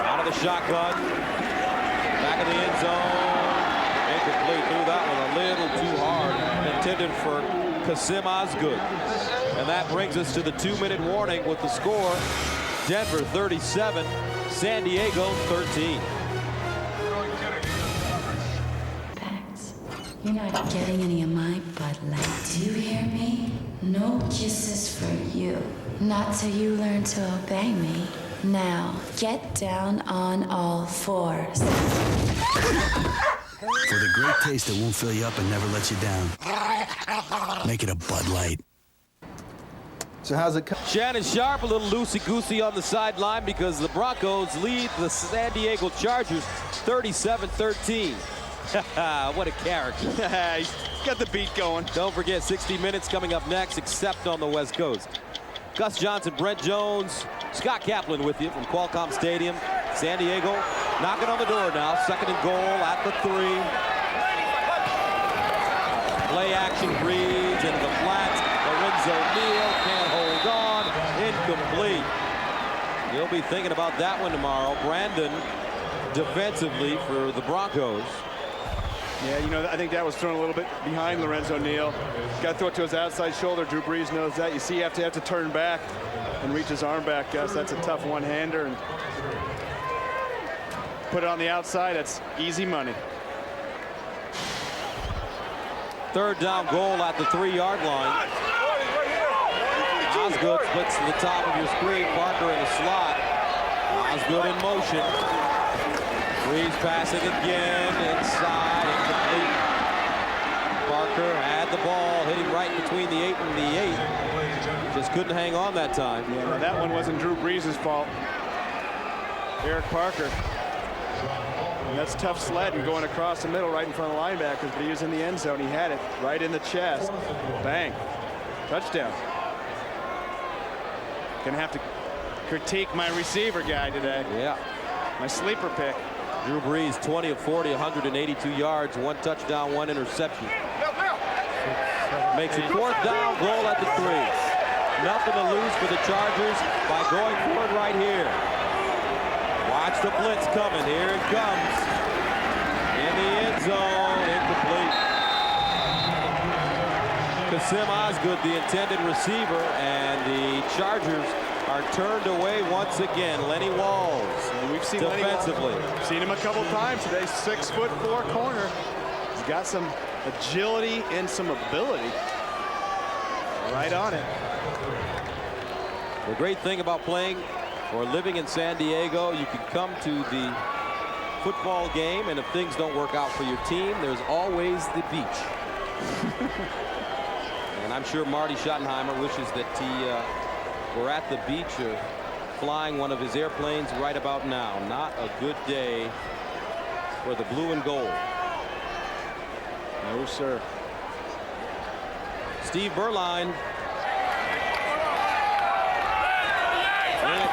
[SPEAKER 1] Out of the shotgun. Back of the end zone. Incomplete. Threw that one a little too hard. Intended for Kasim Osgood. And that brings us to the 2-minute warning with the score. Denver 37, San Diego 13.
[SPEAKER 8] You're not getting any of my Bud Light. Do you hear me? No kisses for you. Not till you learn to obey me. Now, get down on all fours.
[SPEAKER 19] For the great taste that won't fill you up and never let you down. Make it a Bud Light.
[SPEAKER 1] So how's it come? Shannon Sharp a little loosey-goosey on the sideline because the Broncos lead the San Diego Chargers 37-13. What a character.
[SPEAKER 3] He's got the beat going.
[SPEAKER 1] Don't forget 60 Minutes coming up next, except on the West Coast. Gus Johnson, Brent Jones, Scott Kaplan with you from Qualcomm Stadium. San Diego knocking on the door now. 2nd and goal at the 3. Play action, Breeze into the flats. Lorenzo Neal can't hold on. Incomplete. You'll be thinking about that one tomorrow. Brandon defensively for the Broncos.
[SPEAKER 3] Yeah, you know, I think that was thrown a little bit behind Lorenzo Neal. Got to throw it to his outside shoulder. Drew Brees knows that. You see, you have to turn back and reach his arm back, Gus. That's a tough one-hander. And put it on the outside. That's easy money.
[SPEAKER 1] 3rd down goal at the 3-yard line. Osgood splits to the top of your screen. Parker in the slot. Osgood in motion. Breeze passing again inside. Incomplete. Parker had the ball, hitting right between the 8 and the 8. Just couldn't hang on that time.
[SPEAKER 3] Yeah, that one wasn't Drew Brees' fault. Eric Parker. And that's tough sledding going across the middle right in front of the linebackers, but he was in the end zone. He had it right in the chest. Bang. Touchdown. Gonna have to critique my receiver guy today.
[SPEAKER 1] Yeah.
[SPEAKER 3] My sleeper pick.
[SPEAKER 1] Drew Brees, 20 of 40, 182 yards, 1 touchdown, 1 interception. Makes a 4th down goal at the 3. Nothing to lose for the Chargers by going for it right here. Watch the blitz coming. Here it comes. In the end zone, incomplete. Kasim Osgood, the intended receiver, and the Chargers are turned away once again. Lenny Walls,
[SPEAKER 3] and we've seen
[SPEAKER 1] defensively.
[SPEAKER 3] Seen him a couple times today. 6'4" corner. He's got some agility and some ability. Right on it.
[SPEAKER 1] The great thing about playing or living in San Diego, you can come to the football game, and if things don't work out for your team, there's always the beach. And I'm sure Marty Schottenheimer wishes that he were at the beach or flying one of his airplanes right about now. Not a good day for the blue and gold.
[SPEAKER 3] No, sir.
[SPEAKER 1] Steve Berline.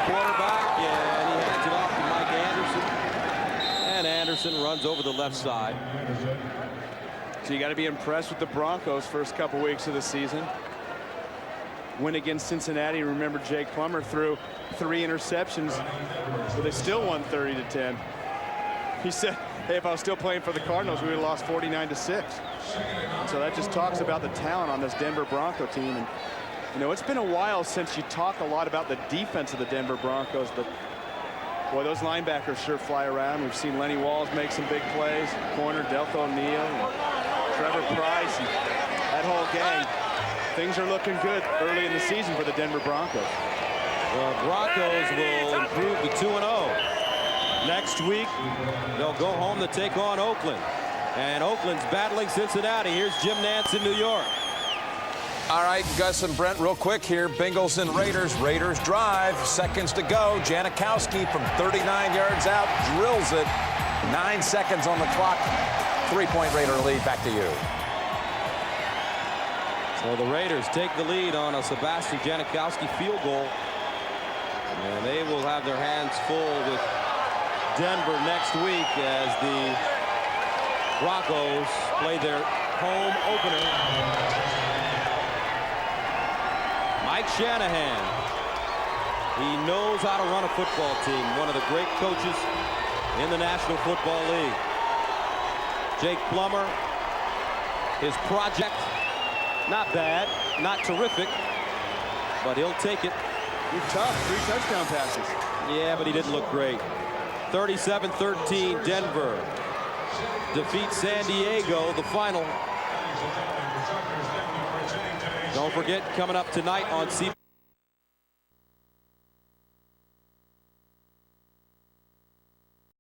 [SPEAKER 1] Quarterback, and he hands it off to Mike Anderson. And Anderson runs over the left side.
[SPEAKER 3] So you got to be impressed with the Broncos first couple weeks of the season. Win against Cincinnati. Remember, Jake Plummer threw 3 interceptions, but they still won 30-10. He said, hey, if I was still playing for the Cardinals, we would have lost 49-6. So that just talks about the talent on this Denver Bronco team. And you know, it's been a while since you talk a lot about the defense of the Denver Broncos, but boy, those linebackers sure fly around. We've seen Lenny Walls make some big plays. Corner, Deltha O'Neal, Trevor Price, and that whole gang. Things are looking good early in the season for the Denver Broncos.
[SPEAKER 1] The Broncos will improve to 2-0. Next week, they'll go home to take on Oakland. And Oakland's battling Cincinnati. Here's Jim Nantz in New York.
[SPEAKER 7] All right, Gus and Brent, real quick here. Bengals and Raiders. Raiders drive. Seconds to go. Janikowski from 39 yards out drills it. 9 seconds on the clock. 3-point Raider lead. Back to you.
[SPEAKER 1] So the Raiders take the lead on a Sebastian Janikowski field goal. And they will have their hands full with Denver next week as the Broncos play their home opener. Mike Shanahan. He knows how to run a football team. One of the great coaches in the National Football League. Jake Plummer, his project, not bad, not terrific, but he'll take it.
[SPEAKER 3] He's tough, 3 touchdown passes.
[SPEAKER 1] Yeah, but he didn't look great. 37-13, Denver defeats San Diego, the final. Don't forget, coming up tonight on CBS.